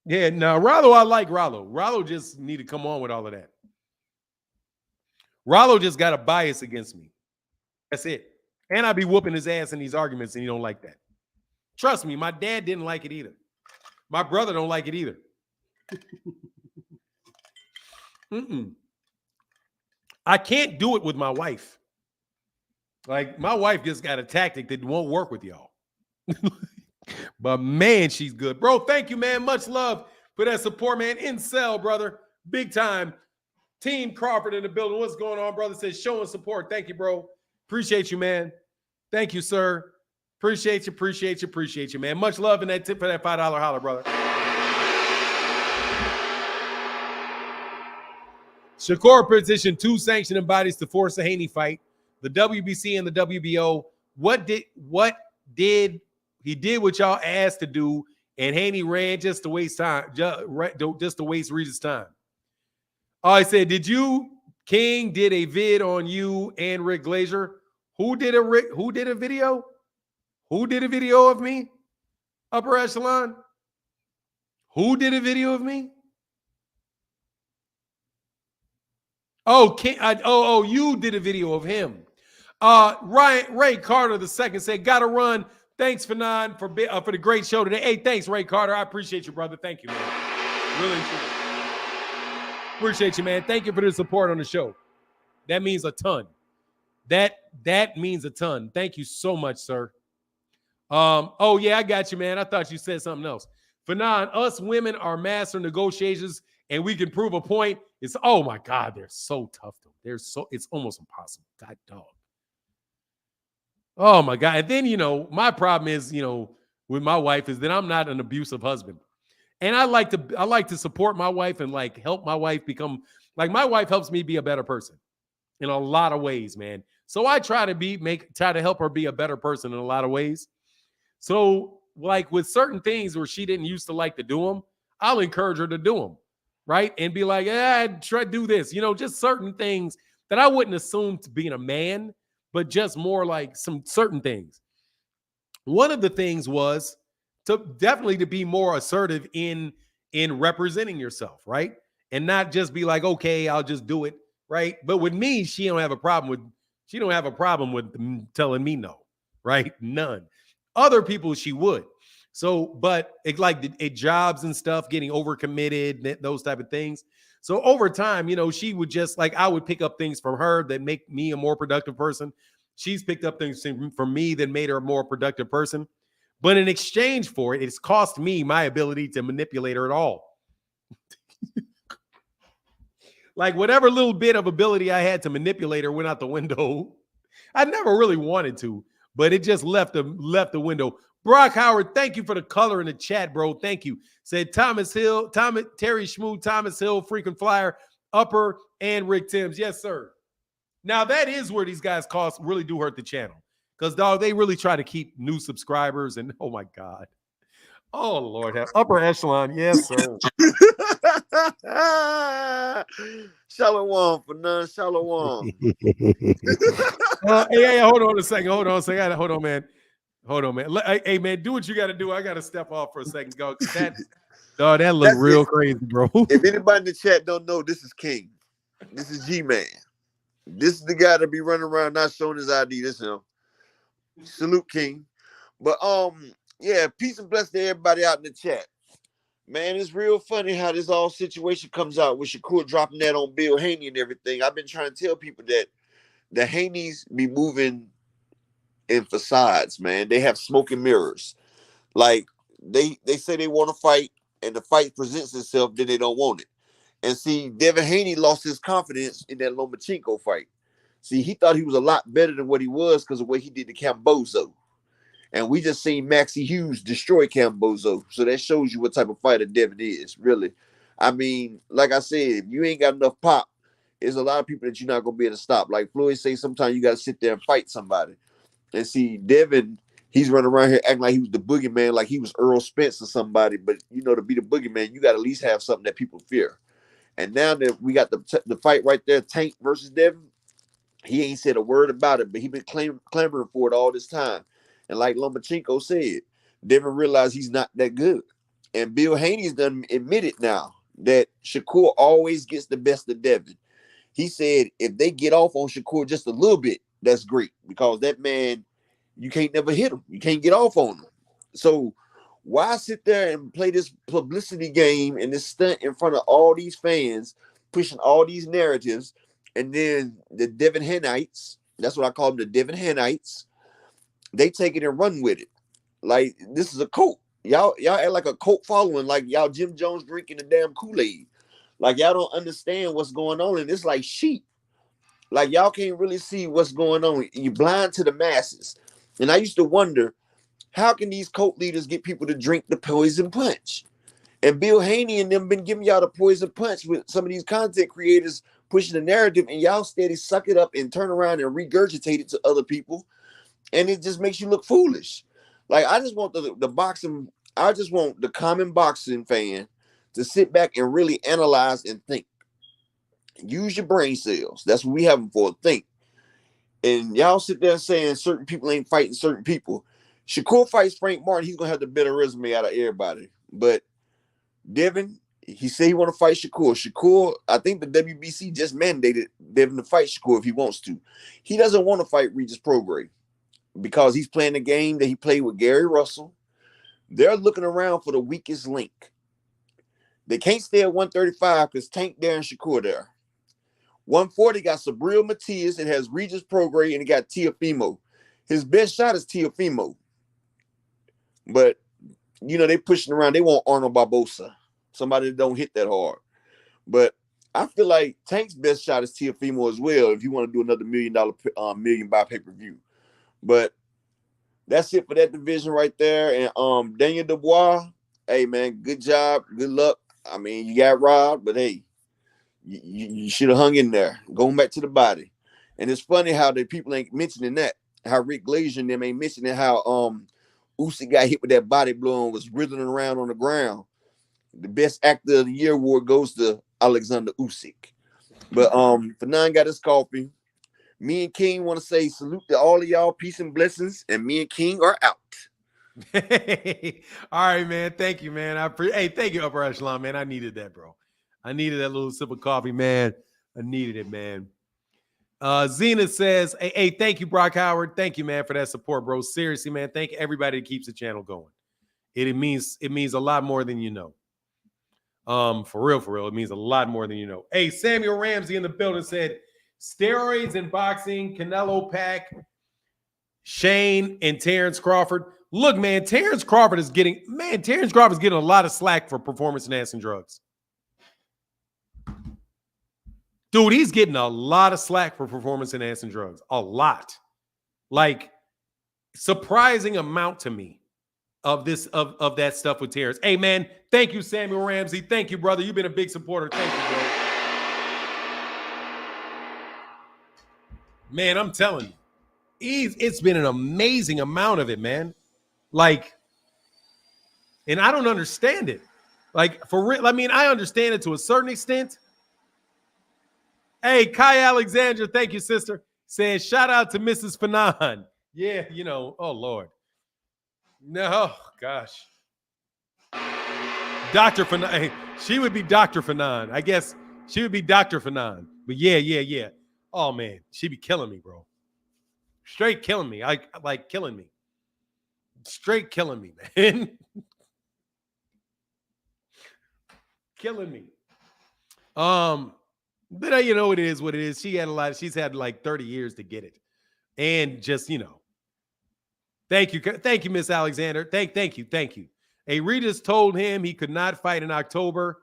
Yeah, no, Rollo, I like Rollo. Rollo just need to come on with all of that. Rollo just got a bias against me. That's it. And I be whooping his ass in these arguments, and he don't like that. Trust me, my dad didn't like it either. My brother don't like it either. I can't do it with my wife. Like, my wife just got a tactic that won't work with y'all. But, man, she's good. Bro, thank you, man. Much love for that support, man. Incel, brother. Big time. Team Crawford in the building. What's going on, brother? Says showing support. Thank you, bro. Appreciate you, man. Thank you, sir. Appreciate you, man. Much love in that tip for that $5 holler, brother. Shakur petitioned 2 sanctioning bodies to force a Haney fight. The WBC and the WBO. He did what y'all asked to do, and Haney ran just to waste time, just to waste Regis' time. I said, King did a vid on you and Rick Glazer. Who did a video? Who did a video of me? Upper echelon? Who did a video of me? Oh, you did a video of him. Ray Carter the second said, "Gotta run. Thanks, Fanon, for the great show today." Hey, thanks, Ray Carter. I appreciate you, brother. Thank you, man. Really appreciate you, man. Thank you for the support on the show. That means a ton. That means a ton. Thank you so much, sir. Oh yeah, I got you, man. I thought you said something else. Fanon, us women are master negotiators, and we can prove a point. It's oh my God, they're so tough though. It's almost impossible. God dog. Oh my God. And then my problem is, with my wife is that I'm not an abusive husband. And I like to support my wife and like help my wife become like my wife helps me be a better person in a lot of ways, man. So I try to help her be a better person in a lot of ways. So like with certain things where she didn't used to like to do them, I'll encourage her to do them, right? And be like, try to do this, just certain things that I wouldn't assume to being a man, but just more like some certain things. One of the things was to be more assertive in representing yourself, right? And not just be like, okay, I'll just do it, right? But with me, she don't have a problem with telling me no, right? None. Other people she would. So, but it jobs and stuff, getting overcommitted, those type of things. So over time, she would just I would pick up things from her that make me a more productive person. She's picked up things from me that made her a more productive person. But in exchange for it, it's cost me my ability to manipulate her at all. Like whatever little bit of ability I had to manipulate her went out the window. I never really wanted to, but it just left the window. Brock Howard, thank you for the color in the chat, bro. Thank you. Said Terry Schmoo, Thomas Hill, freaking flyer, Upper, and Rick Timms. Yes, sir. Now that is where these guys costs really do hurt the channel. Because dog, they really try to keep new subscribers, and oh my God. Oh Lord, upper echelon, yes, sir. Shalom for none, shalom. Hey, hold on a second. Hold on, man. Hey, man, do what you got to do. I got to step off for a second. Go. That looked real crazy, bro. If anybody in the chat don't know, this is King. This is G-Man. This is the guy that be running around not showing his ID. This is him. Salute, King. But yeah, peace and blessings to everybody out in the chat. Man, it's real funny how this all situation comes out with Shakur dropping that on Bill Haney and everything. I've been trying to tell people that the Haneys be moving in facades, man. They have smoke and mirrors. Like they say they want to fight, and the fight presents itself, then they don't want it. And see, Devin Haney lost his confidence in that Lomachenko fight. See, he thought he was a lot better than what he was because of what he did to Cambozo. And we just seen Maxie Hughes destroy Cambozo. So that shows you what type of fighter Devin is, really. I mean, like I said, if you ain't got enough pop, there's a lot of people that you're not going to be able to stop. Like Floyd say, sometimes you got to sit there and fight somebody. And see, Devin, he's running around here acting like he was the boogeyman, like he was Earl Spence or somebody. But, to be the boogeyman, you got to at least have something that people fear. And now that we got the fight right there, Tank versus Devin, he ain't said a word about it, but he been clamoring for it all this time. And like Lomachenko said, Devin realized he's not that good. And Bill Haney's done admitted now that Shakur always gets the best of Devin. He said if they get off on Shakur just a little bit, that's great. Because that man, you can't never hit him. You can't get off on him. So why sit there and play this publicity game and this stunt in front of all these fans, pushing all these narratives, and then the Devin Hanites, that's what I call them, the Devin Hanites, they take it and run with it. Like, this is a cult. Y'all act like a cult following, like y'all Jim Jones drinking the damn Kool-Aid. Like, y'all don't understand what's going on, and it's like sheep. Like, y'all can't really see what's going on. You're blind to the masses. And I used to wonder, how can these cult leaders get people to drink the poison punch? And Bill Haney and them been giving y'all the poison punch with some of these content creators pushing the narrative, and y'all steady suck it up and turn around and regurgitate it to other people. And it just makes you look foolish. Like, I just want the boxing, I just want the common boxing fan to sit back and really analyze and think. Use your brain cells. That's what we have them for, think. And y'all sit there saying certain people ain't fighting certain people. Shakur fights Frank Martin, he's going to have the better resume out of everybody. But Devin, He said he want to fight Shakur. Shakur, I think the WBC just mandated Devin to fight Shakur if he wants to. He doesn't want to fight Regis Prograis because he's playing the game that he played with Gary Russell. They're looking around for the weakest link. They can't stay at 135 because Tank there and Shakur there. 140 got Sabril Matias. It has Regis Prograis and it got Teofimo. His best shot is Teofimo. But, you know, they pushing around. They want Arnold Barbosa. Somebody that don't hit that hard. But I feel like Tank's best shot is Teofimo as well if you want to do another million by pay-per-view. But that's it for that division right there. And Daniel Dubois, hey, man, good job. Good luck. I mean, you got robbed, but hey, you should have hung in there. Going back to the body. And it's funny how the people ain't mentioning that. How Rick Glazier and them ain't mentioning how Usyk got hit with that body blow and was writhing around on the ground. The best actor of the year award goes to Alexander Usyk. But Fanon got his coffee. Me and King want to say salute to all of y'all. Peace and blessings. And me and King are out. Hey, all right, man. Thank you, man. Hey, thank you, Upper Echelon, man. I needed that, bro. I needed that little sip of coffee, man. I needed it, man. Zena says, hey, thank you, Brock Howard. Thank you, man, for that support, bro. Seriously, man. Thank everybody that keeps the channel going. It means a lot more than you know. For real, it means a lot more than you know. Hey, Samuel Ramsey in the building said, steroids in boxing, Canelo Pack, Shane, and Terrence Crawford. Look, man, Terrence Crawford is getting a lot of slack for performance-enhancing drugs. Dude, he's getting a lot of slack for performance-enhancing drugs. A lot. Like, surprising amount to me of that stuff with Terrence. Hey, man, thank you, Samuel Ramsey. Thank you, brother. You've been a big supporter. Thank you, bro. Man, I'm telling you, it's been an amazing amount of it, man. Like, and I don't understand it. Like, for real, I mean, I understand it to a certain extent. Hey, Kai Alexandra, thank you, sister. Says, shout out to Mrs. Fanon. Yeah, you know, oh, Lord. No, gosh. Dr. Fanon. Hey, she would be Dr. Fanon. I guess she would be Dr. Fanon. But yeah. Oh, man, she'd be killing me, bro. Straight killing me. Like killing me. Straight killing me, man. Killing me. But you know, it is what it is. She's had like 30 years to get it. And just, you know. Thank you, Miss Alexander. Thank you. A Regis told him he could not fight in October,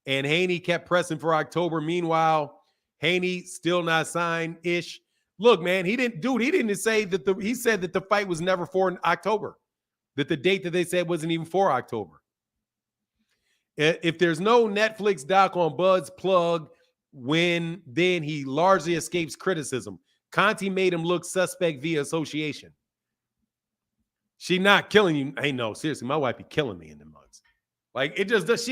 and Haney kept pressing for October. Meanwhile, Haney still not signed-ish. Look, man, he didn't say that he said that the fight was never for October. That the date that they said wasn't even for October. If there's no Netflix doc on Bud's plug, then he largely escapes criticism. Conti made him look suspect via association. She not killing you. Hey, no, seriously, my wife be killing me in the months. Like, it just does.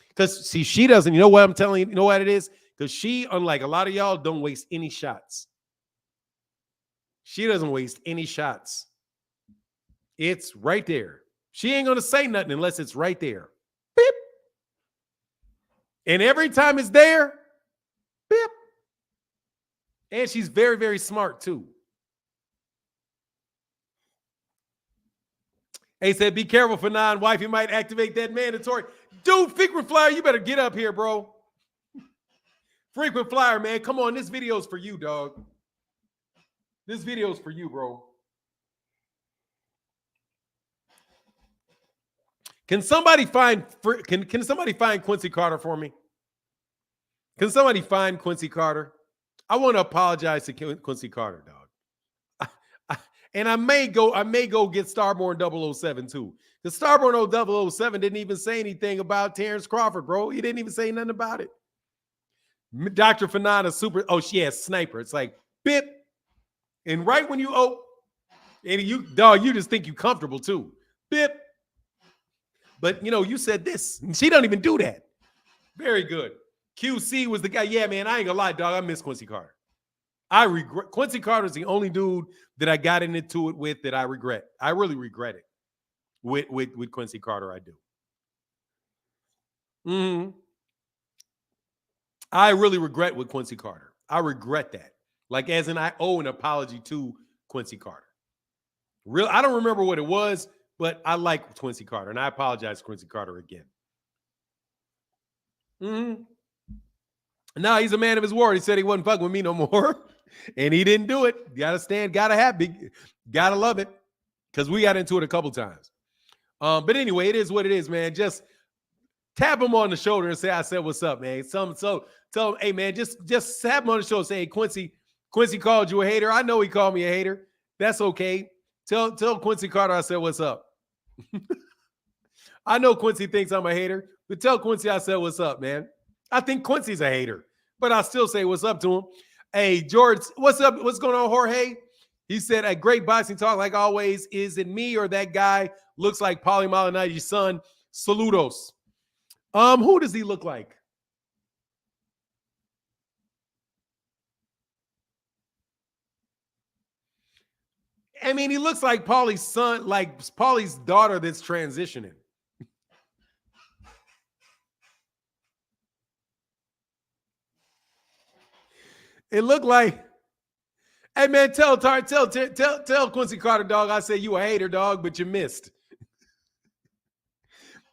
Because, see, she doesn't, you know what I'm telling you? You know what it is? Because she, unlike a lot of y'all, don't waste any shots. She doesn't waste any shots. It's right there. She ain't going to say nothing unless it's right there. Beep. And every time it's there, beep. And she's very, very smart, too. Hey, said, be careful for non-wife. You might activate that mandatory. Dude, Frequent Flyer, you better get up here, bro. Frequent Flyer, man. Come on. This video's for you, dog. This video's for you, bro. Can somebody find Quincy Carter for me? Can somebody find Quincy Carter? I want to apologize to Quincy Carter, dog. And I may go get Starborn 007 too. The Starborn 007 didn't even say anything about Terrence Crawford, bro. He didn't even say nothing about it. Dr. Fanana super. Oh, she has sniper. It's like bip. And right when you and you just think you comfortable too. Bip. But you know, you said this. And she don't even do that. Very good. QC was the guy. Yeah, man, I ain't gonna lie, dog. I miss Quincy Carter. I regret Quincy Carter's the only dude that I got into it with that I regret. I really regret it with Quincy Carter. I do. Mm-hmm. I really regret with Quincy Carter. I regret that. Like, as in, I owe an apology to Quincy Carter. I don't remember what it was, but I like Quincy Carter, and I apologize to Quincy Carter again. Mm-hmm. No, he's a man of his word. He said he wasn't fucking with me no more, and he didn't do it. Gotta love it, because we got into it a couple times. But anyway, it is what it is, man. Just tap him on the shoulder and say, I said, what's up, man? Tell him, hey, man, just tap him on the shoulder and say, hey, Quincy called you a hater. I know he called me a hater. That's okay. Tell Quincy Carter I said, what's up? I know Quincy thinks I'm a hater, but tell Quincy I said, what's up, man? I think Quincy's a hater, but I still say what's up to him. Hey, George, what's up? What's going on, Jorge? He said, a great boxing talk, like always. Is it me or that guy looks like Paulie Malignaggi's son? Saludos. Who does he look like? I mean, he looks like Paulie's son, like Paulie's daughter that's transitioning. It looked like, hey man, tell Quincy Carter, dog, I said you a hater, dog, but you missed.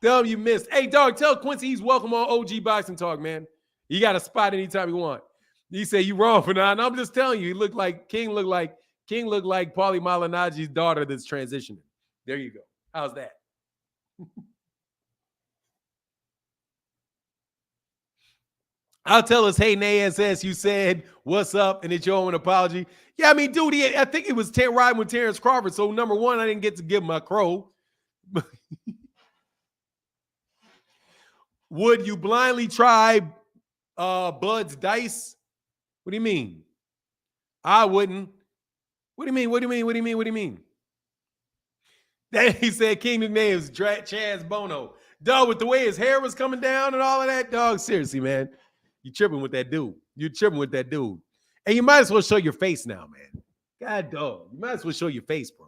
Tell him you missed. Hey, dog, tell Quincy he's welcome on OG Boxing Talk, man. You got a spot anytime you want. He said you wrong for now. And I'm just telling you, King looked like Paulie Malignaggi's daughter that's transitioning. There you go. How's that? I'll tell us, hey, NASS, you said, what's up? And it's your own apology. Yeah, I mean, dude, I think it was riding with Terrence Crawford. So, number one, I didn't get to give him a crow. Would you blindly try Bud's dice? What do you mean? I wouldn't. What do you mean? What do you mean? What do you mean? What do you mean? Then he said King McNames, Chaz Bono. Dog, with the way his hair was coming down and all of that, dog, seriously, man. You tripping with that dude. You're tripping with that dude. And you might as well show your face now, man. God, dog. You might as well show your face, bro.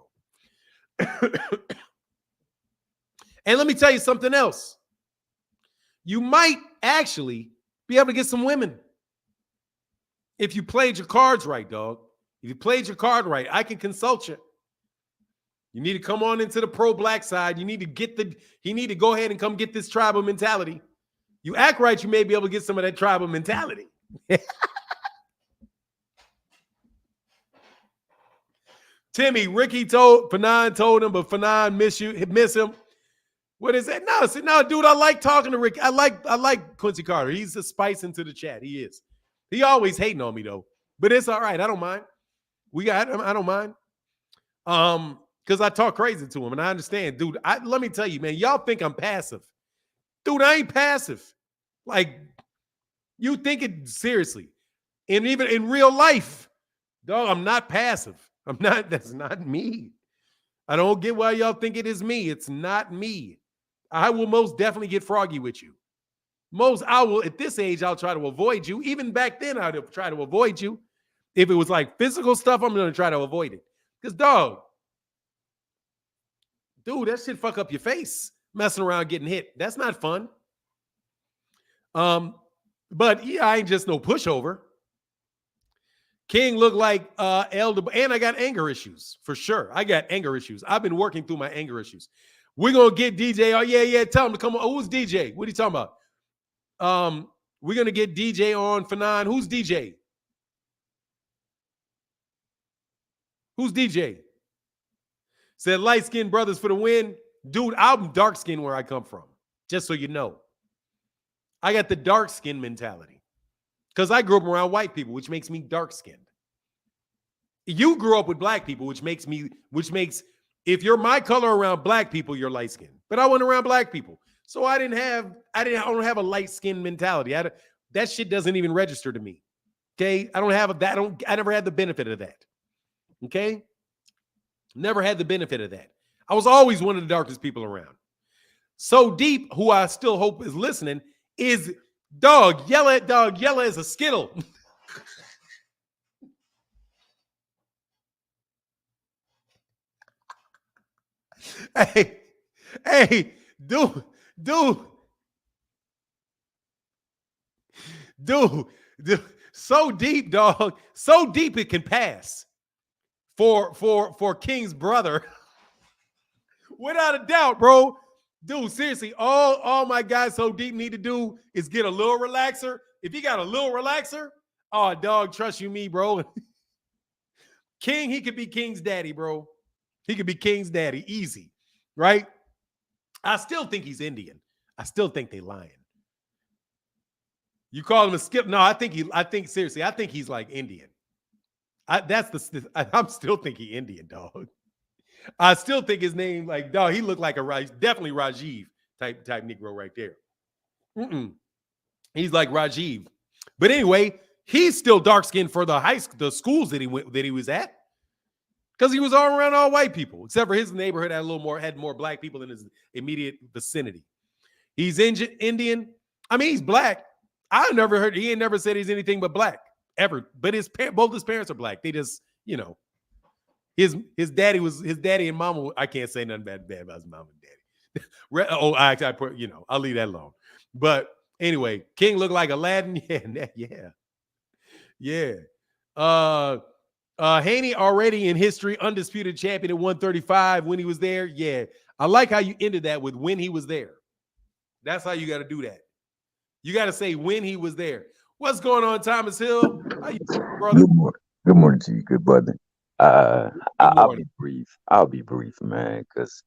And let me tell you something else. You might actually be able to get some women if you played your cards right, dog. If you played your card right, I can consult you. You need to come on into the pro-black side. You need to go ahead and come get this tribal mentality. You act right, you may be able to get some of that tribal mentality. Timmy, Ricky Fanon told him, but Fanon miss him. What is that? No, dude, I like talking to Ricky. I like Quincy Carter. He's a spice into the chat. He is. He always hating on me, though. But it's all right. I don't mind. I don't mind. Because I talk crazy to him, and I understand. Dude, let me tell you, man, y'all think I'm passive. Dude, I ain't passive. Like, you think it seriously. And even in real life, dog, I'm not passive. That's not me. I don't get why y'all think it is me. It's not me. I will most definitely get froggy with you. At this age, I'll try to avoid you. Even back then, I'd try to avoid you. If it was like physical stuff, I'm going to try to avoid it. Because, dog, dude, that shit fuck up your face. Messing around getting hit. That's not fun. But yeah, I ain't just no pushover. King looked like Elder, and I got anger issues for sure. I got anger issues. I've been working through my anger issues. We're gonna get DJ. Oh yeah. Tell him to come on. Oh, who's DJ? What are you talking about? We're gonna get DJ on Fanon. Who's DJ? Who's DJ? Said light skinned brothers for the win. Dude, I'm dark skinned where I come from. Just so you know. I got the dark skin mentality. Because I grew up around white people, which makes me dark skinned. You grew up with black people, which makes if you're my color around black people, you're light skinned. But I went around black people. So I don't have a light skin mentality. That shit doesn't even register to me. Okay. I never had the benefit of that. Okay. Never had the benefit of that. I was always one of the darkest people around. So Deep, who I still hope is listening, is dog yellow as a skittle. hey, dude. dude, so deep, dog. So deep it can pass for King's brother. Without a doubt, bro. Dude, seriously, all my guys so deep need to do is get a little relaxer. If he got a little relaxer, oh, dog, trust you me, bro. King, he could be King's daddy, bro. He could be King's daddy, easy, right? I still think he's Indian. I still think they lying. You call him a skip? No, I think seriously, I think he's like Indian. I'm still thinking Indian, dog. I still think his name, like, dog, he looked like definitely Rajiv type Negro right there. He's like Rajiv. But anyway, he's still dark-skinned for the schools that he was at. Because he was all around all white people, except for his neighborhood had more black people in his immediate vicinity. He's Indian. I mean, he's black. He ain't never said he's anything but black, ever. But both his parents are black. They just, his daddy and mama. I can't say nothing bad about his mom and daddy. I'll leave that alone. But anyway, King looked like Aladdin. Yeah. Haney already in history, undisputed champion at 135 when he was there. Yeah. I like how you ended that with when he was there. That's how you got to do that. You got to say when he was there. What's going on, Thomas Hill? How you doing, brother? Good morning to you, good brother. I'll be brief. I'll be brief, man, because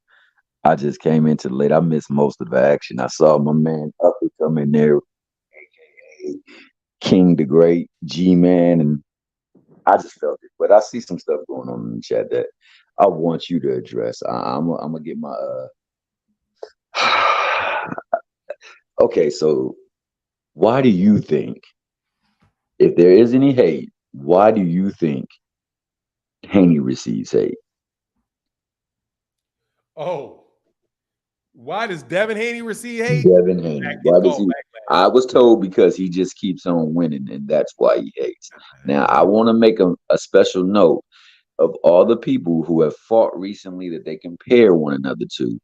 I just came into late. I missed most of the action. I saw my man Tucker come in there, aka King the Great, G-Man, and I just felt it. But I see some stuff going on in the chat that I want you to address. I'm gonna get my Okay, so why do you think, if there is any hate, why do you think Haney receives hate? Oh, why does Devin Haney receive hate? Devin Haney. Why does he? I was told because he just keeps on winning, and that's why he hates. Now, I want to make a special note of all the people who have fought recently that they compare one another to.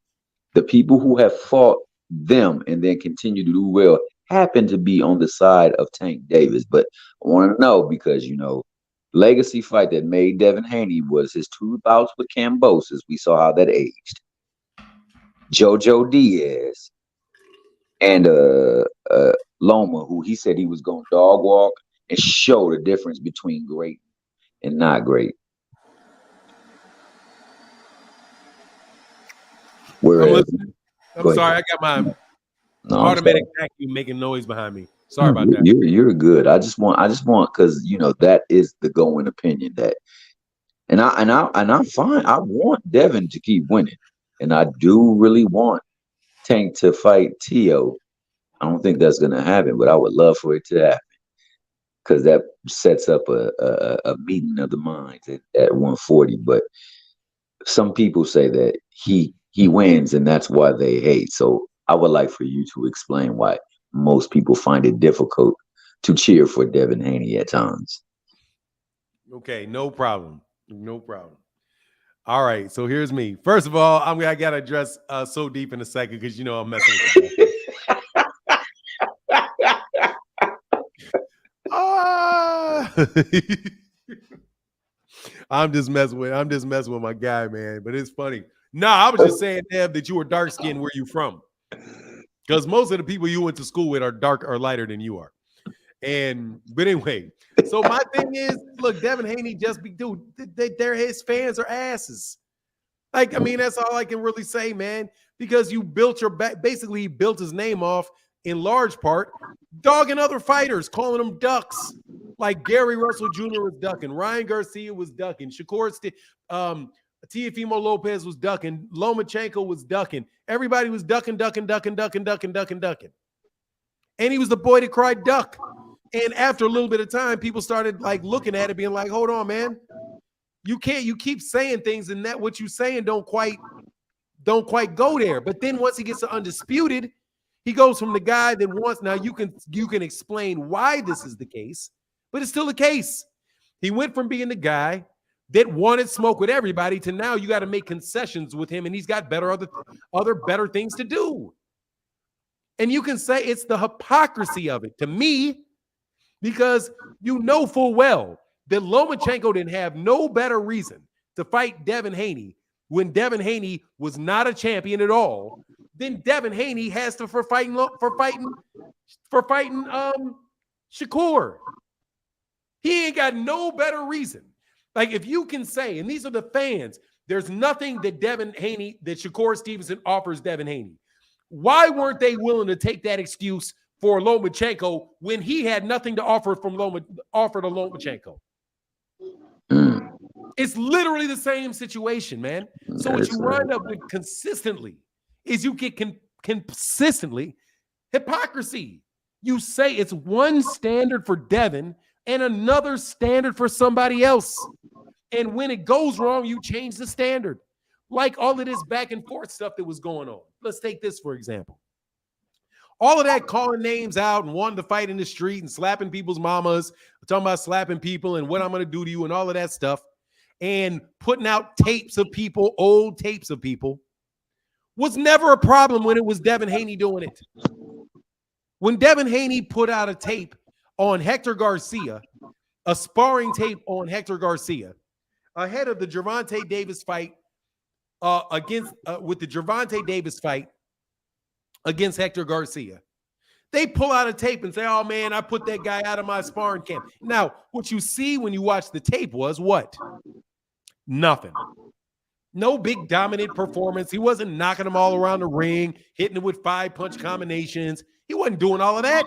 The people who have fought them and then continue to do well happen to be on the side of Tank Davis. But I want to know because, legacy fight that made Devin Haney was his 2 bouts with Kambosos. We saw how that aged. JoJo Diaz and Loma, who he said he was going to dog walk and show the difference between great and not great. Whereas, I'm sorry, I got my automatic vacuum making noise behind me. Sorry about that. You're good. I just want because that is the going opinion and I'm fine. I want Devin to keep winning, and I do really want Tank to fight Tio. I don't think that's gonna happen, but I would love for it to happen because that sets up a meeting of the minds at 140. But some people say that he wins, and that's why they hate. So I would like for you to explain why most people find it difficult to cheer for Devin Haney at times. Okay, no problem. All right, so here's me. First of all, I got to address So Deep in a second because I'm messing with you. I'm just messing with my guy, man. But it's funny. I was just saying, Dev, that you were dark skinned. Where you from? Because most of the people you went to school with are lighter than you are. But anyway, so my thing is, look, Devin Haney his fans are asses. That's all I can really say, man. Because you built basically he built his name off in large part dogging other fighters, calling them ducks. Like Gary Russell Jr. was ducking, Ryan Garcia was ducking, Shakur, Teofimo Lopez was ducking, Lomachenko was ducking. Everybody was ducking. And he was the boy that cried duck. And after a little bit of time, people started looking at it, being like, hold on, man. You keep saying things and that what you saying don't quite go there. But then once he gets to undisputed, he goes from the guy that wants, now you can explain why this is the case, but it's still the case. He went from being the guy that wanted smoke with everybody to now you got to make concessions with him, and he's got other better things to do. And you can say it's the hypocrisy of it. To me, because you know full well that Lomachenko didn't have no better reason to fight Devin Haney when Devin Haney was not a champion at all than Devin Haney has to for fighting Shakur. He ain't got no better reason. Like, if you can say, and these are the fans, there's nothing that Shakur Stevenson offers Devin Haney. Why weren't they willing to take that excuse for Lomachenko when he had nothing to offer to Lomachenko? It's literally the same situation, man. So what you wind up with consistently is you get consistently hypocrisy. You say it's one standard for Devin and another standard for somebody else. And when it goes wrong, you change the standard. Like all of this back and forth stuff that was going on. Let's take this, for example. All of that calling names out and wanting to fight in the street and slapping people's mamas, talking about slapping people and what I'm going to do to you and all of that stuff, and putting out tapes of people, old tapes of people, was never a problem when it was Devin Haney doing it. When Devin Haney put out a tape on Hector Garcia, a sparring tape on Hector Garcia, ahead of the Gervonta Davis fight with the Gervonta Davis fight against Hector Garcia, they pull out a tape and say, oh man, I put that guy out of my sparring camp. Now, what you see when you watch the tape was what? Nothing. No big dominant performance. He wasn't knocking them all around the ring, hitting it with 5-punch combinations. He wasn't doing all of that.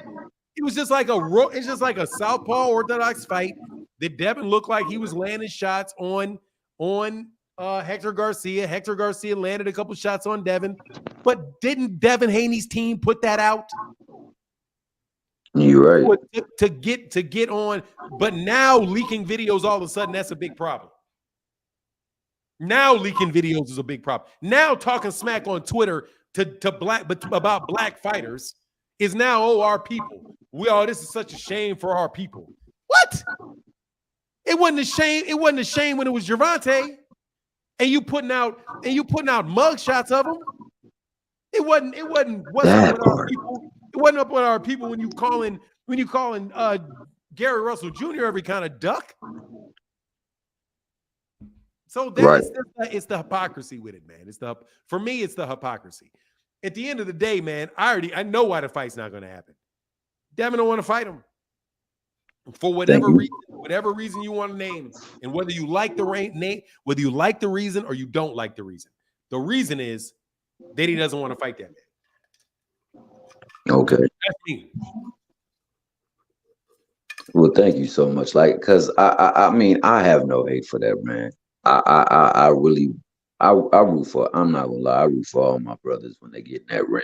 It was just like a southpaw orthodox fight that Devin looked like he was landing shots on Hector Garcia. Hector Garcia landed a couple shots on Devin, but didn't Devin Haney's team put that out? You're right. To get on, but now leaking videos all of a sudden, that's a big problem. Now leaking videos is a big problem. Now talking smack on Twitter about black fighters is now, our people. This is such a shame for our people. What? It wasn't a shame. It wasn't a shame when it was Gervonta, and you putting out mug shots of him. It wasn't what's up with our people. It wasn't up with our people when you calling Gary Russell Jr. every kind of duck. So it's the hypocrisy with it, man. For me, it's the hypocrisy. At the end of the day, man, I know why the fight's not going to happen. Devin don't want to fight him for whatever reason you want to name, and whether you like the reason or you don't like the reason. The reason is that he doesn't want to fight that man. Okay. That's me. Well, thank you so much. Because I mean, I have no hate for that man. I really root for. I'm not gonna lie. I root for all my brothers when they get in that ring,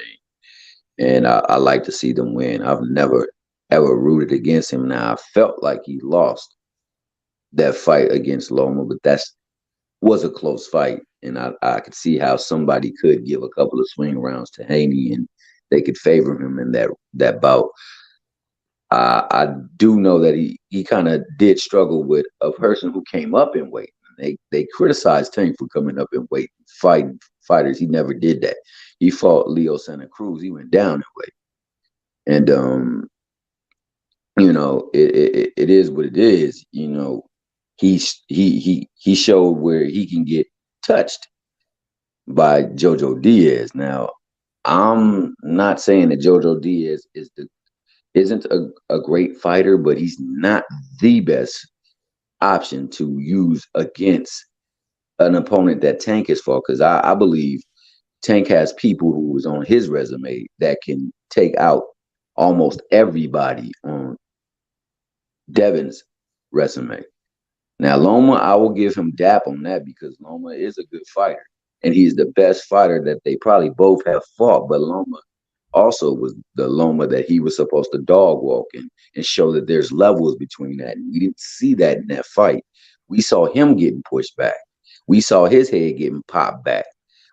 and I like to see them win. I've never ever rooted against him. Now I felt like he lost that fight against Loma, but that was a close fight, and I could see how somebody could give a couple of swing rounds to Haney, and they could favor him in that bout. I do know that he kind of did struggle with a person who came up in weight. They criticized Tank for coming up in weight, fighting fighters. He never did that. He fought Leo Santa Cruz. He went down in weight, and it is what it is. He showed where he can get touched by Jojo Diaz. Now, I'm not saying that Jojo Diaz isn't a great fighter, but he's not the best option to use against an opponent that Tank has fought, because I believe Tank has people who was on his resume that can take out almost everybody on Devin's resume. Now, Loma, I will give him dap on that because Loma is a good fighter, and he's the best fighter that they probably both have fought, but Loma also was the Loma that he was supposed to dog walk and show that there's levels between that. And we didn't see that in that fight. We saw him getting pushed back. We saw his head getting popped back.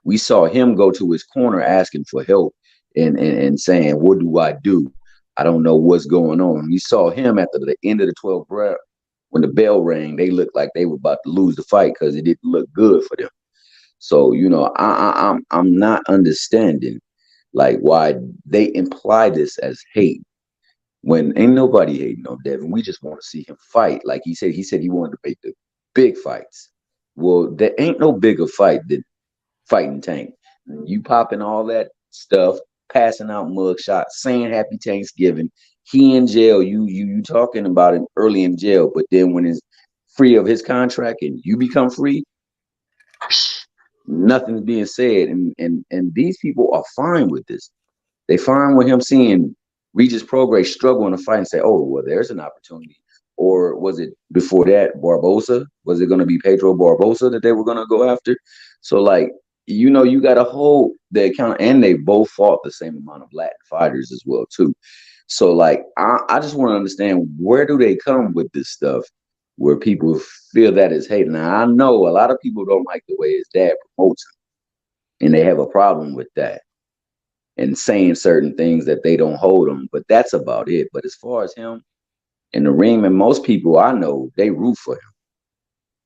We saw him go to his corner asking for help and saying, what do I do? I don't know what's going on. We saw him at the end of the 12th round, when the bell rang, they looked like they were about to lose the fight because it didn't look good for them. So, I'm not understanding like why they imply this as hate. when ain't nobody hating on Devin. We just want to see him fight. Like he said he wanted to make the big fights. Well, there ain't no bigger fight than fighting Tank. You popping all that stuff, passing out mug shots, saying Happy Thanksgiving. He in jail. You talking about him early in jail, but then when he's free of his contract and you become free, nothing's being said. And these people are fine with this. They fine with him seeing Regis Prograis struggle in a fight and say, oh, well, there's an opportunity. Or was it before that Barbosa? Was it going to be Pedro Barbosa that they were going to go after? So, like, you know, you got to hold the account. And they both fought the same amount of Latin fighters as well, too. So, like, I just want to understand, where do they come with this stuff where people feel that is hate? Now, I know a lot of people don't like the way his dad promotes him, and they have a problem with that and saying certain things that they don't hold him, but that's about it. But as far as him in the ring, and most people I know, they root for him.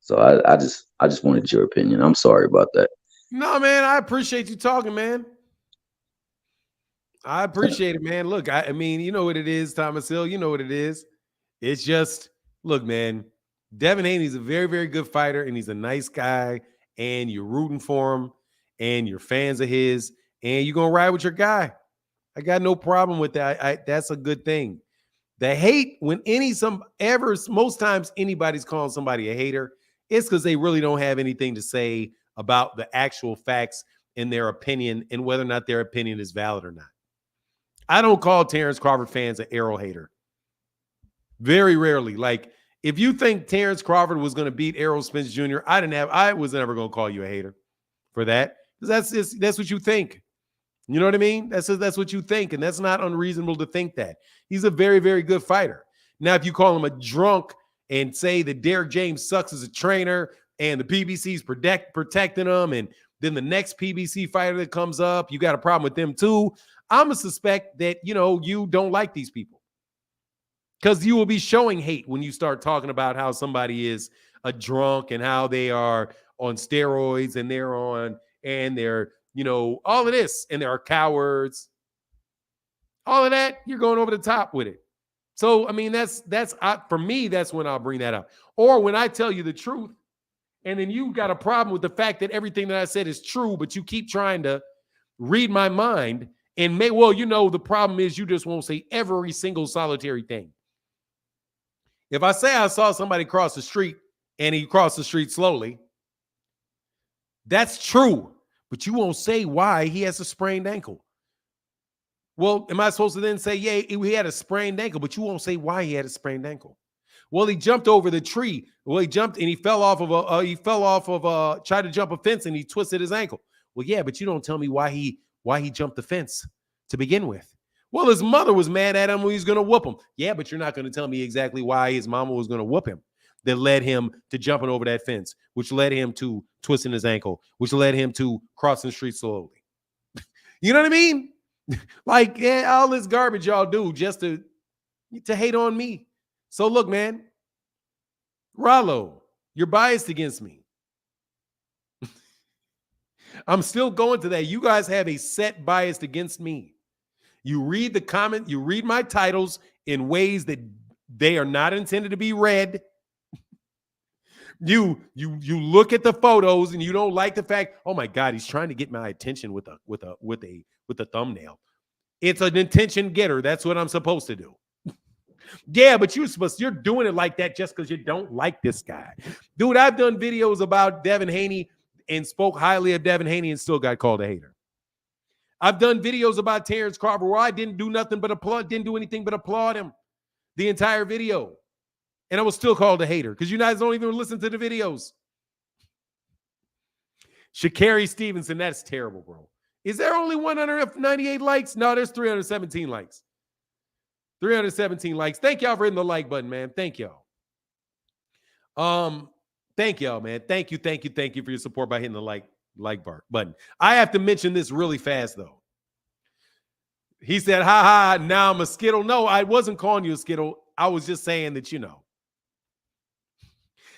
So I just wanted your opinion. I'm sorry about that. No, man, I appreciate you talking, man. I appreciate it, man. Look, I mean, you know what it is, Thomas Hill. You know what it is. It's just, look, man, Devin Haney's a very, very good fighter, and he's a nice guy, and you're rooting for him, and you're fans of his, and you're going to ride with your guy. I got no problem with that. That's a good thing. The hate, when most times anybody's calling somebody a hater, it's because they really don't have anything to say about the actual facts and their opinion and whether or not their opinion is valid or not. I don't call Terrence Crawford fans an arrow hater. Very rarely. Like, if you think Terrence Crawford was going to beat Errol Spence Jr., I was never going to call you a hater for that. Because that's what you think. You know what I mean? That's what you think, and that's not unreasonable to think that. He's a very, very good fighter. Now, if you call him a drunk and say that Derrick James sucks as a trainer and the PBC's protecting him, and then the next PBC fighter that comes up, you got a problem with them too, I'm going to suspect that, you know, you don't like these people. Because you will be showing hate when you start talking about how somebody is a drunk and how they are on steroids and they're, you know, all of this, and there are cowards. All of that, you're going over the top with it. So, I mean, that's for me, that's when I'll bring that up. Or when I tell you the truth, and then you got a problem with the fact that everything that I said is true, but you keep trying to read my mind and you know, the problem is you just won't say every single solitary thing. If I say I saw somebody cross the street and he crossed the street slowly, that's true. But you won't say why he has a sprained ankle. Well, am I supposed to then say, yeah, he had a sprained ankle, but you won't say why he had a sprained ankle? Well, he jumped over the tree. Well, he jumped and he fell off of tried to jump a fence and he twisted his ankle. Well, yeah, but you don't tell me why he jumped the fence to begin with. Well, his mother was mad at him when he was going to whoop him. Yeah, but you're not going to tell me exactly why his mama was going to whoop him. That led him to jumping over that fence, which led him to twisting his ankle, which led him to crossing the street slowly. You know what I mean? Like, yeah, all this garbage y'all do just to hate on me. So look, man, Rollo, you're biased against me. I'm still going to that. You guys have a set bias against me. You read the comment, you read my titles in ways that they are not intended to be read. You look at the photos and you don't like the fact, oh my God, he's trying to get my attention with a thumbnail. It's an attention getter. That's what I'm supposed to do. Yeah, but you're doing it like that just because you don't like this guy. Dude, I've done videos about Devin Haney and spoke highly of Devin Haney and still got called a hater. I've done videos about Terrence Crawford where I didn't do anything but applaud him the entire video. And I was still called a hater because you guys don't even listen to the videos. Shakur Stevenson, that's terrible, bro. Is there only 198 likes? No, there's 317 likes. 317 likes. Thank y'all for hitting the like button, man. Thank y'all. Thank y'all, man. Thank you for your support by hitting the like button. I have to mention this really fast, though. He said, ha, now I'm a Skittle. No, I wasn't calling you a Skittle. I was just saying that, you know.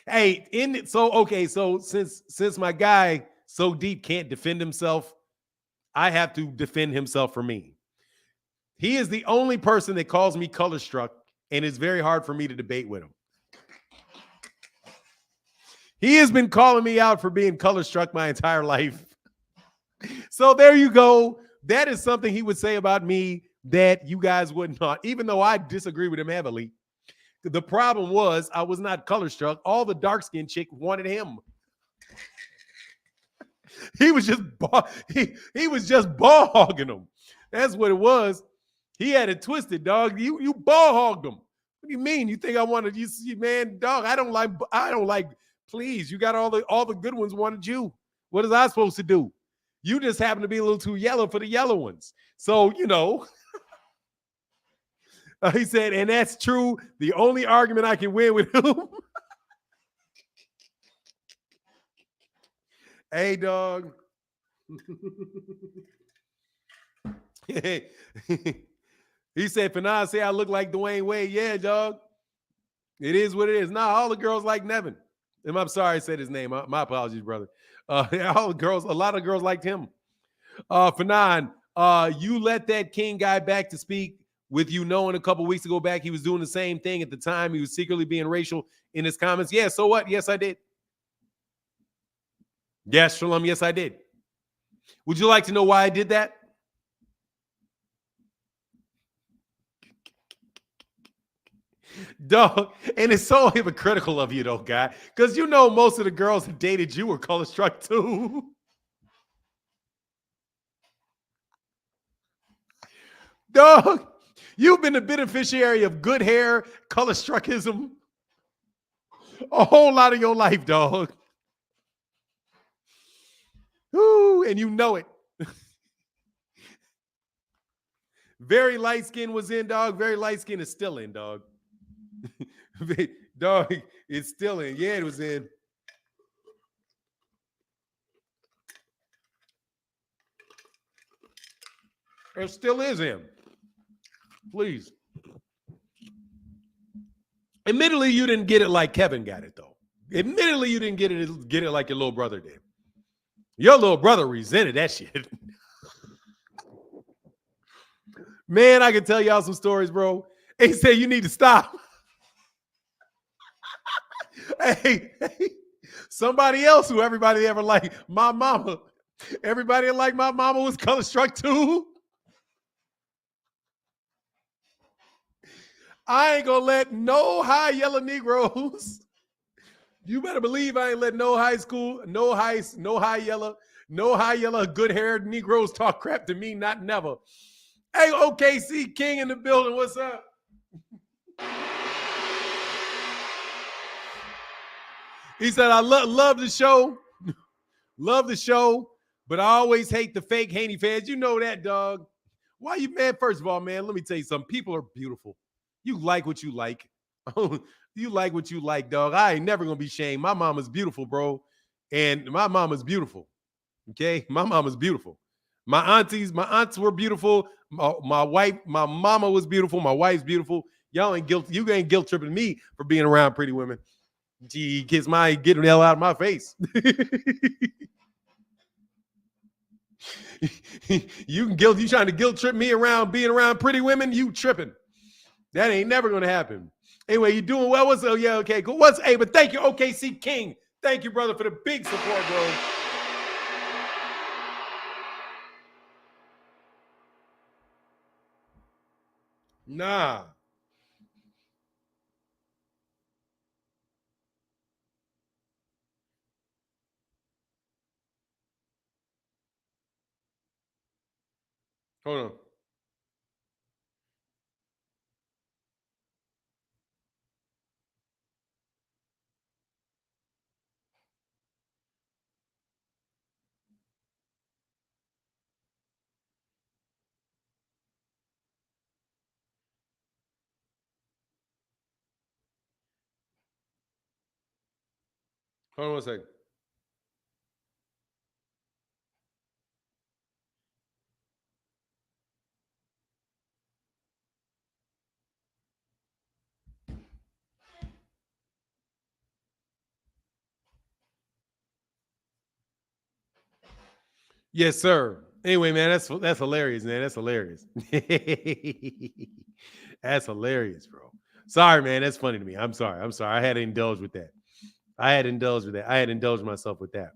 Hey, so since my guy So Deep can't defend himself, I have to defend himself for me. He is the only person that calls me color struck, and it's very hard for me to debate with him. He has been calling me out for being color struck my entire life. So there you go. That is something he would say about me that you guys would not, even though I disagree with him heavily. The problem was I was not color struck. All the dark-skinned chick wanted him. He was just he was just ball hogging them. That's what it was. He had it twisted, dog. You ball hogged him. What do you mean? You think I wanted you see, man, dog? I don't like. Please, you got all the good ones wanted you. What is I supposed to do? You just happen to be a little too yellow for the yellow ones. So, you know, he said, and that's true. The only argument I can win with him. Hey, dog. He said, Fanon, say I look like Dwayne Wade. Yeah, dog. It is what it is. Nah, all the girls like Devin. I'm sorry I said his name. My apologies, brother. All the girls, a lot of girls liked him. Fanon, you let that King guy back to speak with you knowing a couple weeks ago back he was doing the same thing at the time. He was secretly being racial in his comments. Yeah, so what? Yes, I did. Yes, Shalom, yes, I did. Would you like to know why I did that? Dog, and it's so hypocritical of you, though, guy, because you know most of the girls that dated you were color struck too. Dog, you've been the beneficiary of good hair, color struckism a whole lot of your life, dog. Ooh, and you know it. Very light skin was in, dog. Very light skin is still in, dog. Dog, it's still in. Yeah, it was in. It still is in. Please. Admittedly, you didn't get it like Kevin got it, though. Admittedly, you didn't get it like your little brother did. Your little brother resented that shit. Man, I can tell y'all some stories, bro. He said you need to stop. Hey, somebody else who everybody ever liked, my mama. Everybody that liked my mama was color struck too. I ain't gonna let no high yellow Negroes. You better believe I ain't let no high school, no high yellow, good haired Negroes talk crap to me, not never. Hey, OKC King in the building. What's up? He said, I love the show. Love the show, but I always hate the fake Haney fans. You know that, dog. Why you, man? First of all, man, let me tell you something. People are beautiful. You like what you like. You like what you like, dog. I ain't never going to be shamed. My mama's beautiful, bro. And my mama's beautiful. Okay? My mama's beautiful. My aunts were beautiful. My wife, my mama was beautiful. My wife's beautiful. Y'all ain't guilty. You ain't guilt tripping me for being around pretty women. Gee, get the hell out of my face. You trying to guilt trip me around being around pretty women? You tripping. That ain't never gonna happen. Anyway, you doing well? What's yeah, okay, cool. But thank you, OKC King. Thank you, brother, for the big support, bro. Nah. Hold on. Hold on one second. Yes, sir. Anyway, man, that's hilarious, man. That's hilarious. That's hilarious, bro. Sorry, man. That's funny to me. I'm sorry. I had to indulge with that. I had to indulge myself with that.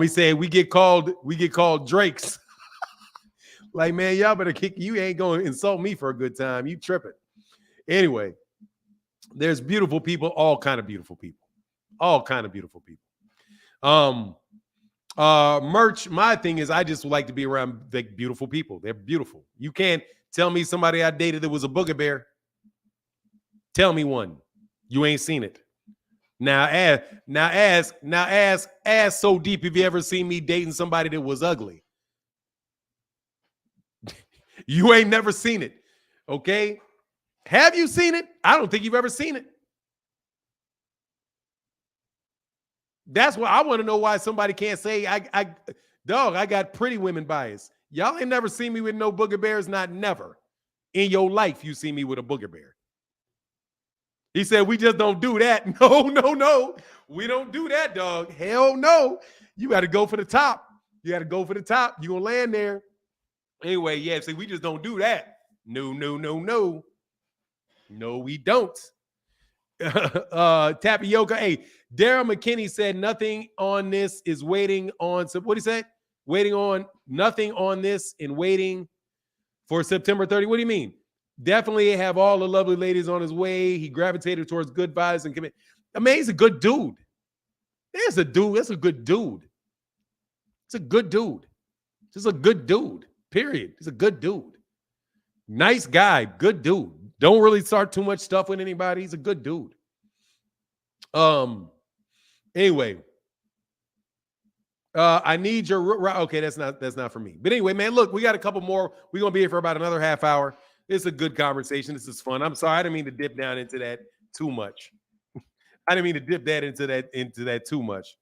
He said we get called Drakes. Like, man, y'all better kick. You ain't going to insult me for a good time. You tripping. Anyway, there's beautiful people, all kind of beautiful people. Merch, my thing is I just like to be around like beautiful people. They're beautiful. You can't tell me somebody I dated that was a booger bear. Tell me one. You ain't seen it. Now ask so deep if you ever seen me dating somebody that was ugly. You ain't never seen it. Okay? Have you seen it? I don't think you've ever seen it. That's why I want to know why somebody can't say I got pretty women bias. Y'all ain't never seen me with no booger bears, not never. In your life, you see me with a booger bear. He said, we just don't do that. No. We don't do that, dog. Hell no. You got to go for the top. You're going to land there. Anyway, yeah, see, we just don't do that. No. No, we don't. Tapioca. Hey, Daryl McKinney said nothing on this is waiting on. So what he said? Waiting on nothing on this and waiting for September 30. What do you mean? Definitely have all the lovely ladies on his way. He gravitated towards good vibes and commit. I mean, he's a good dude. There's a dude. That's a good dude. It's a good dude. Just a good dude. Period. He's a good dude. Nice guy. Good dude. Don't really start too much stuff with anybody. He's a good dude. Anyway. I need your okay. That's not for me. But anyway, man, look, we got a couple more. We're gonna be here for about another half hour. It's a good conversation. This is fun. I'm sorry, I didn't mean to dip down into that too much. I didn't mean to dip that into that too much.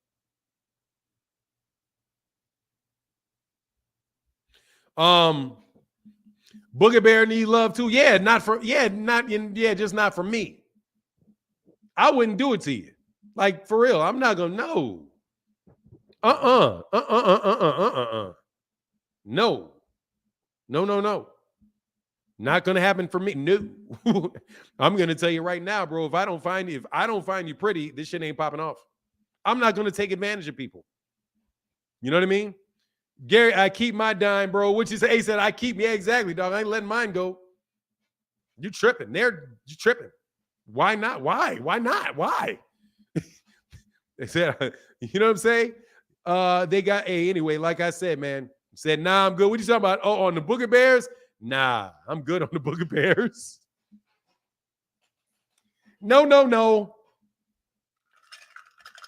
Booger Bear need love too. Just not for me. I wouldn't do it to you. Like, for real. I'm not gonna know. No. Not gonna happen for me. No. I'm gonna tell you right now, bro. If I don't find you pretty, this shit ain't popping off. I'm not gonna take advantage of people. You know what I mean? Gary, I keep my dime, bro. What you say? He said, yeah, exactly, dog. I ain't letting mine go. You tripping. You tripping. Why not? Why? Why not? Why? They said, you know what I'm saying? They got anyway, like I said, man. Said, nah, I'm good. What you talking about? Oh, on the Booger Bears? Nah, I'm good on the Booger Bears. No.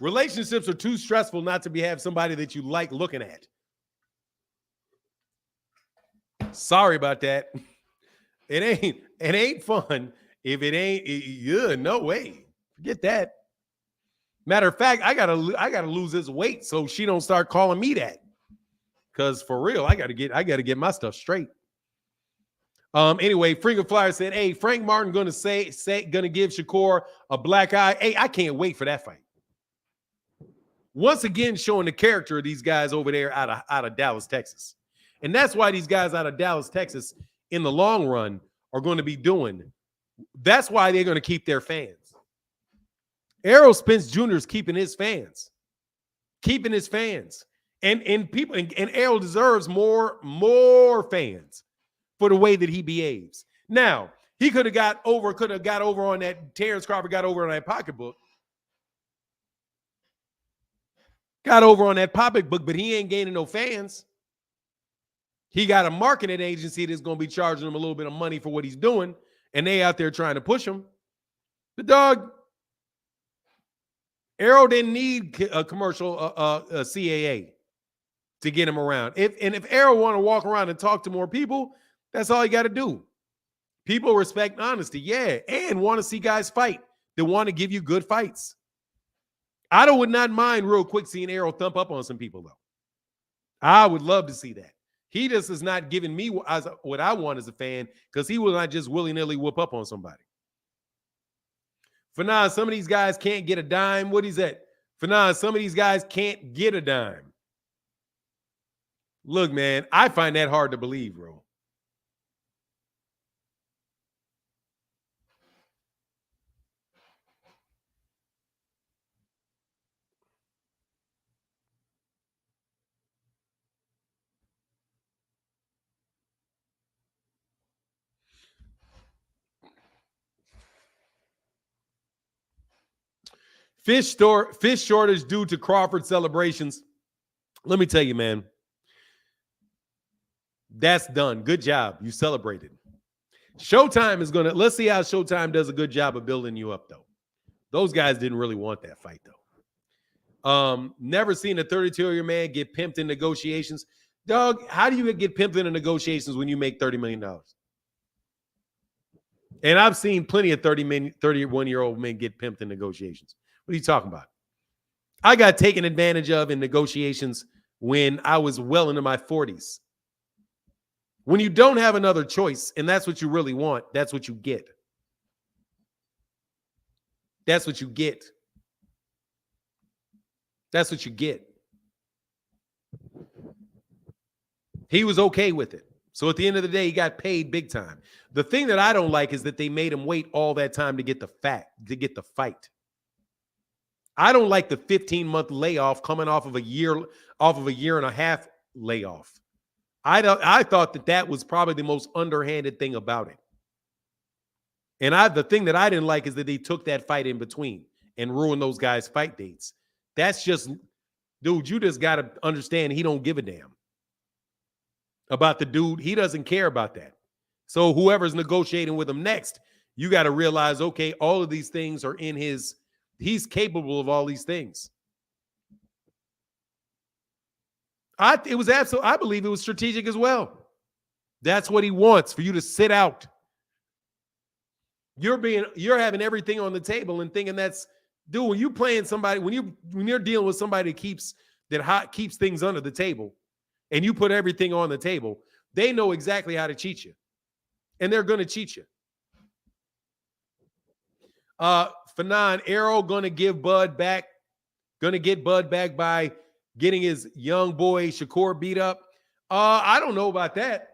Relationships are too stressful not to have somebody that you like looking at. Sorry about that. It ain't fun if it ain't. No way. Forget that. Matter of fact, I gotta lose this weight so she don't start calling me that. Cause for real, I gotta get my stuff straight. Anyway, Freaking Flyer said, "Hey, Frank Martin gonna give Shakur a black eye. Hey, I can't wait for that fight. Once again, showing the character of these guys over there out of Dallas, Texas, and that's why these guys out of Dallas, Texas, in the long run, are going to be doing. That's why they're going to keep their fans. Errol Spence Jr. is keeping his fans, and people, and Errol deserves more fans for the way that he behaves. Now, he could have got over on that. Terrence Crawford got over on that pocketbook. Got over on that pocketbook, but he ain't gaining no fans. He got a marketing agency that's going to be charging him a little bit of money for what he's doing, and they out there trying to push him. The dog, Errol didn't need a commercial CAA to get him around. If Errol want to walk around and talk to more people, that's all you got to do. People respect honesty, yeah, and want to see guys fight. They want to give you good fights. I would not mind real quick seeing Errol thump up on some people, though. I would love to see that. He just is not giving me what I want as a fan because he will not just willy-nilly whoop up on somebody. For now, some of these guys can't get a dime. What is that? For now, some of these guys can't get a dime. Look, man, I find that hard to believe, bro. Fish shortage due to Crawford celebrations. Let me tell you, man, that's done. Good job. You celebrated. Showtime is going to, let's see how Showtime does a good job of building you up, though. Those guys didn't really want that fight, though. Never seen a 32-year man get pimped in negotiations. Dog, how do you get pimped in negotiations when you make $30 million? And I've seen plenty of 31-year-old men get pimped in negotiations. What are you talking about? I got taken advantage of in negotiations when I was well into my 40s. When you don't have another choice, and that's what you really want, that's what you get. That's what you get. That's what you get. He was okay with it. So at the end of the day, he got paid big time. The thing that I don't like is that they made him wait all that time to get the fight. I don't like the 15-month layoff coming off of a year and a half layoff. I thought that was probably the most underhanded thing about it. And the thing that I didn't like is that they took that fight in between and ruined those guys' fight dates. That's just, dude, you just got to understand he don't give a damn about the dude. He doesn't care about that. So whoever's negotiating with him next, you got to realize, okay, all of these things are in he's capable of all these things. I believe it was strategic as well. That's what he wants, for you to sit out. You're having everything on the table and thinking that's, dude, when you playing somebody, when you're dealing with somebody that keeps things under the table and you put everything on the table, they know exactly how to cheat you. And they're going to cheat you. Fanon, Arrow going to get Bud back by getting his young boy Shakur beat up. I don't know about that.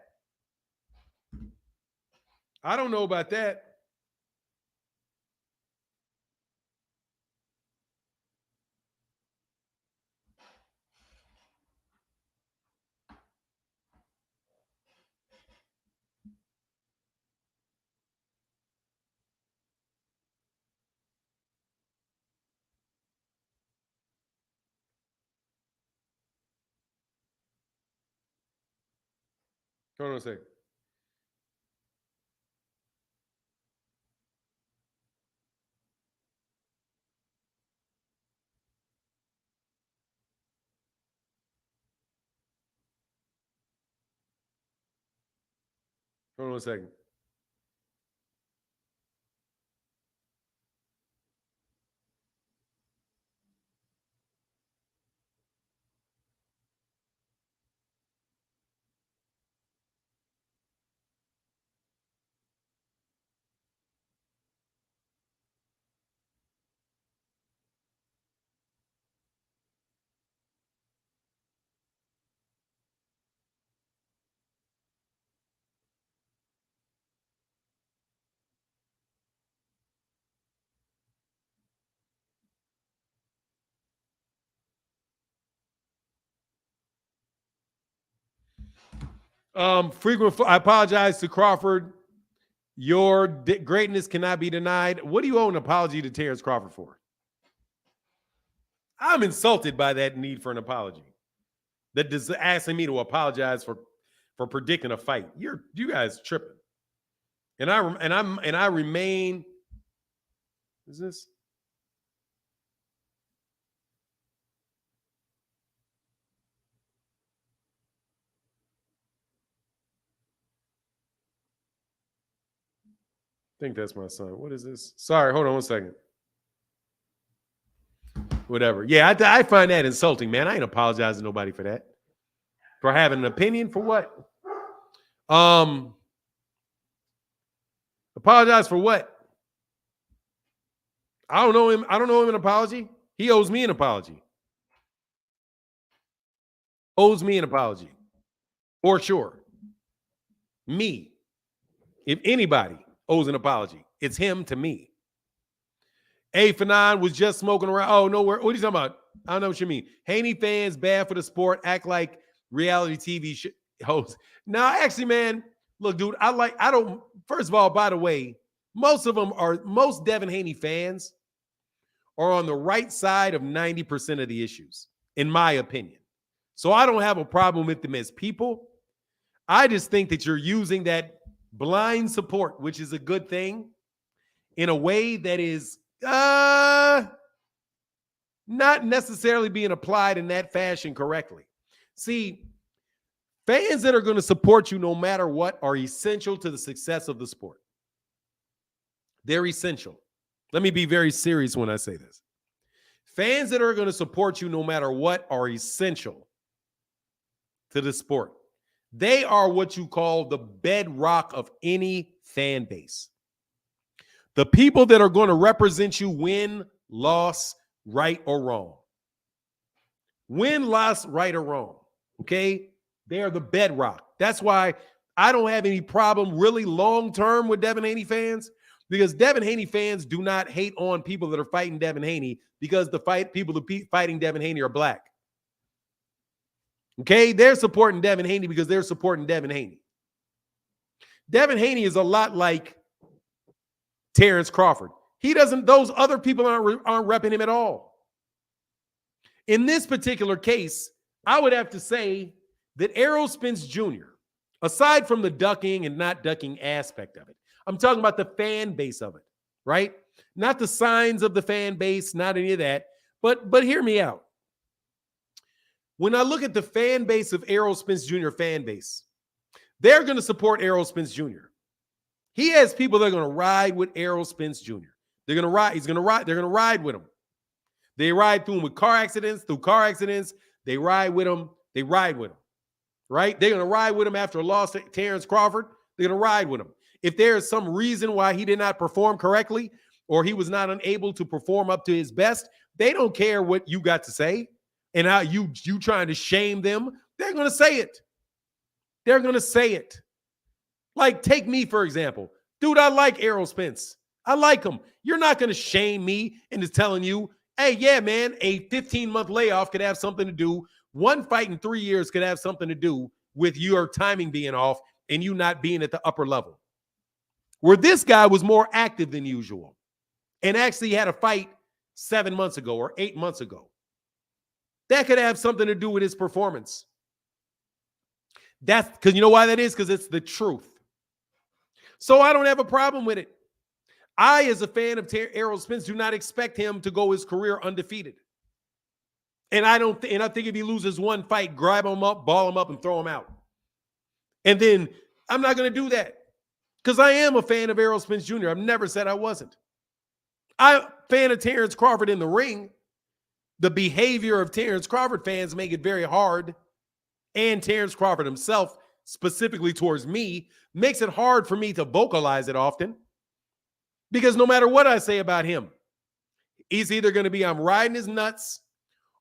Hold on a second. Hold on a second. I apologize to Crawford. Your greatness cannot be denied. What do you owe an apology to Terrence Crawford for? I'm insulted by that need for an apology. That is asking me to apologize for predicting a fight. You guys tripping. And I remain. Is this? I think that's my son. What is this? Sorry, hold on 1 second. Whatever. Yeah, I find that insulting, man. I ain't apologizing to nobody for that. For having an opinion for what? Apologize for what? I don't know him. I don't owe him an apology. He owes me an apology. Owes me an apology. For sure. Me. If anybody owes an apology, it's him to me. A Fanon was just smoking around. Oh, nowhere. What are you talking about? I don't know what you mean. Haney fans, bad for the sport, act like reality TV hosts. No, actually, man, look, dude, first of all, by the way, most Devin Haney fans are on the right side of 90% of the issues, in my opinion. So I don't have a problem with them as people. I just think that you're using that blind support, which is a good thing, in a way that is not necessarily being applied in that fashion correctly. See, fans that are going to support you no matter what are essential to the success of the sport. They're essential. Let me be very serious when I say this. Fans that are going to support you no matter what are essential to the sport. They are what you call the bedrock of any fan base. The people that are going to represent you win, loss, right or wrong. Win, loss, right or wrong. Okay? They are the bedrock. That's why I don't have any problem really long term with Devin Haney fans, because Devin Haney fans do not hate on people that are fighting Devin Haney because people fighting Devin Haney are black. Okay? They're supporting Devin Haney because they're supporting Devin Haney. Devin Haney is a lot like Terrence Crawford. Those other people aren't repping him at all. In this particular case, I would have to say that Errol Spence Jr., aside from the ducking and not ducking aspect of it, I'm talking about the fan base of it, right? Not the signs of the fan base, not any of that, but hear me out. When I look at the fan base of Errol Spence Jr. fan base, they're going to support Errol Spence Jr. He has people that are going to ride with Errol Spence Jr. They're going to ride. They're going to ride with him. They ride through him through car accidents. They ride with him. Right? They're going to ride with him after a loss to Terrence Crawford. They're going to ride with him. If there is some reason why he did not perform correctly or he was not unable to perform up to his best, they don't care what you got to say and how you trying to shame them. They're going to say it. They're going to say it. Like, take me, for example. Dude, I like Errol Spence. I like him. You're not going to shame me into telling you, hey, yeah, man, a 15-month layoff could have something to do. One fight in 3 years could have something to do with your timing being off and you not being at the upper level. Where this guy was more active than usual and actually had a fight 7 months ago or 8 months ago. That could have something to do with his performance. That's because you know why that is? Because it's the truth. So I don't have a problem with it. I, as a fan of Errol Spence, do not expect him to go his career undefeated. And I think if he loses one fight, grab him up, ball him up, and throw him out. And then I'm not going to do that because I am a fan of Errol Spence Jr. I've never said I wasn't. I'm a fan of Terrence Crawford in the ring. The behavior of Terrence Crawford fans make it very hard, and Terrence Crawford himself, specifically towards me, makes it hard for me to vocalize it often because no matter what I say about him, he's either going to be I'm riding his nuts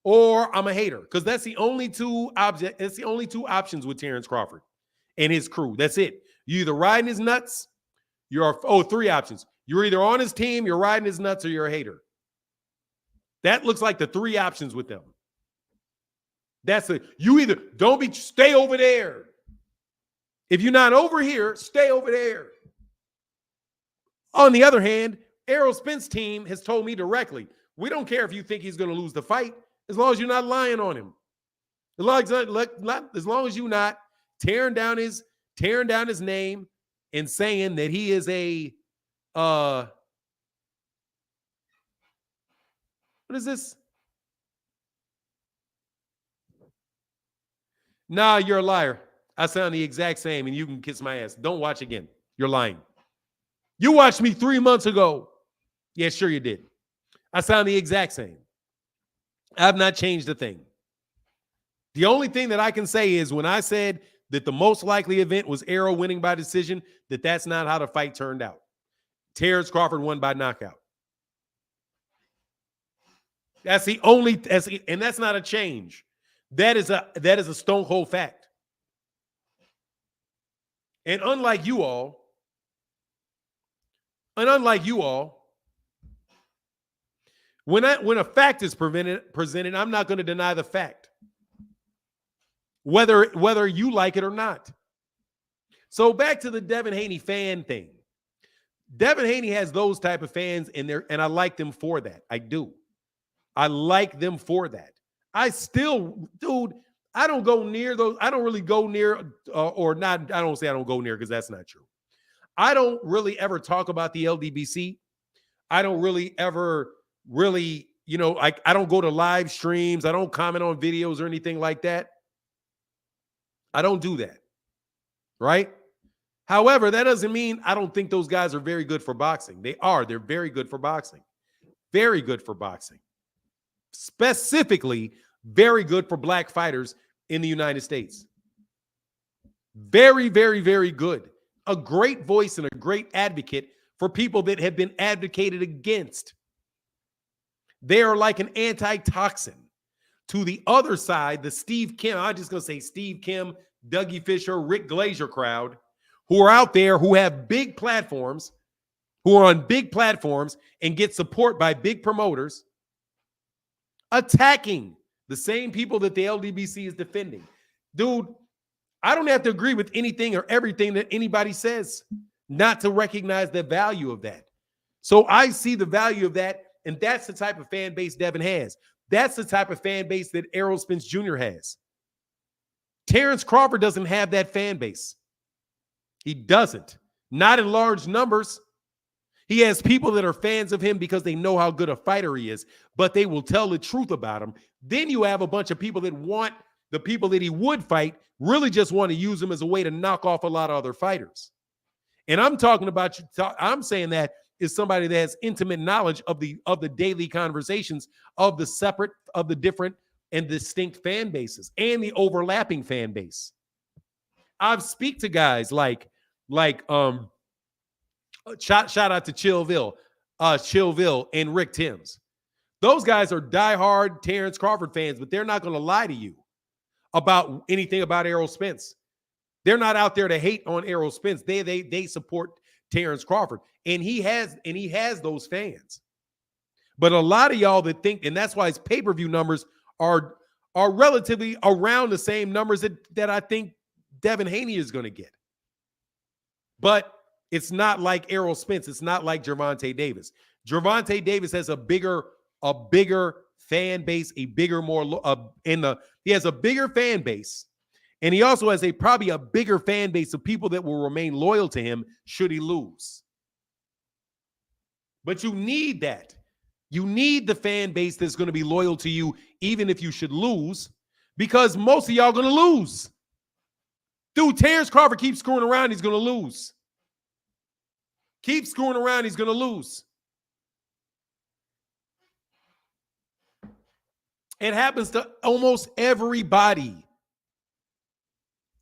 or I'm a hater because that's the only two options with Terrence Crawford and his crew. That's it. You either riding his nuts, three options. You're either on his team, you're riding his nuts, or you're a hater. That looks like the three options with them. That's it. You either stay over there. If you're not over here, stay over there. On the other hand, Errol Spence team has told me directly, we don't care if you think he's going to lose the fight, as long as you're not lying on him. As long as you're not tearing down his name and saying that he is a what is this? Nah, you're a liar. I sound the exact same, and you can kiss my ass. Don't watch again. You're lying. You watched me 3 months ago. Yeah, sure you did. I sound the exact same. I've not changed a thing. The only thing that I can say is when I said that the most likely event was Errol winning by decision, that's not how the fight turned out. Terrence Crawford won by knockout. That's and that's not a change. That is a stone cold fact. And unlike you all, when a fact is presented, I'm not going to deny the fact, whether you like it or not. So back to the Devin Haney fan thing. Devin Haney has those type of fans in there, and I like them for that. I do. I like them for that. I still, dude, I don't go near those. I don't really go near or not. I don't say I don't go near because that's not true. I don't really ever talk about the LDBC. I don't really ever really, I don't go to live streams. I don't comment on videos or anything like that. I don't do that. Right? However, that doesn't mean I don't think those guys are very good for boxing. They are. They're very good for boxing. Very good for boxing. Specifically, very good for black fighters in the United States. Very, very, very good. A great voice and a great advocate for people that have been advocated against. They are like an antitoxin to the other side, the Steve Kim, I'm just going to say Steve Kim, Dougie Fisher, Rick Glazier crowd, who are out there, who have big platforms, who are on big platforms and get support by big promoters, attacking the same people that the LDBC is defending. Dude, I don't have to agree with anything or everything that anybody says, not to recognize the value of that. So I see the value of that, and that's the type of fan base Devin has. That's the type of fan base that Errol Spence Jr. has. Terrence Crawford doesn't have that fan base. He doesn't. Not in large numbers. He has people that are fans of him because they know how good a fighter he is, but they will tell the truth about him. Then you have a bunch of people that want the people that he would fight, really just want to use him as a way to knock off a lot of other fighters. And I'm talking about, I'm saying that is somebody that has intimate knowledge of the daily conversations of the separate, of the different and distinct fan bases and the overlapping fan base. I've speak to guys like shout out to Chillville and Rick Timms. Those guys are diehard Terrence Crawford fans, but they're not going to lie to you about anything about Errol Spence. They're not out there to hate on Errol Spence. They support Terrence Crawford, and he has those fans. But a lot of y'all that think, and that's why his pay-per-view numbers are relatively around the same numbers that I think Devin Haney is going to get. But it's not like Errol Spence. It's not like Gervonta Davis. Gervonta Davis has a bigger fan base, he has a bigger fan base, and he also has probably a bigger fan base of people that will remain loyal to him should he lose. But you need that. You need the fan base that's going to be loyal to you even if you should lose, because most of y'all are going to lose. Dude, Terrence Crawford keeps screwing around, he's going to lose. Keep screwing around, he's going to lose. It happens to almost everybody.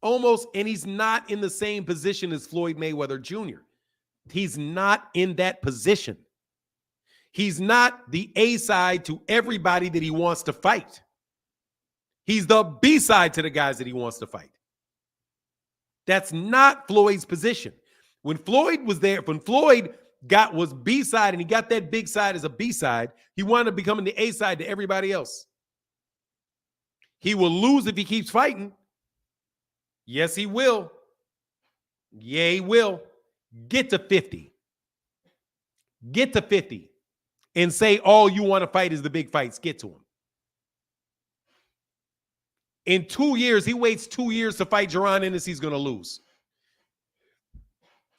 And he's not in the same position as Floyd Mayweather Jr. He's not in that position. He's not the A side to everybody that he wants to fight. He's the B side to the guys that he wants to fight. That's not Floyd's position. When Floyd was there, when Floyd was B side and he got that big side as a B side, he wound up becoming the A side to everybody else. He will lose if he keeps fighting. Yes, he will. Yeah, he will. Get to 50. Get to 50 and say all you want to fight is the big fights. Get to him. In 2 years, he waits 2 years to fight Jaron Ennis, he's going to lose.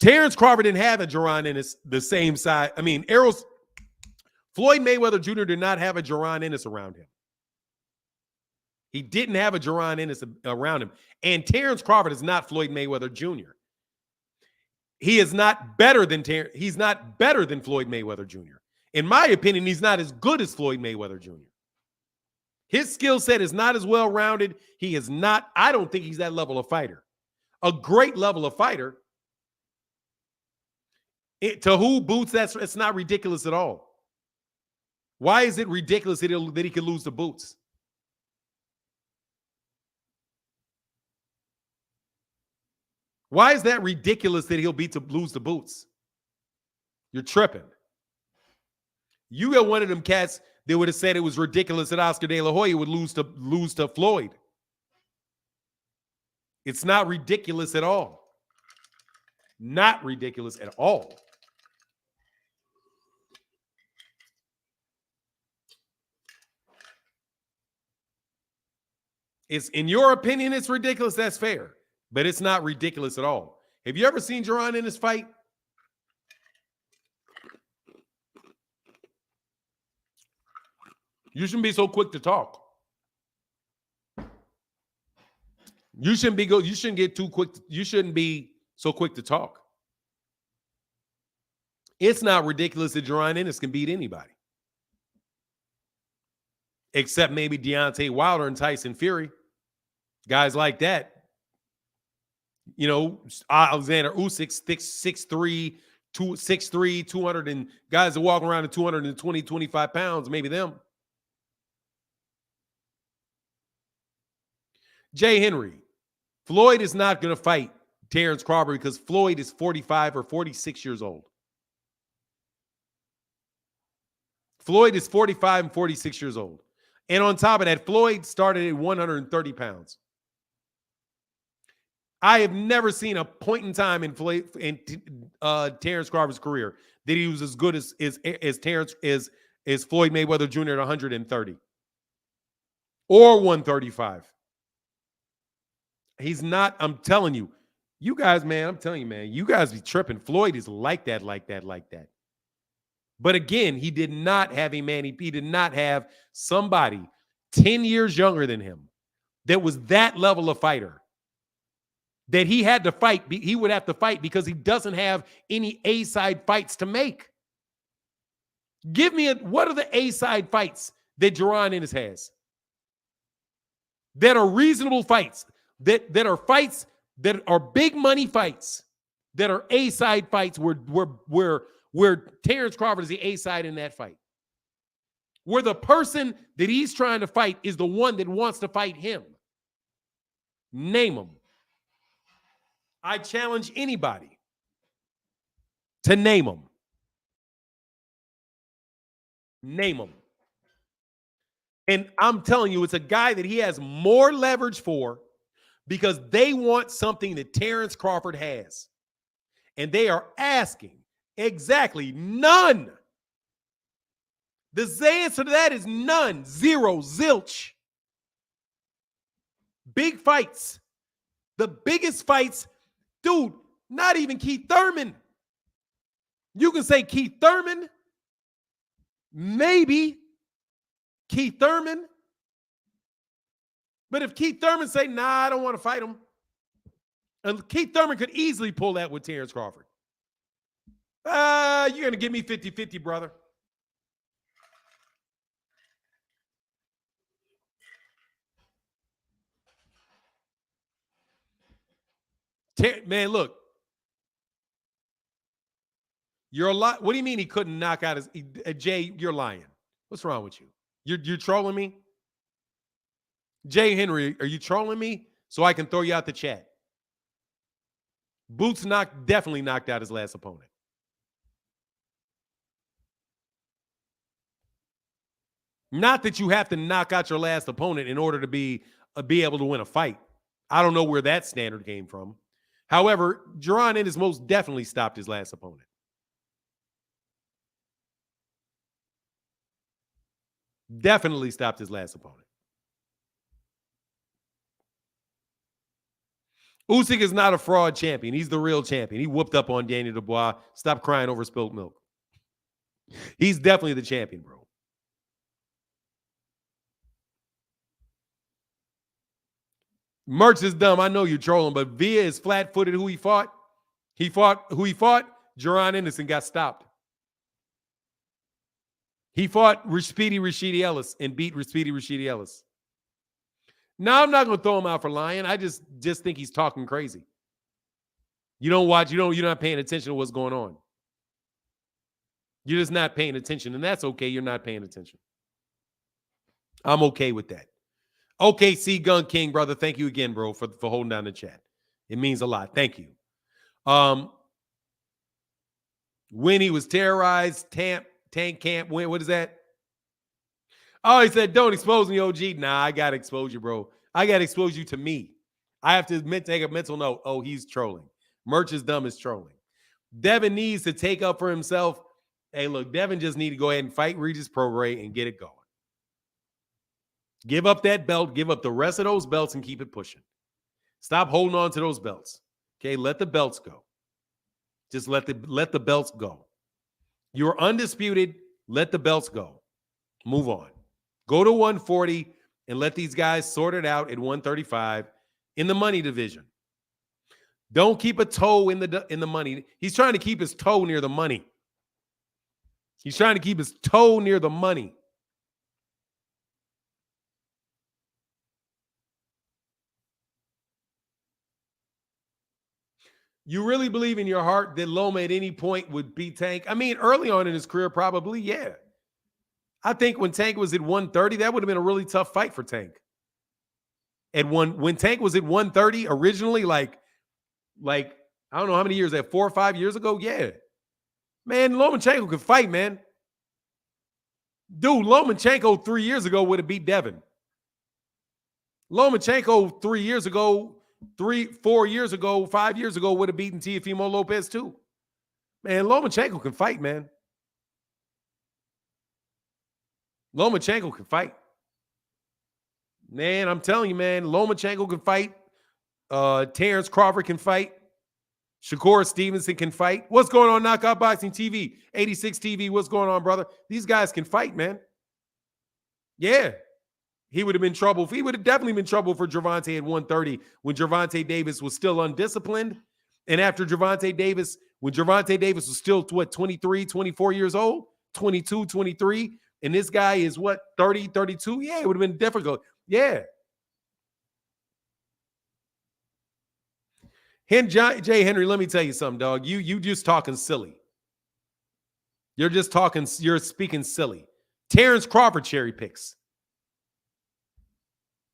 Terrence Crawford didn't have a Jaron Ennis the same side. I mean, Floyd Mayweather Jr. did not have a Jaron Ennis around him. He didn't have a Jaron Ennis around him. And Terrence Crawford is not Floyd Mayweather Jr. He is not better than he's not better than Floyd Mayweather Jr. In my opinion, he's not as good as Floyd Mayweather Jr. His skill set is not as well-rounded. He is not, I don't think he's that level of fighter. A great level of fighter. To who Boots, it's not ridiculous at all. Why is it ridiculous that he could lose to Boots? Why is that ridiculous that he'll lose to Boots? You're tripping. You got one of them cats that would have said it was ridiculous that Oscar De La Hoya would lose to Floyd. It's not ridiculous at all. Not ridiculous at all. It's, in your opinion, it's ridiculous. That's fair. But it's not ridiculous at all. Have you ever seen Jaron in this fight? You shouldn't be so quick to talk. You shouldn't get too quick. You shouldn't be so quick to talk. It's not ridiculous that Jaron Ennis can beat anybody. Except maybe Deontay Wilder and Tyson Fury. Guys like that. You know, Alexander Usyk, 6'3", 200, and guys that walk around at 220, 25 pounds, maybe them. Jay Henry. Floyd is not going to fight Terrence Crawford because Floyd is 45 or 46 years old. Floyd is 45 and 46 years old. And on top of that, Floyd started at 130 pounds. I have never seen a point in time in Terrence Crawford's career that he was as good as Floyd Mayweather Jr. at 130 or 135. He's not. I'm telling you, you guys, man. I'm telling you, man. You guys be tripping. Floyd is like that. But again, he did not have a man. He did not have somebody 10 years younger than him that was that level of fighter. That he had to fight, he would have to fight because he doesn't have any A-side fights to make. Give me what are the A-side fights that Jaron Ennis has? That are reasonable fights, that are fights that are big money fights, that are A-side fights where Terrence Crawford is the A-side in that fight. Where the person that he's trying to fight is the one that wants to fight him. Name them. I challenge anybody to name them. Name them. And I'm telling you, it's a guy that he has more leverage for because they want something that Terrence Crawford has. And they are asking exactly none. The answer to that is none. Zero. Zilch. Big fights. The biggest fights. Dude, not even Keith Thurman. You can say Keith Thurman. Maybe Keith Thurman. But if Keith Thurman say, nah, I don't want to fight him. And Keith Thurman could easily pull that with Terrence Crawford. You're going to give me 50-50, brother. Man, look. You're a lot. What do you mean he couldn't knock out his Jay? You're lying. What's wrong with you? You're trolling me? Jay Henry, are you trolling me so I can throw you out the chat? Boots definitely knocked out his last opponent. Not that you have to knock out your last opponent in order to be able to win a fight. I don't know where that standard came from. However, Jaron Ennis most definitely stopped his last opponent. Definitely stopped his last opponent. Usyk is not a fraud champion. He's the real champion. He whooped up on Daniel Dubois. Stop crying over spilled milk. He's definitely the champion, bro. Merch is dumb. I know you're trolling, but Villa is flat-footed who he fought. Jaron Ennis got stopped. He fought Rashidi Ellis and beat Rashidi Ellis. No, I'm not going to throw him out for lying. I just think he's talking crazy. You don't watch, you're not paying attention to what's going on. You're just not paying attention, and that's okay. You're not paying attention. I'm okay with that. Okay, C Gun King, brother. Thank you again, bro, for holding down the chat. It means a lot. Thank you. When he was terrorized, Tank Camp, what is that? Oh, he said, don't expose me, OG. Nah, I got to expose you, bro. I got to expose you to me. I have to take a mental note. Oh, he's trolling. Merch is dumb as trolling. Devin needs to take up for himself. Hey, look, Devin just need to go ahead and fight Regis Prograis and get it going. Give up that belt. Give up the rest of those belts and keep it pushing. Stop holding on to those belts. Okay, let the belts go. Just let the belts go. You're undisputed. Let the belts go. Move on. Go to 140 and let these guys sort it out at 135 in the money division. Don't keep a toe in the money. He's trying to keep his toe near the money. He's trying to keep his toe near the money. You really believe in your heart that Loma at any point would beat Tank? I mean, early on in his career, probably, yeah. I think when Tank was at 130, that would have been a really tough fight for Tank. When Tank was at 130 originally, like I don't know how many years, 4 or 5 years ago, yeah. Man, Lomachenko could fight, man. Dude, Lomachenko 3 years ago would have beat Devin. Lomachenko 3 years ago, 4 years ago, 5 years ago would have beaten Teofimo Lopez too. Man, Lomachenko can fight, man. Lomachenko can fight. Man, I'm telling you, man, Lomachenko can fight. Terrence Crawford can fight. Shakur Stevenson can fight. What's going on, Knockout Boxing TV? 86 TV, what's going on, brother? These guys can fight, man. Yeah. He would have been trouble. He would have definitely been trouble for Gervonta at 130 when Gervonta Davis was still undisciplined. And after Gervonta Davis, when Gervonta Davis was still, 23, 24 years old, 22, 23, and this guy is, 30, 32? Yeah, it would have been difficult. Yeah. Jay Henry, let me tell you something, dog. You just talking silly. You're speaking silly. Terrence Crawford cherry picks.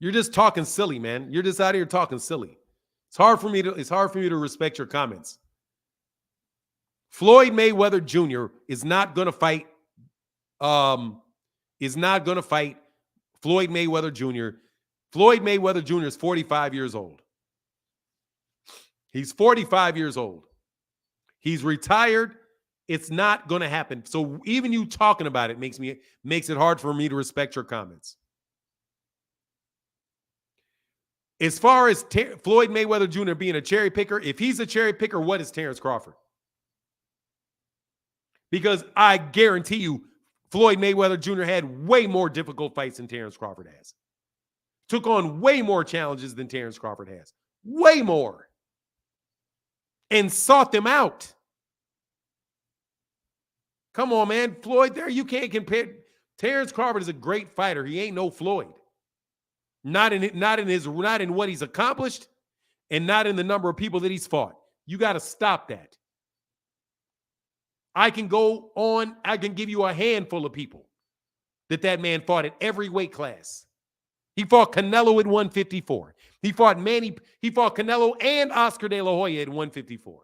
You're just talking silly, man. You're just out here talking silly. It's hard for me to respect your comments. Floyd Mayweather Jr. is not going to fight. Floyd Mayweather Jr. Floyd Mayweather Jr. is 45 years old. He's 45 years old. He's retired. It's not going to happen. So even you talking about it makes it hard for me to respect your comments. As far as Floyd Mayweather Jr. being a cherry picker, if he's a cherry picker, what is Terrence Crawford? Because I guarantee you, Floyd Mayweather Jr. had way more difficult fights than Terrence Crawford has. Took on way more challenges than Terrence Crawford has. Way more. And sought them out. Come on, man. Floyd, there you can't compare. Terrence Crawford is a great fighter. He ain't no Floyd. Not in what he's accomplished, and not in the number of people that he's fought. You got to stop that. I can go on. I can give you a handful of people that man fought at every weight class. He fought Canelo at 154. He fought Canelo and Oscar De La Hoya at 154.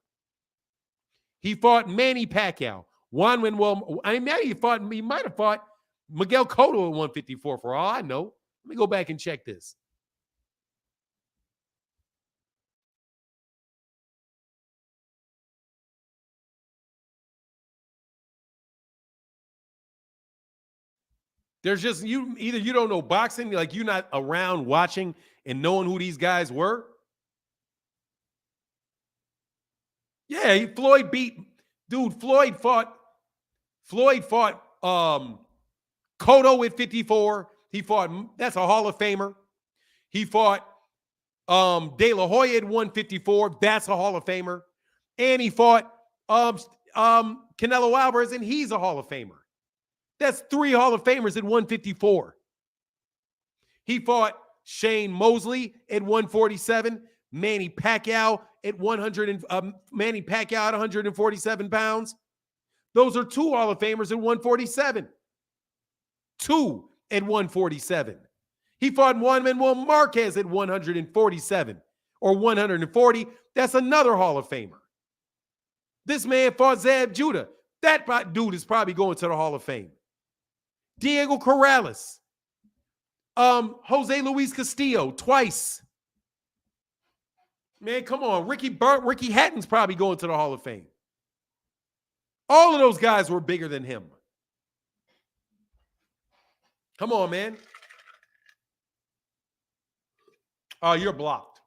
He fought Manny Pacquiao. He might have fought Miguel Cotto at 154 for all I know. Let me go back and check this. There's just either you don't know boxing, like you're not around watching and knowing who these guys were. Yeah, Floyd fought Cotto at 54. That's a Hall of Famer. He fought De La Hoya at 154. That's a Hall of Famer. And he fought Canelo Alvarez, and he's a Hall of Famer. That's 3 Hall of Famers at 154. He fought Shane Mosley at 147. Manny Pacquiao at 147 pounds. Those are 2 Hall of Famers at 147. 2 at 147. He fought Juan Manuel Marquez at 147 or 140. That's another Hall of Famer. This man fought Zab Judah. That dude is probably going to the Hall of Fame. Diego Corrales. Jose Luis Castillo, twice. Man, come on. Ricky Hatton's probably going to the Hall of Fame. All of those guys were bigger than him. Come on, man. Oh, you're blocked.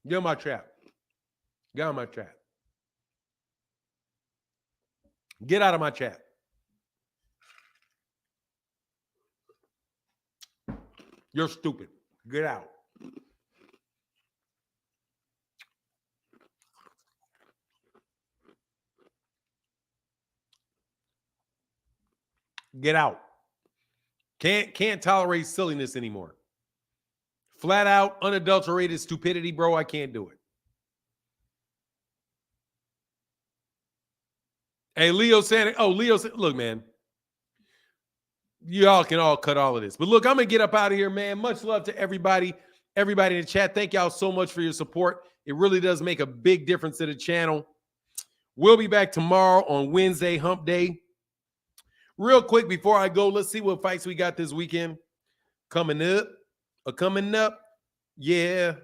Get on my trap. Get on my trap. Get out of my chat. You're stupid. Get out. Get out. Can't tolerate silliness anymore. Flat out, unadulterated stupidity, bro. I can't do it. Hey, Leo Santa. Oh, Leo, look, man. Y'all can all cut all of this. But look, I'm going to get up out of here, man. Much love to everybody. Everybody in the chat. Thank y'all so much for your support. It really does make a big difference to the channel. We'll be back tomorrow on Wednesday, Hump Day. Real quick before I go, let's see what fights we got this weekend. Coming up. Yeah.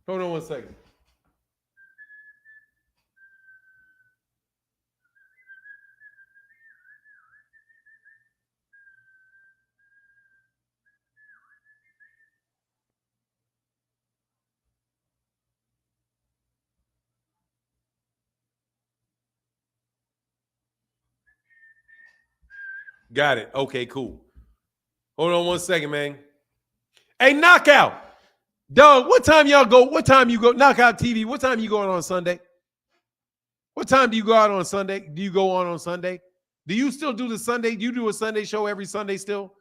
Hold on one second. Got it. Okay, cool. Hold on one second, man. Hey, Knockout. Dog, what time y'all go? What time you go? Knockout TV, what time you going on Sunday? What time do you go out on Sunday? Do you go on Sunday? Do you still do the Sunday? Do you do a Sunday show every Sunday still?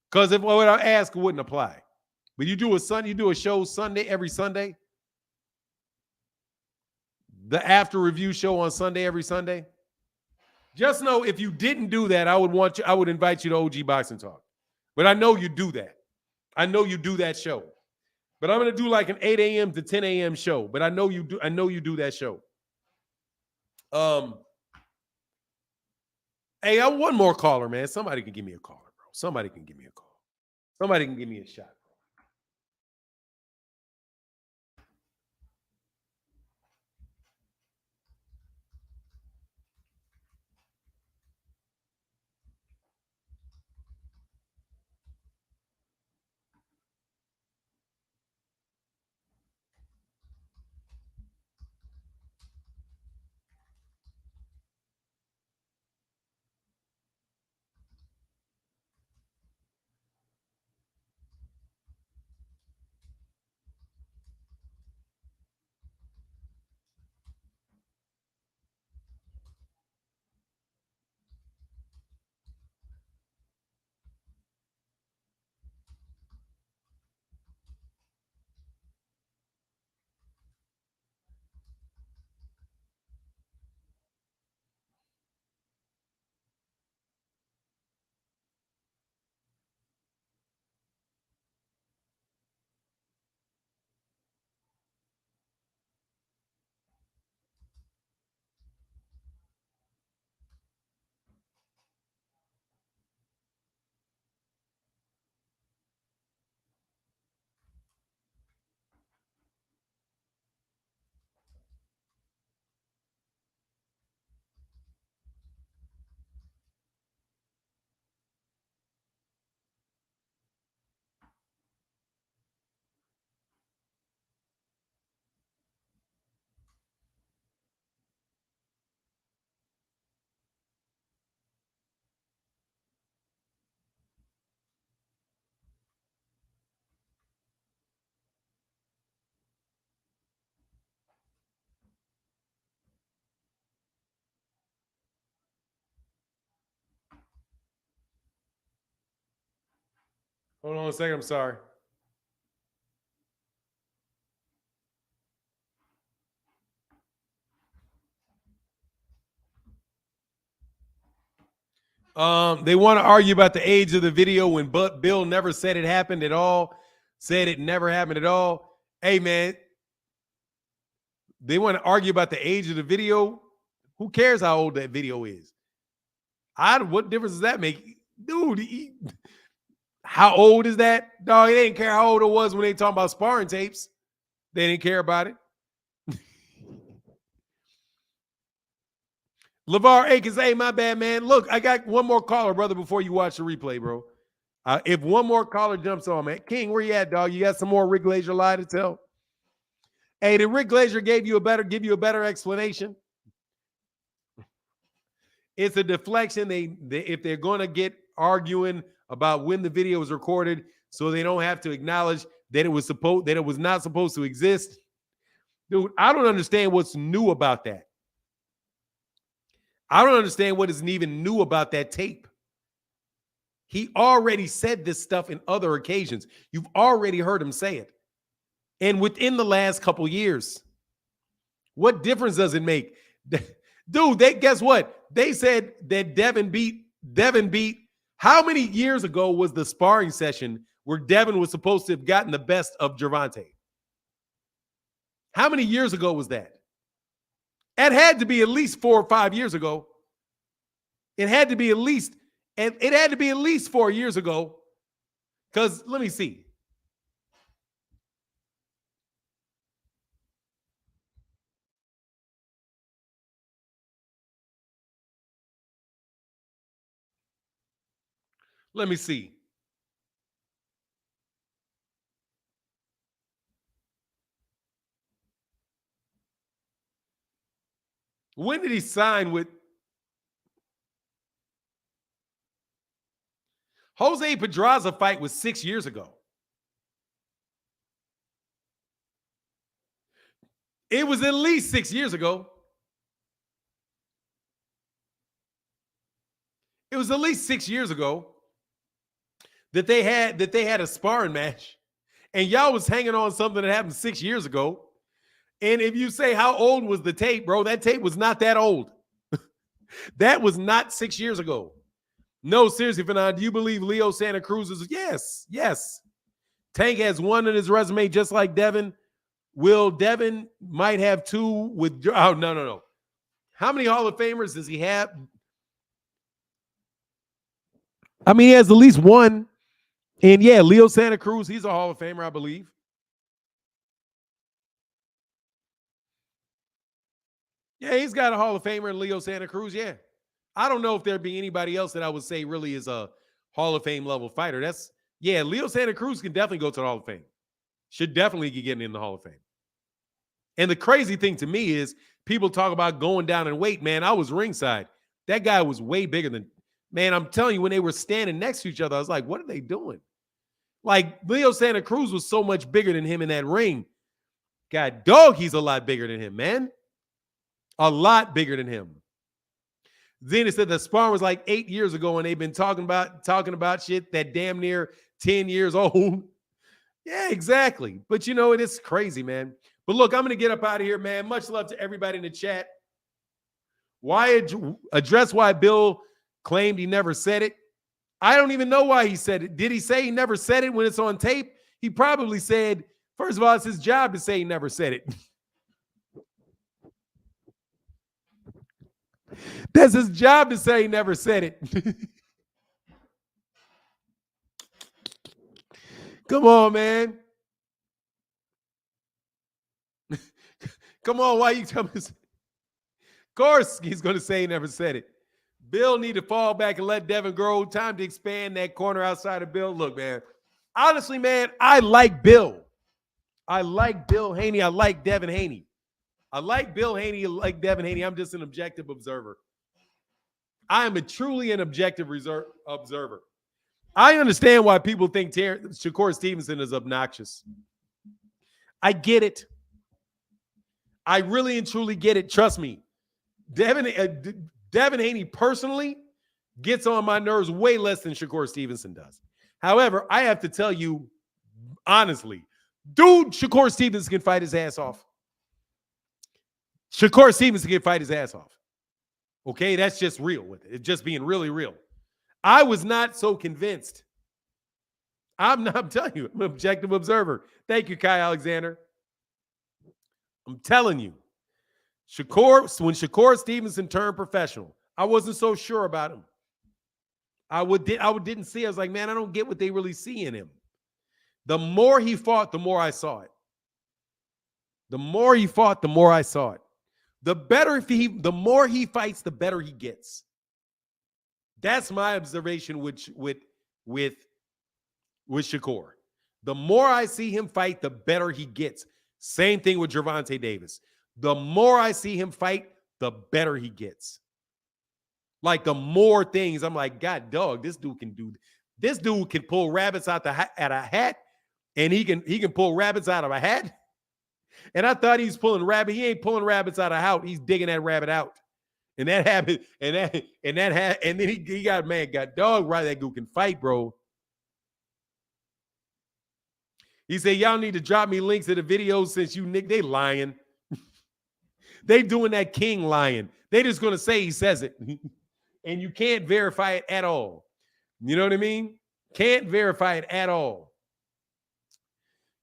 Because if what I ask wouldn't apply. But you do a show Sunday every Sunday? The after review show on Sunday every Sunday? Just know if you didn't do that, I would invite you to OG Boxing Talk. But I know you do that. I know you do that show. But I'm going to do like an 8 a.m. to 10 a.m. show. But I know you do that show. Hey, I want one more caller, man. Somebody can give me a caller, bro. Somebody can give me a call. Somebody can give me a shot. Hold on a second. I'm sorry. They want to argue about the age of the video when Bill never said it happened at all. said it never happened at all. Hey, man, they want to argue about the age of the video. Who cares how old that video is? What difference does that make? Dude, how old is that? Dog, they didn't care how old it was when they talking about sparring tapes. They didn't care about it. LeVar Akins, hey, my bad, man. Look, I got one more caller, brother, before you watch the replay, bro. If one more caller jumps on, man. King, where you at, dog? You got some more Rick Glazier lie to tell? Hey, did Rick Glazier give you a better explanation? It's a deflection. If they're going to get arguing about when the video was recorded, so they don't have to acknowledge that it was not supposed to exist. Dude, I don't understand what's new about that. I don't understand what is even new about that tape. He already said this stuff in other occasions. You've already heard him say it. And within the last couple years, what difference does it make? Dude, guess what? They said that Devin beat. How many years ago was the sparring session where Devin was supposed to have gotten the best of Gervonta? How many years ago was that? It had to be at least 4 or 5 years ago. It had to be at least 4 years ago. Because let me see. Let me see. When did he sign with Jose Pedraza? Fight was 6 years ago. It was at least 6 years ago. It was at least 6 years ago that they had a sparring match, and y'all was hanging on something that happened 6 years ago. And if you say how old was the tape, bro, that tape was not that old. That was not 6 years ago. No, seriously, Fernand, do you believe Leo Santa Cruz is? Yes. Tank has one on his resume just like Devin. Will Devin might have two with? Oh, no. How many Hall of Famers does he have? I mean, he has at least one. And yeah, Leo Santa Cruz, he's a Hall of Famer, I believe. Yeah, he's got a Hall of Famer in Leo Santa Cruz, yeah. I don't know if there'd be anybody else that I would say really is a Hall of Fame level fighter. Leo Santa Cruz can definitely go to the Hall of Fame. Should definitely be getting in the Hall of Fame. And the crazy thing to me is people talk about going down in weight. Man, I was ringside. That guy was way bigger than, man, I'm telling you, when they were standing next to each other, I was like, what are they doing? Like, Leo Santa Cruz was so much bigger than him in that ring. God dog, he's a lot bigger than him, man. A lot bigger than him. Then it said the sparring was like 8 years ago, and they've been talking about shit that damn near 10 years old. Yeah, exactly. But you know, it is crazy, man. But look, I'm going to get up out of here, man. Much love to everybody in the chat. Address why Bill claimed he never said it. I don't even know why he said it. Did he say he never said it when it's on tape? He probably said, first of all, it's his job to say he never said it. That's his job to say he never said it. Come on, man. Come on, why you tell me? Of course, he's going to say he never said it. Bill need to fall back and let Devin grow. Time to expand that corner outside of Bill. Look, man. Honestly, man, I like Bill. I like Bill Haney. I like Devin Haney. I like Bill Haney. I like Devin Haney. I'm just an objective observer. I am truly an objective observer. I understand why people think Shakur Stevenson is obnoxious. I get it. I really and truly get it. Trust me. Devin Haney personally gets on my nerves way less than Shakur Stevenson does. However, I have to tell you honestly, dude, Shakur Stevenson can fight his ass off. Shakur Stevenson can fight his ass off. Okay, that's just real with it. It's just being really real. I was not so convinced. I'm telling you, I'm an objective observer. Thank you, Kai Alexander. I'm telling you. When Shakur Stevenson turned professional, I wasn't so sure about him. I didn't see. I was like, man, I don't get what they really see in him. The more he fought, the more I saw it. The more he fought, the more I saw it. The more he fights, the better he gets. That's my observation with Shakur. The more I see him fight, the better he gets. Same thing with Gervonta Davis. The more I see him fight, the better he gets. Like the more things, I'm like, God, dog, this dude can do. This dude can pull rabbits out at a hat, and he can pull rabbits out of a hat. And I thought he was pulling rabbit. He ain't pulling rabbits out of a hat. He's digging that rabbit out. And that happened. And then he got dog right. That dude can fight, bro. He said, y'all need to drop me links to the videos since they lying. They doing that King lying. They just going to say he says it. And you can't verify it at all. You know what I mean? Can't verify it at all.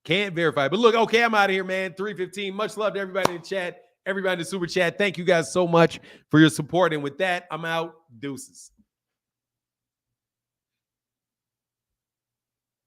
Can't verify. But look, okay, I'm out of here, man. 3:15. Much love to everybody in the chat, everybody in the super chat. Thank you guys so much for your support. And with that, I'm out. Deuces.